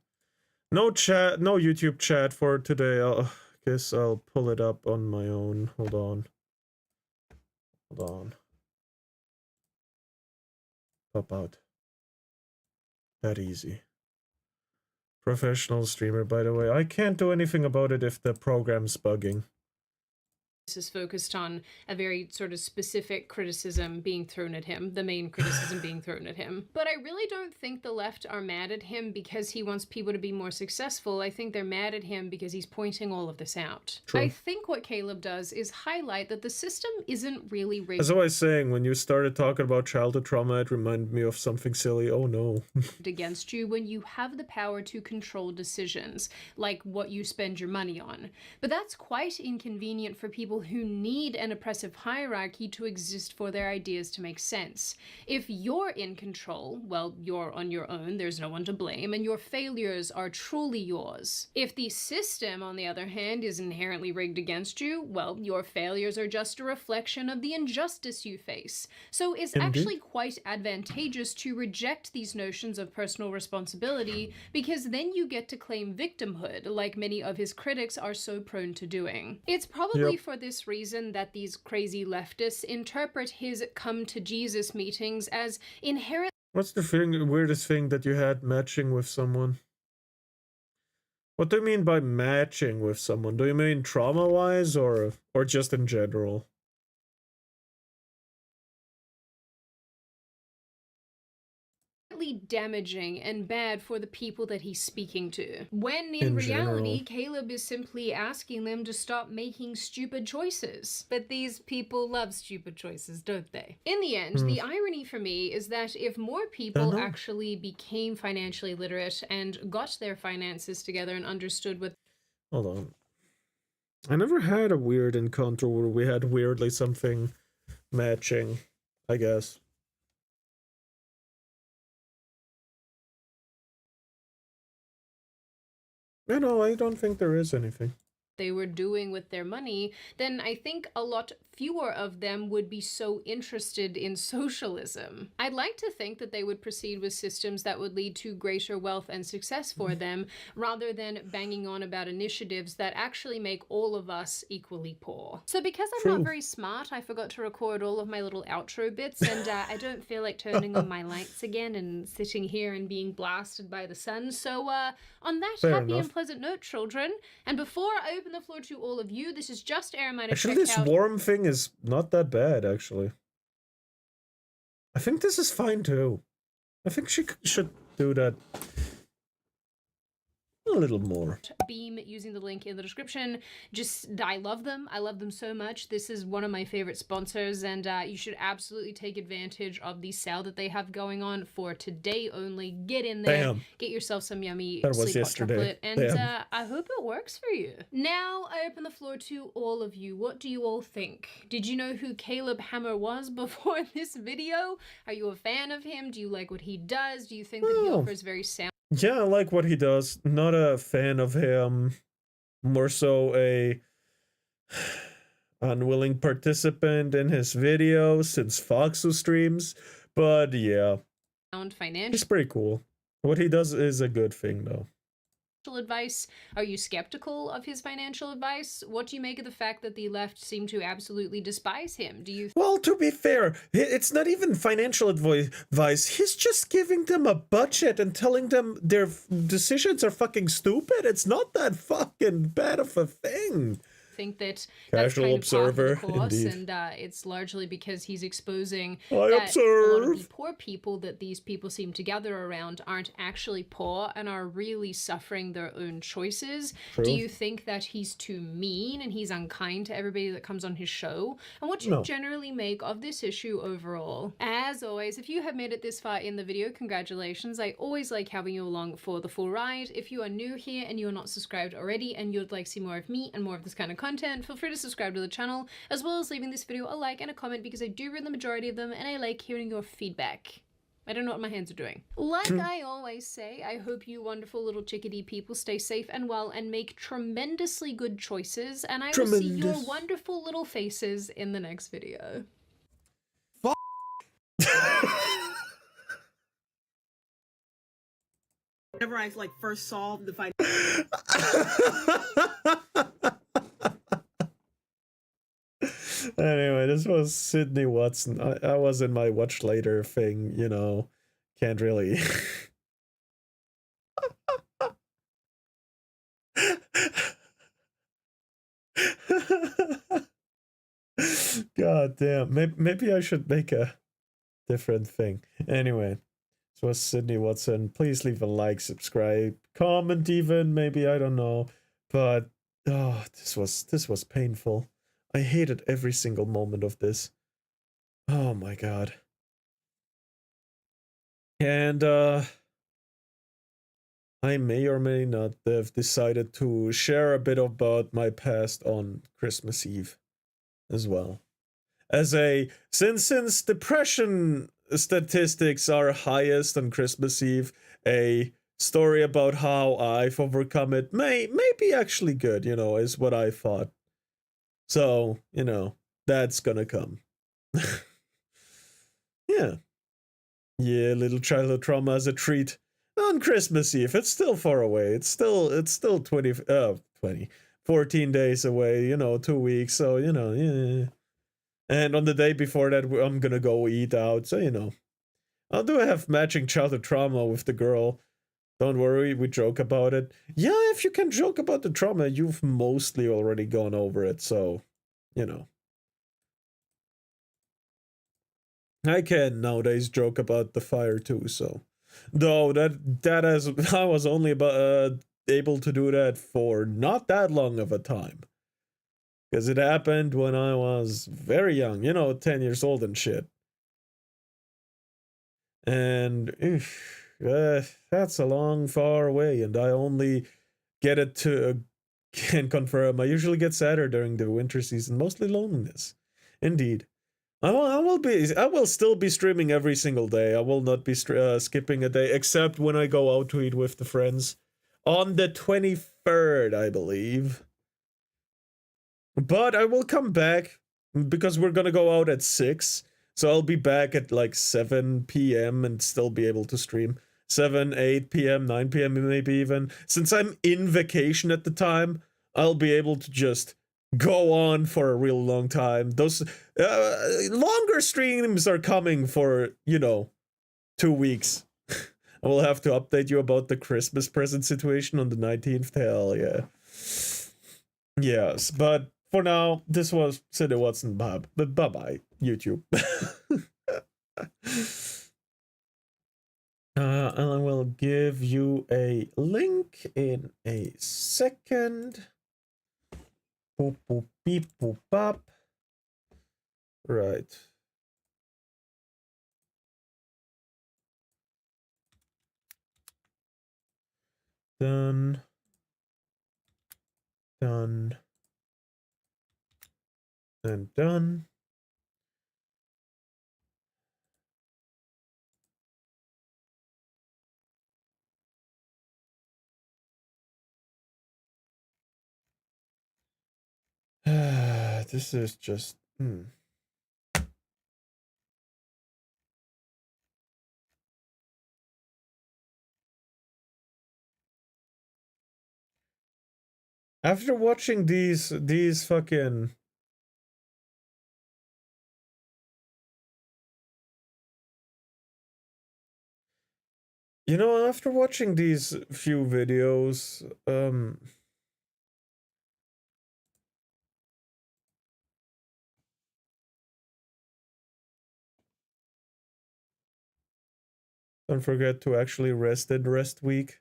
No chat, no YouTube chat for today. I guess I'll pull it up on my own. Hold on. Hold on. Pop out. That easy. Professional streamer, by the way. I can't do anything about it if the program's bugging. This is focused on a very sort of specific criticism being thrown at him, the main criticism being thrown at him. But I really don't think the left are mad at him because he wants people to be more successful. I think they're mad at him because he's pointing all of this out. True. I think what Caleb does is highlight that the system isn't really rigged. As I was saying, when you started talking about childhood trauma, it reminded me of something silly. Oh no. Against you when you have the power to control decisions, like what you spend your money on. But that's quite inconvenient for people who need an oppressive hierarchy to exist for their ideas to make sense. If you're in control, well, you're on your own, there's no one to blame, and your failures are truly yours. If the system, on the other hand, is inherently rigged against you, well, your failures are just a reflection of the injustice you face. So it's actually quite advantageous to reject these notions of personal responsibility, because then you get to claim victimhood, like many of his critics are so prone to doing. It's probably for this reason that these crazy leftists interpret his come to Jesus meetings as inherent. What's the weirdest thing that you had matching with someone? What do you mean by matching with someone? Do you mean trauma-wise or just in general? Damaging and bad for the people that he's speaking to. When in reality, Caleb is simply asking them to stop making stupid choices. But these people love stupid choices, don't they? In the end, the irony for me is that if more people actually became financially literate and got their finances together and understood what... Hold on. I never had a weird encounter where we had weirdly something matching, I guess. No, I don't think there is anything. They were doing with their money, then I think a lot fewer of them would be so interested in socialism. I'd like to think that they would proceed with systems that would lead to greater wealth and success for them, rather than banging on about initiatives that actually make all of us equally poor. So because I'm not very smart, I forgot to record all of my little outro bits, and I don't feel like turning on my lights again and sitting here and being blasted by the sun. So on that happy and pleasant note, children, and before I open the floor to all of you, this is just Aramina. Actually, this worm thing is not that bad, actually. I think this is fine, too. I think she should do that. a little more. Beam using the link in the description. I love them. I love them so much. This is one of my favorite sponsors, and you should absolutely take advantage of the sale that they have going on for today only. Get in there, Bam. get yourself some yummy That was sleep hot yesterday. chocolate, and Bam. I hope it works for you. Now I open the floor to all of you. What do you all think? Did you know who Caleb Hammer was before this video? Are you a fan of him? Do you like what he does? Do you think that he offers very sound? Yeah, I like what he does. Not a fan of him. More so a unwilling participant in his videos since Foxu streams. But yeah, Financial he's pretty cool. What he does is a good thing, though. advice? Are you skeptical of his financial advice? What do you make of the fact that the left seem to absolutely despise him? Do you Well, to be fair, it's not even financial advice. He's just giving them a budget and telling them their decisions are fucking stupid. It's not that fucking bad of a thing. think that Casual that's kind observer, of par for the course, indeed. and it's largely because he's exposing I that a lot of observe. the poor people that these people seem to gather around aren't actually poor and are really suffering their own choices. True. Do you think that he's too mean and he's unkind to everybody that comes on his show? And what do you No. generally make of this issue overall? As always, if you have made it this far in the video, congratulations. I always like having you along for the full ride. If you are new here and you are not subscribed already and you'd like to see more of me and more of this kind of content, feel free to subscribe to the channel, as well as leaving this video a like and a comment, because I do read the majority of them and I like hearing your feedback. I don't know what my hands are doing. Like I always say, I hope you wonderful little chickadee people stay safe and well and make tremendously good choices, and I will see your Tremendous. wonderful little faces in the next video. Whenever I like first solved the fight. Anyway, this was Sydney Watson. I was in my watch later thing, you know. Can't really. God damn. Maybe I should make a different thing. Anyway, this was Sydney Watson. Please leave a like, subscribe, comment even, maybe, I don't know. But oh, this was painful. I hated every single moment of this. Oh my god. And I may or may not have decided to share a bit about my past on Christmas Eve as well. As a since depression statistics are highest on Christmas Eve, a story about how I've overcome it may be actually good, you know, is what I thought. So, you know, that's gonna come. Yeah. Yeah, little childhood trauma as a treat on Christmas Eve. It's still far away. It's still 14 days away, you know, 2 weeks. So, you know, yeah. And on the day before that, I'm gonna go eat out. So, you know, I do have matching childhood trauma with the girl. Don't worry, we joke about it. Yeah, if you can joke about the trauma, you've mostly already gone over it. So, you know. I can nowadays joke about the fire too, so. Though that as I was only able to do that for not that long of a time. Because it happened when I was very young, you know, 10 years old and shit. And that's a long far away, and I only get it to can confirm. I usually get sadder during the winter season, mostly loneliness. Indeed. I will still be streaming every single day. I will not be skipping a day, except when I go out to eat with the friends on the 23rd, I believe. But I will come back because we're gonna go out at 6, so I'll be back at like 7 p.m. and still be able to stream 7, 8 p.m., 9 p.m. maybe even. Since I'm in vacation at the time, I'll be able to just go on for a real long time. Those longer streams are coming for, you know, 2 weeks. I will have to update you about the Christmas present situation on the 19th. Hell yeah. Yes, but for now, this was Sydney Watson. Bye-bye, YouTube. I will give you a link in a second. Boop, boop, beep, boop, bop. Right. Done. Done. And done. This is just... After watching these fucking... You know, after watching these few videos, don't forget to actually rest week.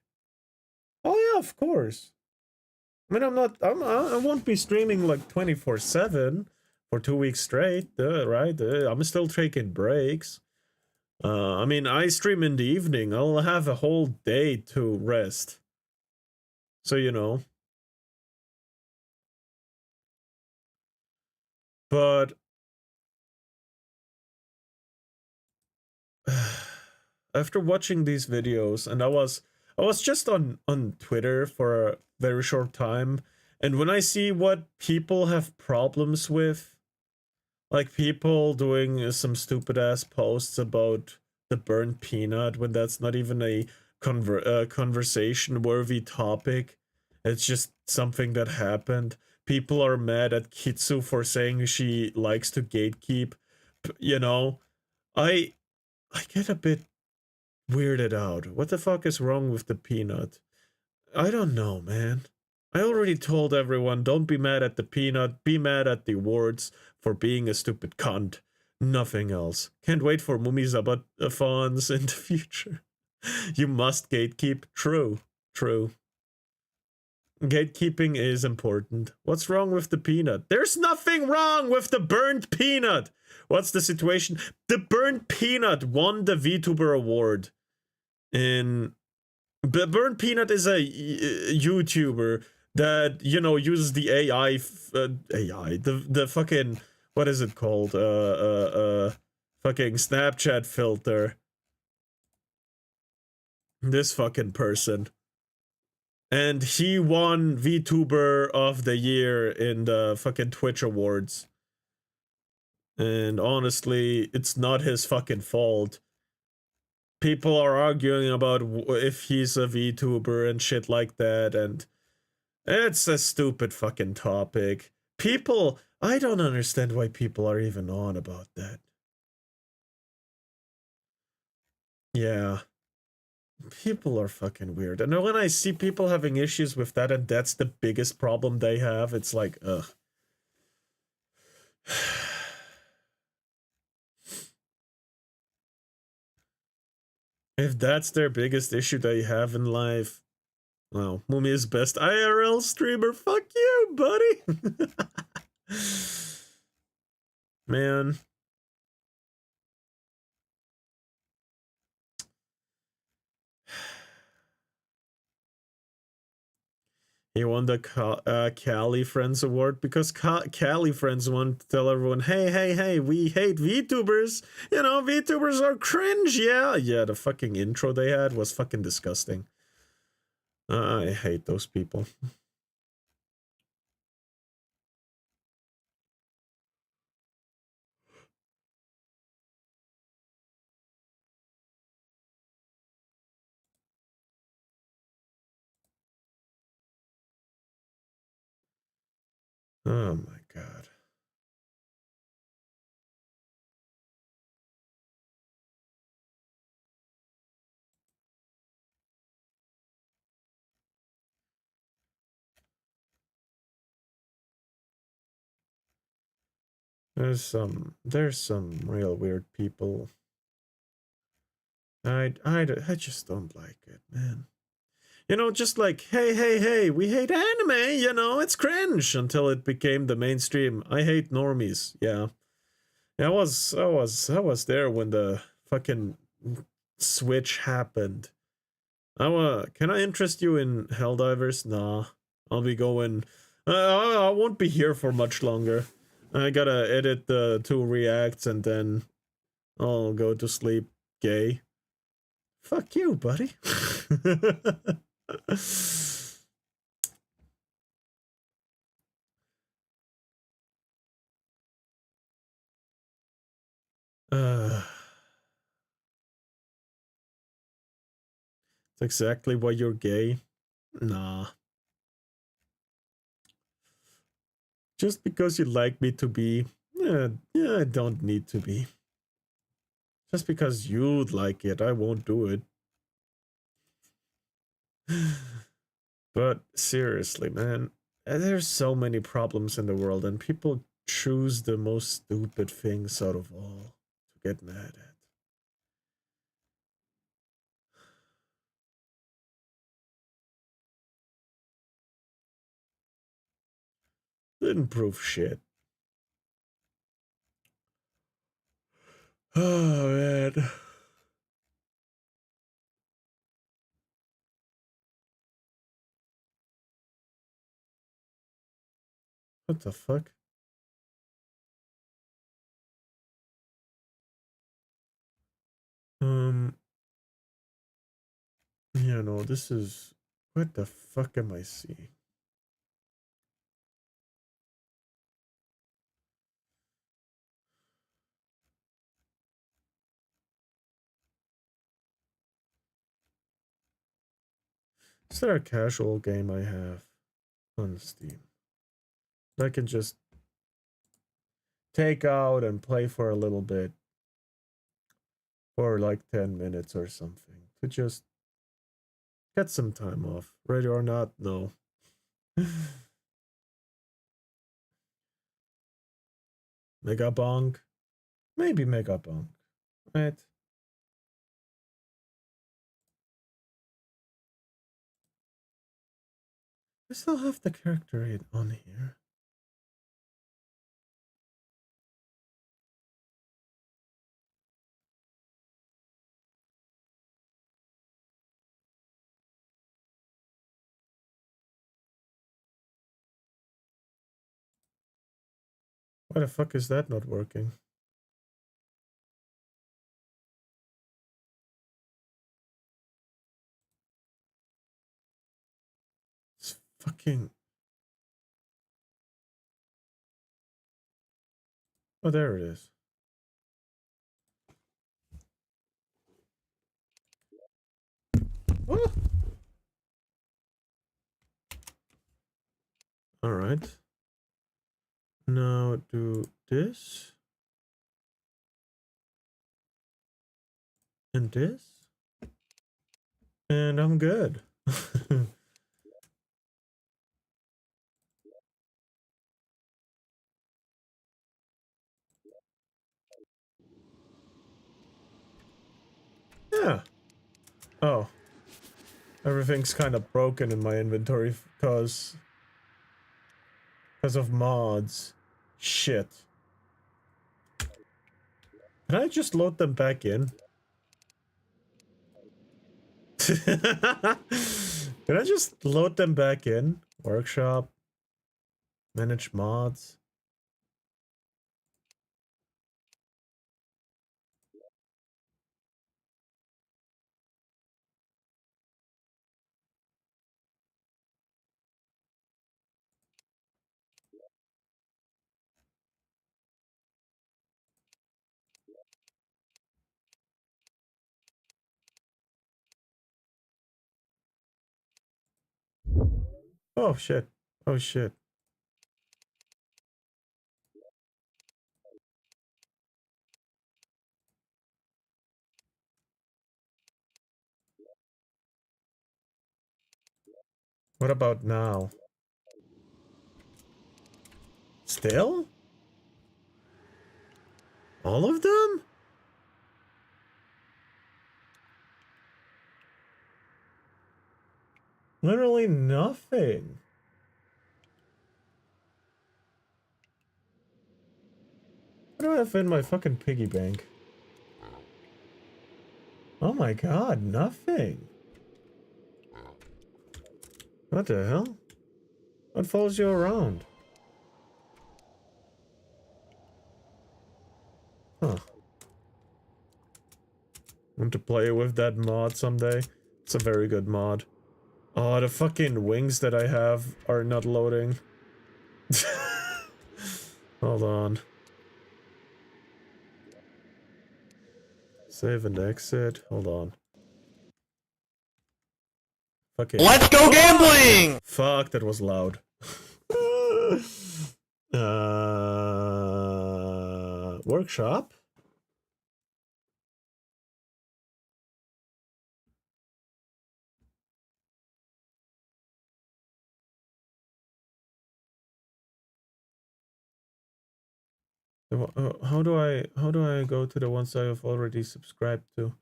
Oh yeah, of course. I mean, I won't be streaming like 24/7 for 2 weeks straight, right? I'm still taking breaks. I mean, I stream in the evening. I'll have a whole day to rest. So, you know. But after watching these videos, and I was just on Twitter for a very short time, and when I see what people have problems with, like people doing some stupid ass posts about the burnt peanut when that's not even a conversation worthy topic, it's just something that happened. People are mad at Kitsu for saying she likes to gatekeep. You know, I get a bit weirded out. What the fuck is wrong with the peanut? I don't know, man. I already told everyone, don't be mad at the peanut, be mad at the awards for being a stupid cunt. Nothing else. Can't wait for Mumizabathons in the future. You must gatekeep. True. True. Gatekeeping is important. What's wrong with the peanut? There's nothing wrong with the burnt peanut! What's the situation? The burnt peanut won the VTuber award. Burnt Peanut is a YouTuber that, you know, uses the AI, the fucking, what is it called? Fucking Snapchat filter. This fucking person. And he won VTuber of the Year in the fucking Twitch Awards. And honestly, it's not his fucking fault. People are arguing about if he's a VTuber and shit like that, and it's a stupid fucking topic. People, I don't understand why people are even on about that. Yeah. People are fucking weird. And when I see people having issues with that, and that's the biggest problem they have, it's like, ugh. If that's their biggest issue they have in life, well, Mumi is best IRL streamer. Fuck you, buddy. Man. He won the Cali Friends Award because Cali Friends want to tell everyone, hey, we hate VTubers. You know, VTubers are cringe. Yeah, the fucking intro they had was fucking disgusting. I hate those people. Oh my god. There's some real weird people. I just don't like it, man. You know, just like, hey, we hate anime, you know, it's cringe, until it became the mainstream. I hate normies, yeah. I was there when the fucking switch happened. Can I interest you in Helldivers? Nah. I'll be going, I won't be here for much longer. I gotta edit the 2 reacts and then I'll go to sleep gay. Fuck you, buddy. It's exactly why you're gay. Nah. Just because you like me to be. Yeah, I don't need to be. Just because you'd like it, I won't do it. But seriously, man, there's so many problems in the world, and people choose the most stupid things out of all to get mad at. Didn't prove shit. Oh, man. What the fuck? Yeah, no, this is... What the fuck am I seeing? Is there a casual game I have on Steam that I can just take out and play for a little bit? For like 10 minutes or something. To just get some time off. Ready or not? No. Mega Bong? Maybe Mega Bong. Right? I still have the character on here. Why the fuck is that not working? It's fucking... Oh, there it is. Oh! Alright. Now do this. And this. And I'm good. Yeah. Oh. Everything's kind of broken in my inventory because of mods. Shit. Can I just load them back in? Can I just load them back in? Workshop. Manage mods. Oh shit. Oh shit. What about now? Still? All of them? Literally nothing. What do I have in my fucking piggy bank? Oh my god, nothing. What the hell? What follows you around? Huh. Want to play with that mod someday? It's a very good mod. Oh, the fucking wings that I have are not loading. Hold on. Save and exit. Hold on. Fucking. Let's go gambling! Fuck, that was loud. Workshop? How do I go to the ones I have already subscribed to?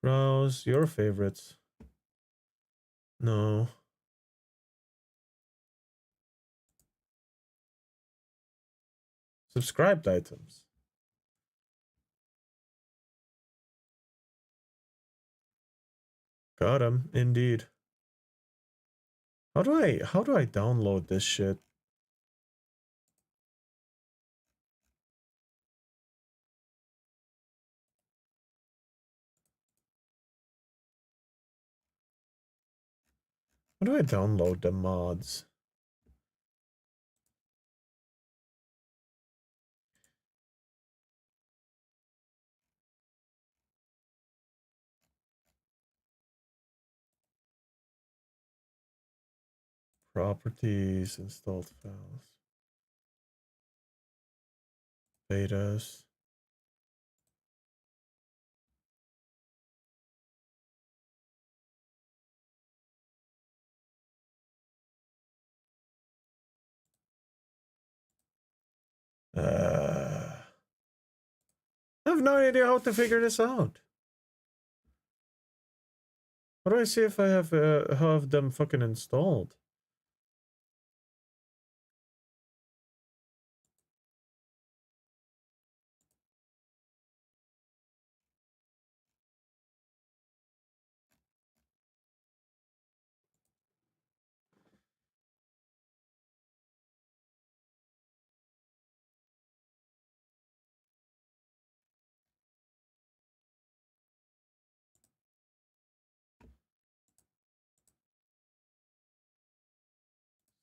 Browse your favorites. No. Subscribed items. Got him, indeed. How do I download this shit? How do I download the mods? Properties, installed files. Betas. I have no idea how to figure this out. How do I see if I have them fucking installed?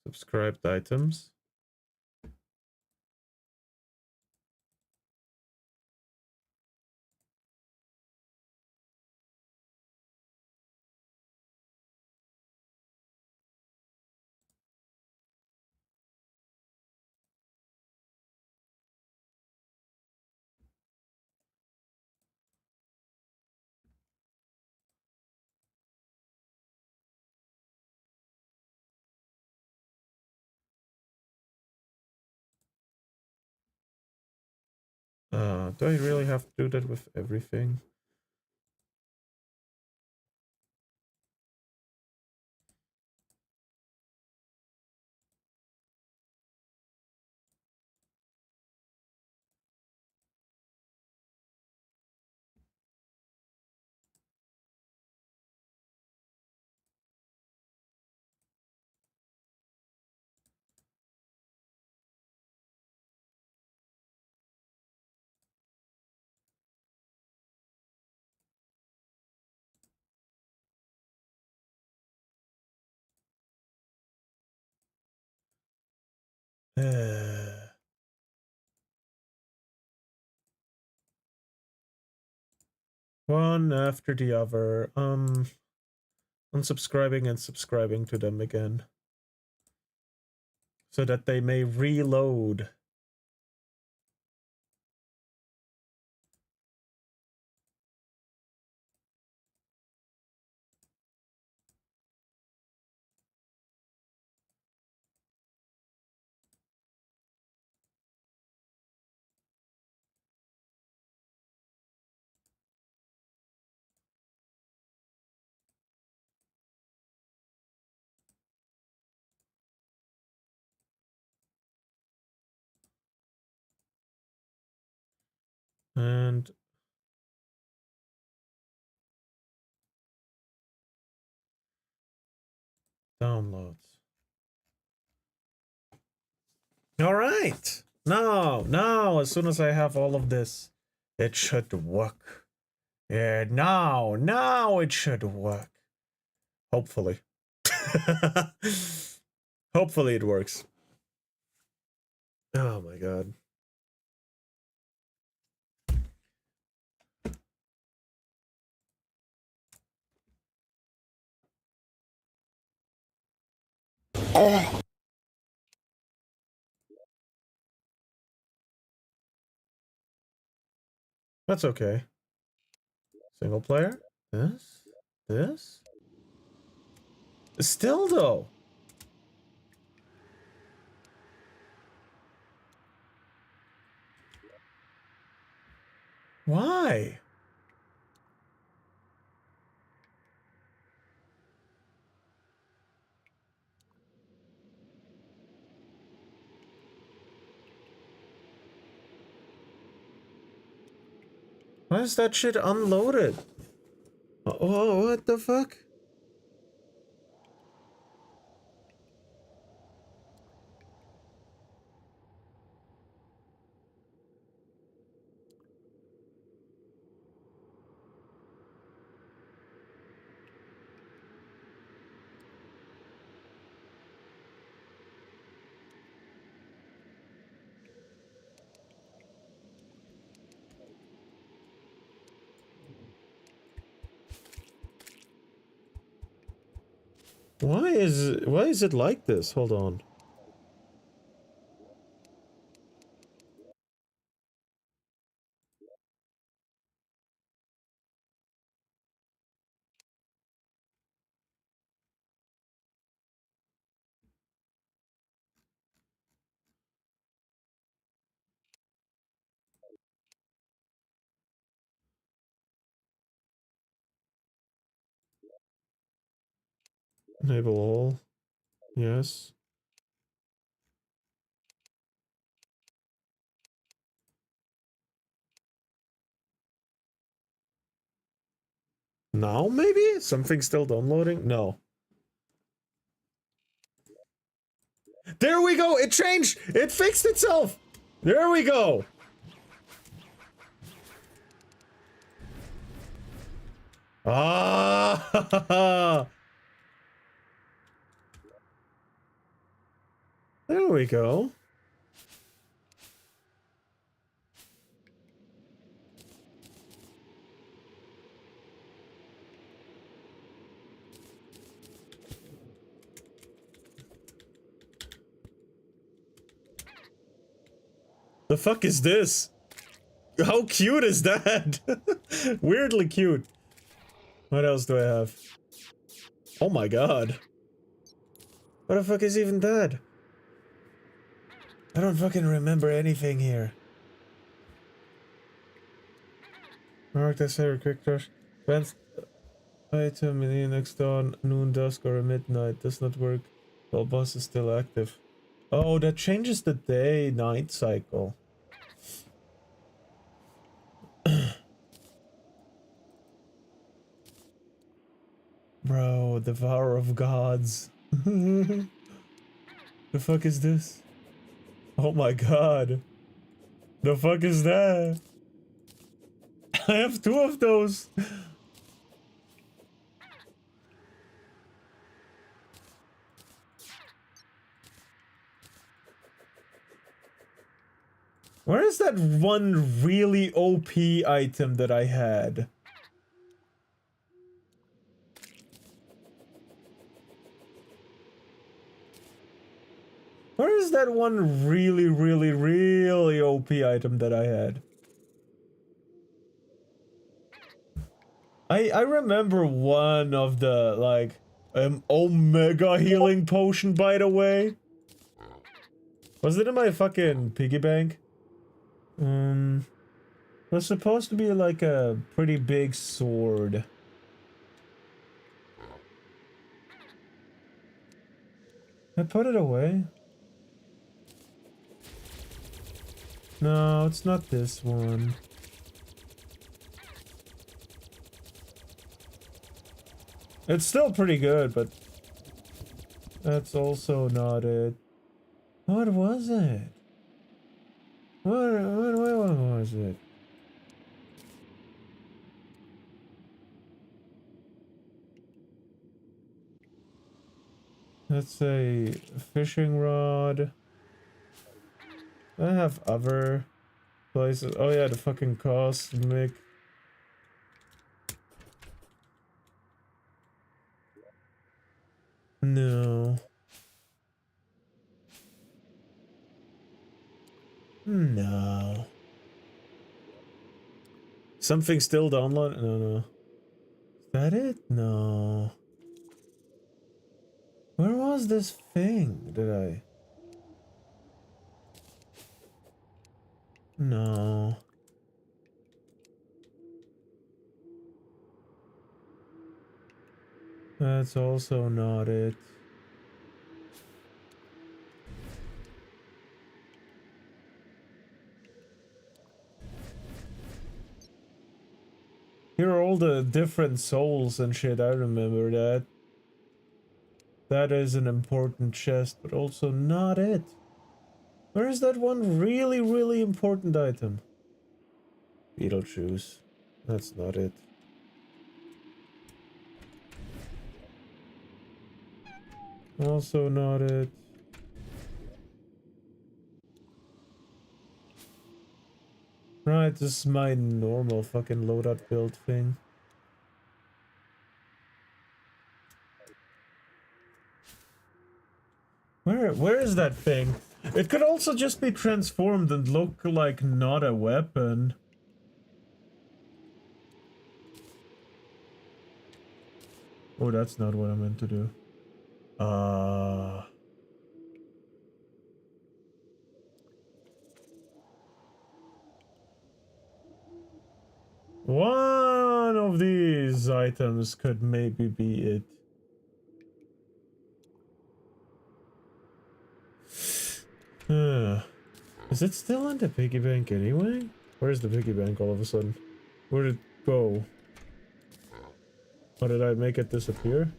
Subscribed items. Do I really have to do that with everything? One after the other. Unsubscribing and subscribing to them again. So that they may reload. And downloads. All right. Now, as soon as I have all of this, it should work. Yeah, now it should work. Hopefully. Hopefully it works. Oh my god. That's okay. Single player? This? Still though. Why? Why is that shit unloaded? Oh, what the fuck? Why is it like this? Hold on. Enable all. Yes. Now maybe? Something still downloading? No. There we go! It changed! It fixed itself! There we go! Ah! There we go. The fuck is this? How cute is that? Weirdly cute. What else do I have? Oh my god. What the fuck is even that? I don't fucking remember anything here. Mark that server quick crush. Advanced item in next dawn, noon, dusk, or midnight. Does not work while boss is still active. Oh, that changes the day-night cycle. Bro, Devourer of Gods. The fuck is this? Oh my god. The fuck is that? I have 2 of those. Where is that one really OP item that I had? Where is that one really OP item that I had? I remember one of the, like, Omega healing potion, by the way. Was it in my fucking piggy bank? It was supposed to be like a pretty big sword. I put it away. No, it's not this one. It's still pretty good, but that's also not it. What was it? What was it? That's a fishing rod. I have other places. Oh yeah, the fucking cosmic. No. No. Something still download? No. Is that it? No. Where was this thing? Did I? No. That's also not it. Here are all the different souls and shit, I remember that. That is an important chest, but also not it. Where is that one really, really important item? Beetlejuice. That's not it. Also not it. Right, this is my normal fucking loadout build thing. Where is that thing? It could also just be transformed and look like not a weapon. Oh, that's not what I meant to do. One of these items could maybe be it. Is it still in the piggy bank anyway? Where's the piggy bank all of a sudden? Where did it go? Or did I make it disappear?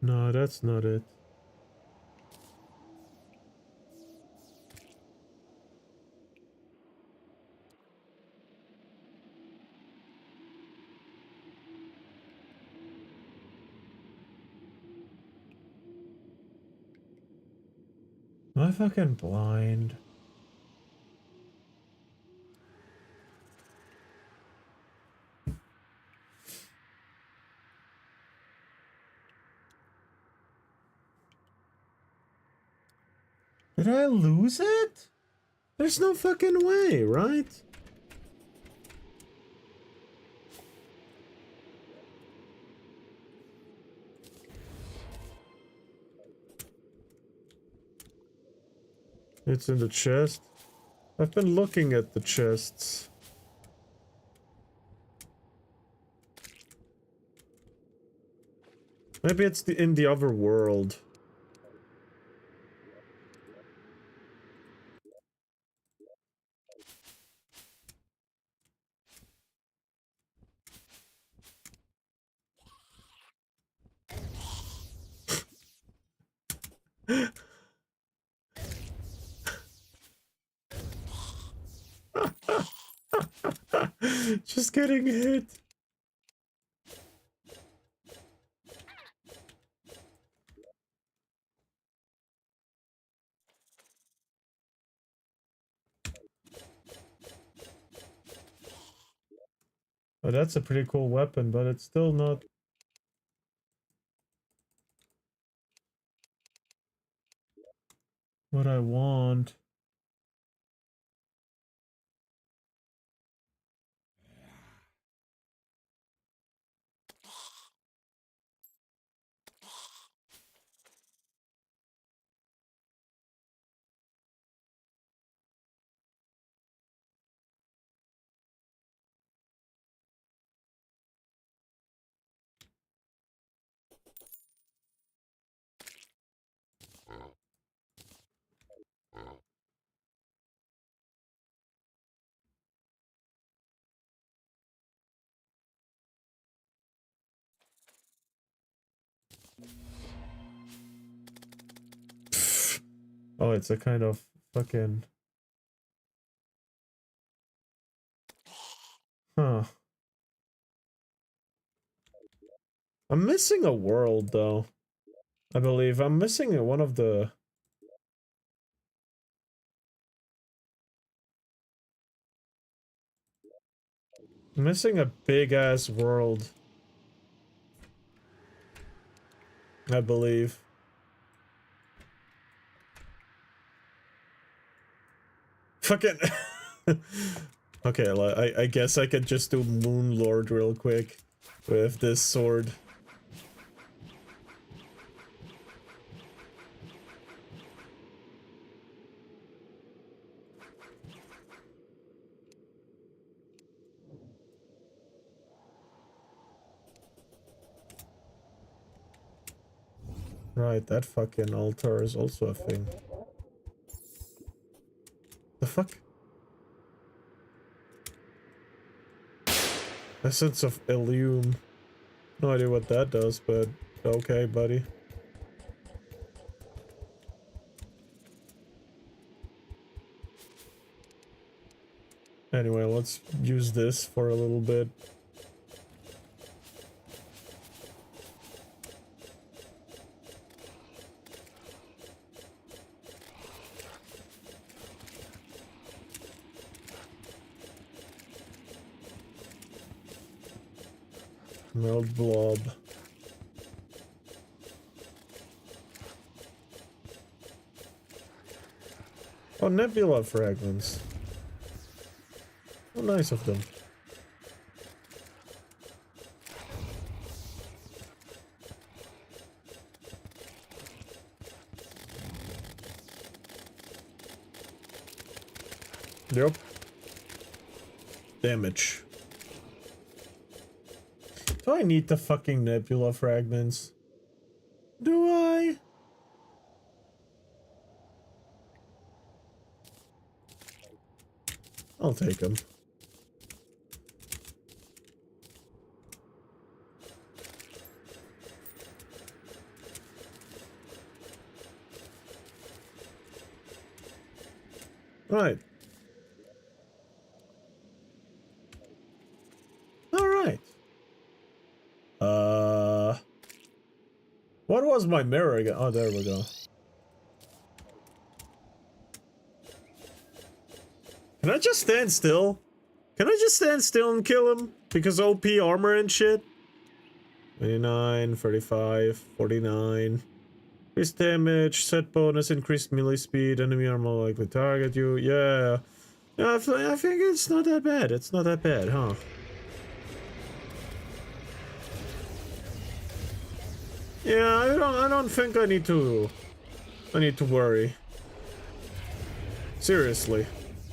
No, that's not it. Am I fucking blind? Did I lose it? There's no fucking way, right? It's in the chest. I've been looking at the chests. Maybe it's in the other world. Just getting hit. Oh, that's a pretty cool weapon, but it's still not... what I want. Oh, it's a kind of fucking... Huh. I'm missing a world, though. I believe I'm missing one of the... Missing a big-ass world. I believe. Fucking... Okay, I guess I could just do Moon Lord real quick with this sword. Right, that fucking altar is also a thing. The fuck? Essence of Illume. No idea what that does, but okay, buddy. Anyway, let's use this for a little bit. Melt blob. Oh, nebula fragments. Oh, nice of them. Yep. Damage. Do I need the fucking nebula fragments? Do I? I'll take them. Right. Alright. What was my mirror again? Oh, there we go. Can I just stand still? Can I just stand still and kill him? Because OP armor and shit? 29, 35, 49. Increased damage, set bonus, increased melee speed, enemy are more likely to target you. Yeah. Yeah, I think it's not that bad. It's not that bad, huh? Yeah, I don't think I need to worry. Seriously.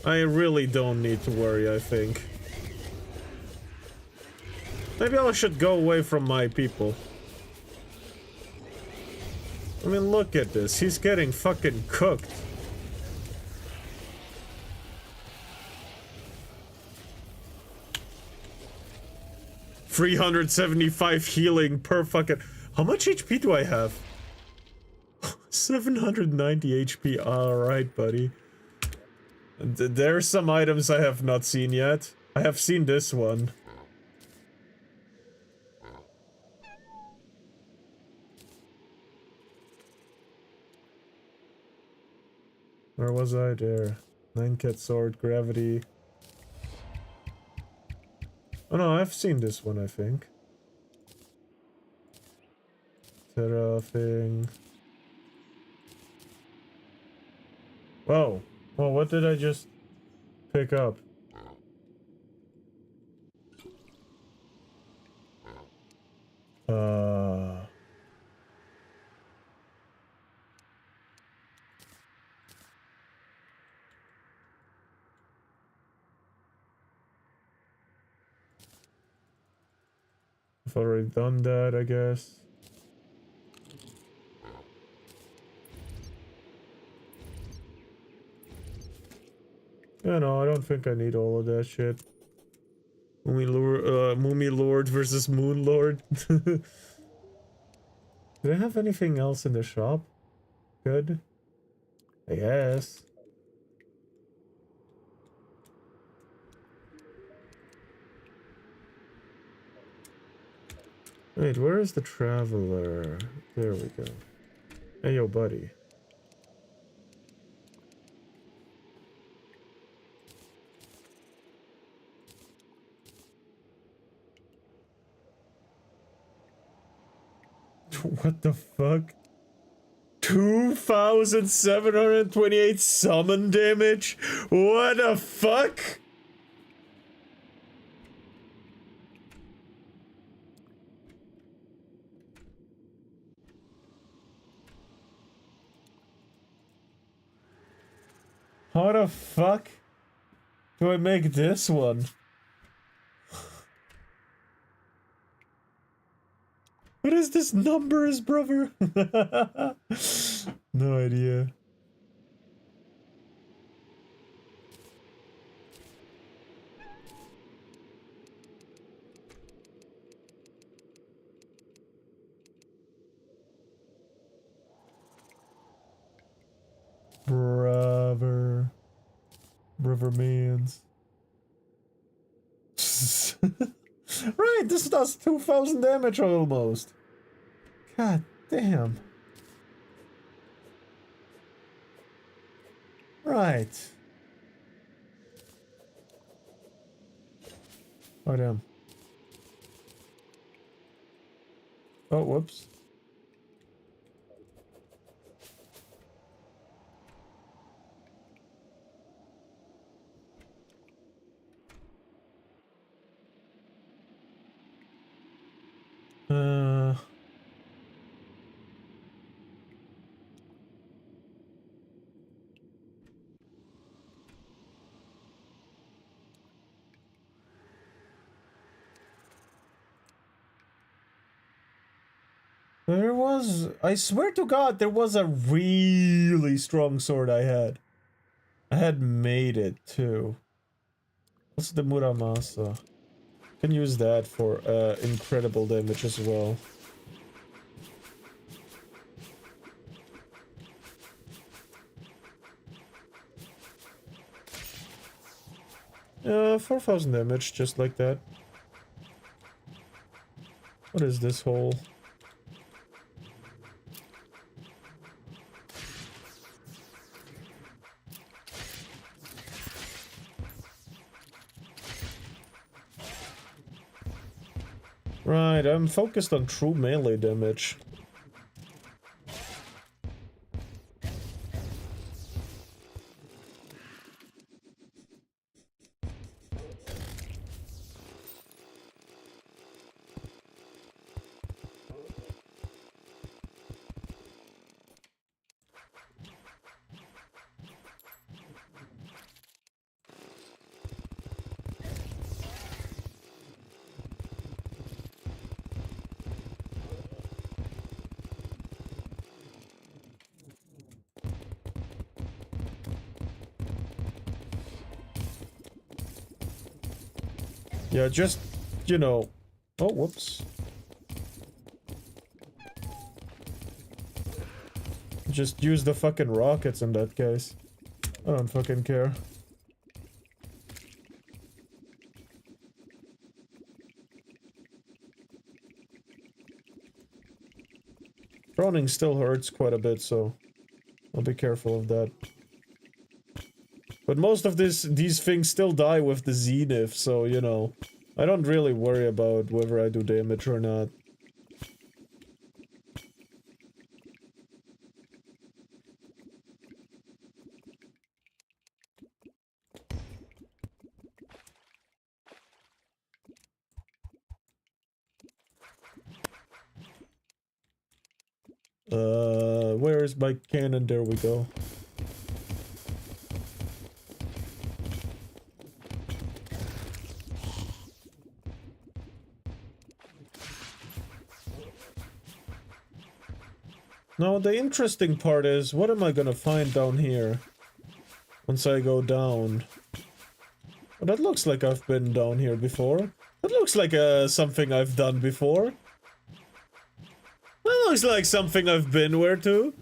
I really don't need to worry, I think. Maybe I should go away from my people. I mean, look at this. He's getting fucking cooked. $375 healing per fucking... How much HP do I have? 790 HP. Alright, buddy. There's some items I have not seen yet. I have seen this one. Where was I? There. 9-cat sword, gravity. Oh no, I've seen this one, I think. Terra thing. Whoa. Well, what did I just pick up? I've already done that, I guess. Yeah, no, I don't think I need all of that shit. Mumi Lord versus Moon Lord. Do I have anything else in the shop? Good. I guess. Wait, where is the traveler? There we go. Hey, yo, buddy. What the fuck? 2,728 summon damage? What the fuck? How the fuck do I make this one? What is this numbers, brother? No idea. Brother. Brother mans. Right, this does 2,000 damage almost. God damn. Right. Oh damn. Oh, whoops. There was, I swear to God, there was a really strong sword I had. I had made it too. What's the Muramasa? Can use that for incredible damage as well. 4,000 damage, just like that. What is this hole? Right, I'm focused on true melee damage. Yeah, just, you know... Oh, whoops. Just use the fucking rockets in that case. I don't fucking care. Drowning still hurts quite a bit, so I'll be careful of that. But most of these things still die with the Zenith, so, you know, I don't really worry about whether I do damage or not. Where is my cannon? There we go. Now, the interesting part is, what am I gonna find down here? Once I go down. Well, that looks like I've been down here before. That looks like something I've done before. That looks like something I've been where to.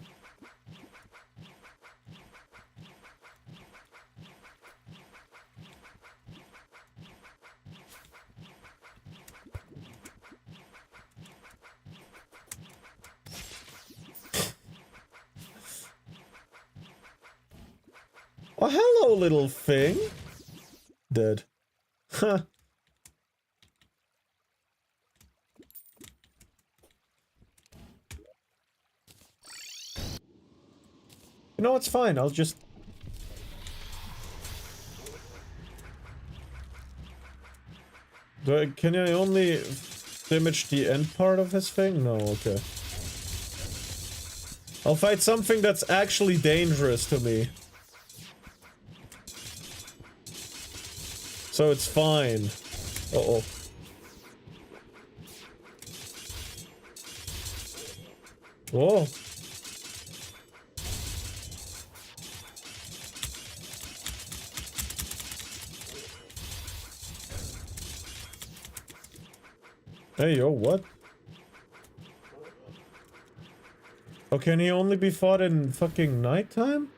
Oh, hello, little thing. Dead. Huh. You know, it's fine. I'll just... Can I only damage the end part of his thing? No, okay. I'll fight something that's actually dangerous to me. So it's fine. Uh-oh. Whoa. Hey, yo, what? Oh, can he only be fought in fucking nighttime?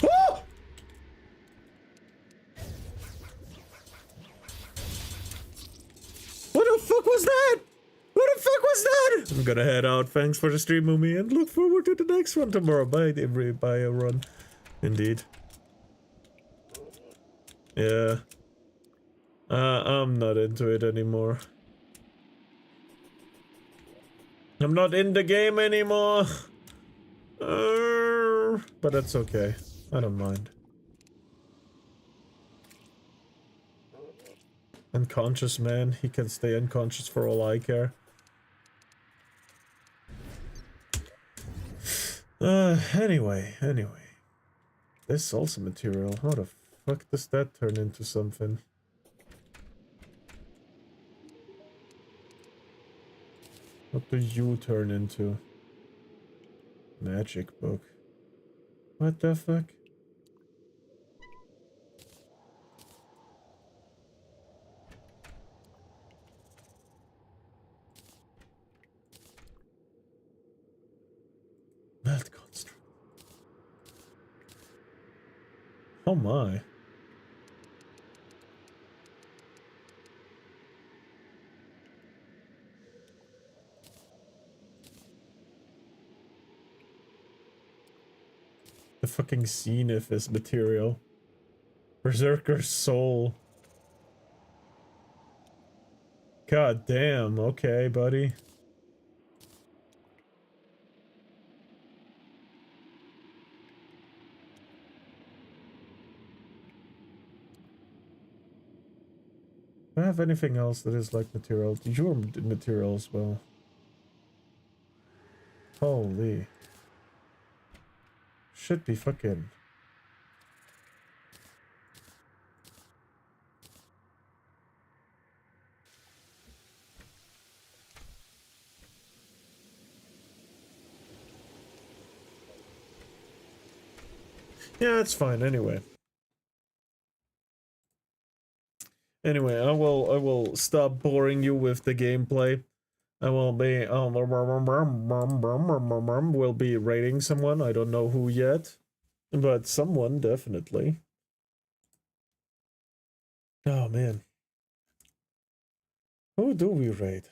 Ah! What the fuck was that? What the fuck was that? I'm gonna head out. Thanks for the stream, Mumi, and look forward to the next one tomorrow. Bye, everyone. Indeed. Yeah. I'm not into it anymore. I'm not in the game anymore. But that's okay. I don't mind. Unconscious man. He can stay unconscious for all I care. Anyway. This also material. How the fuck does that turn into something? What do you turn into? Magic book. What the fuck? Melt construct. Oh my. The fucking zenith is material. Berserker's soul. God damn, okay, buddy. Do I have anything else that is like material? Your material as well. Holy. Should be fucking... Yeah, it's fine anyway. Anyway, I will stop boring you with the gameplay. I will be will be rating someone. I don't know who yet, but someone definitely. Oh man. Who do we rate?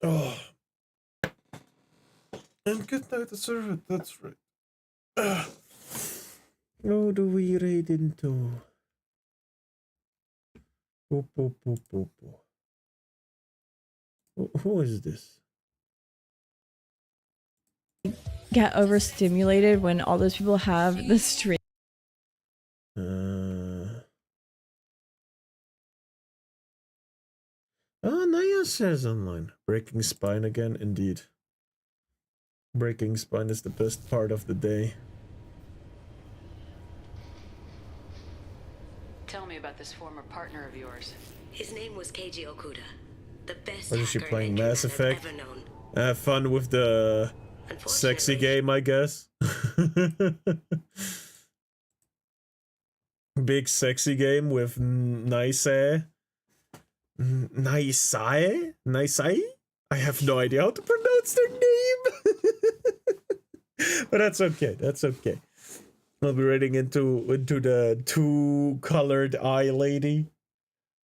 Oh. And good night to serve it, that's right. Who do we raid into? Boop, boop, boop, boop, boop. Who is this? Get overstimulated when all those people have the stream. Oh, Naya says online. Breaking spine again, indeed. Breaking spine is the best part of the day. Tell me about this former partner of yours. His name was Keiji Okuda, the best What is she hacker playing? internet Mass has Effect? ever known. Have fun with the sexy game, I guess. Big sexy game with nice Nice? I have no idea how to pronounce their name. But that's okay. That's okay. I'll be raiding into the two-colored eye lady.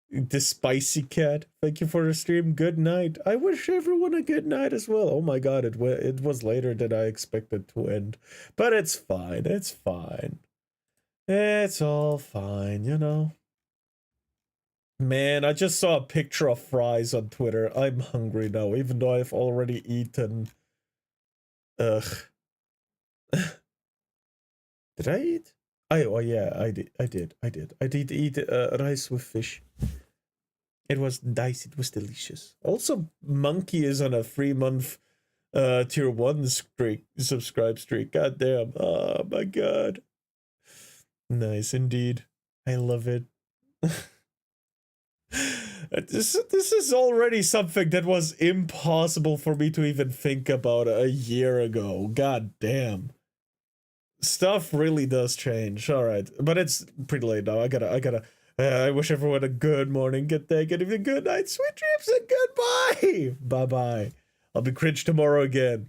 The spicy cat. Thank you for the stream. Good night. I wish everyone a good night as well. Oh my god, it was later than I expected to end. But it's fine. It's fine. It's all fine, you know. Man, I just saw a picture of fries on Twitter. I'm hungry now, even though I've already eaten. Ugh. Did I eat? Oh yeah, I did. I did eat rice with fish. It was nice. It was delicious. Also, Monkey is on a 3-month tier 1 subscribe streak. God damn. Oh my god. Nice indeed. I love it. This is already something that was impossible for me to even think about a year ago. God damn. Stuff really does change. All right, but it's pretty late now. I gotta. I wish everyone a good morning, good day, good evening, good night, sweet dreams, and goodbye. Bye bye. I'll be cringe tomorrow again.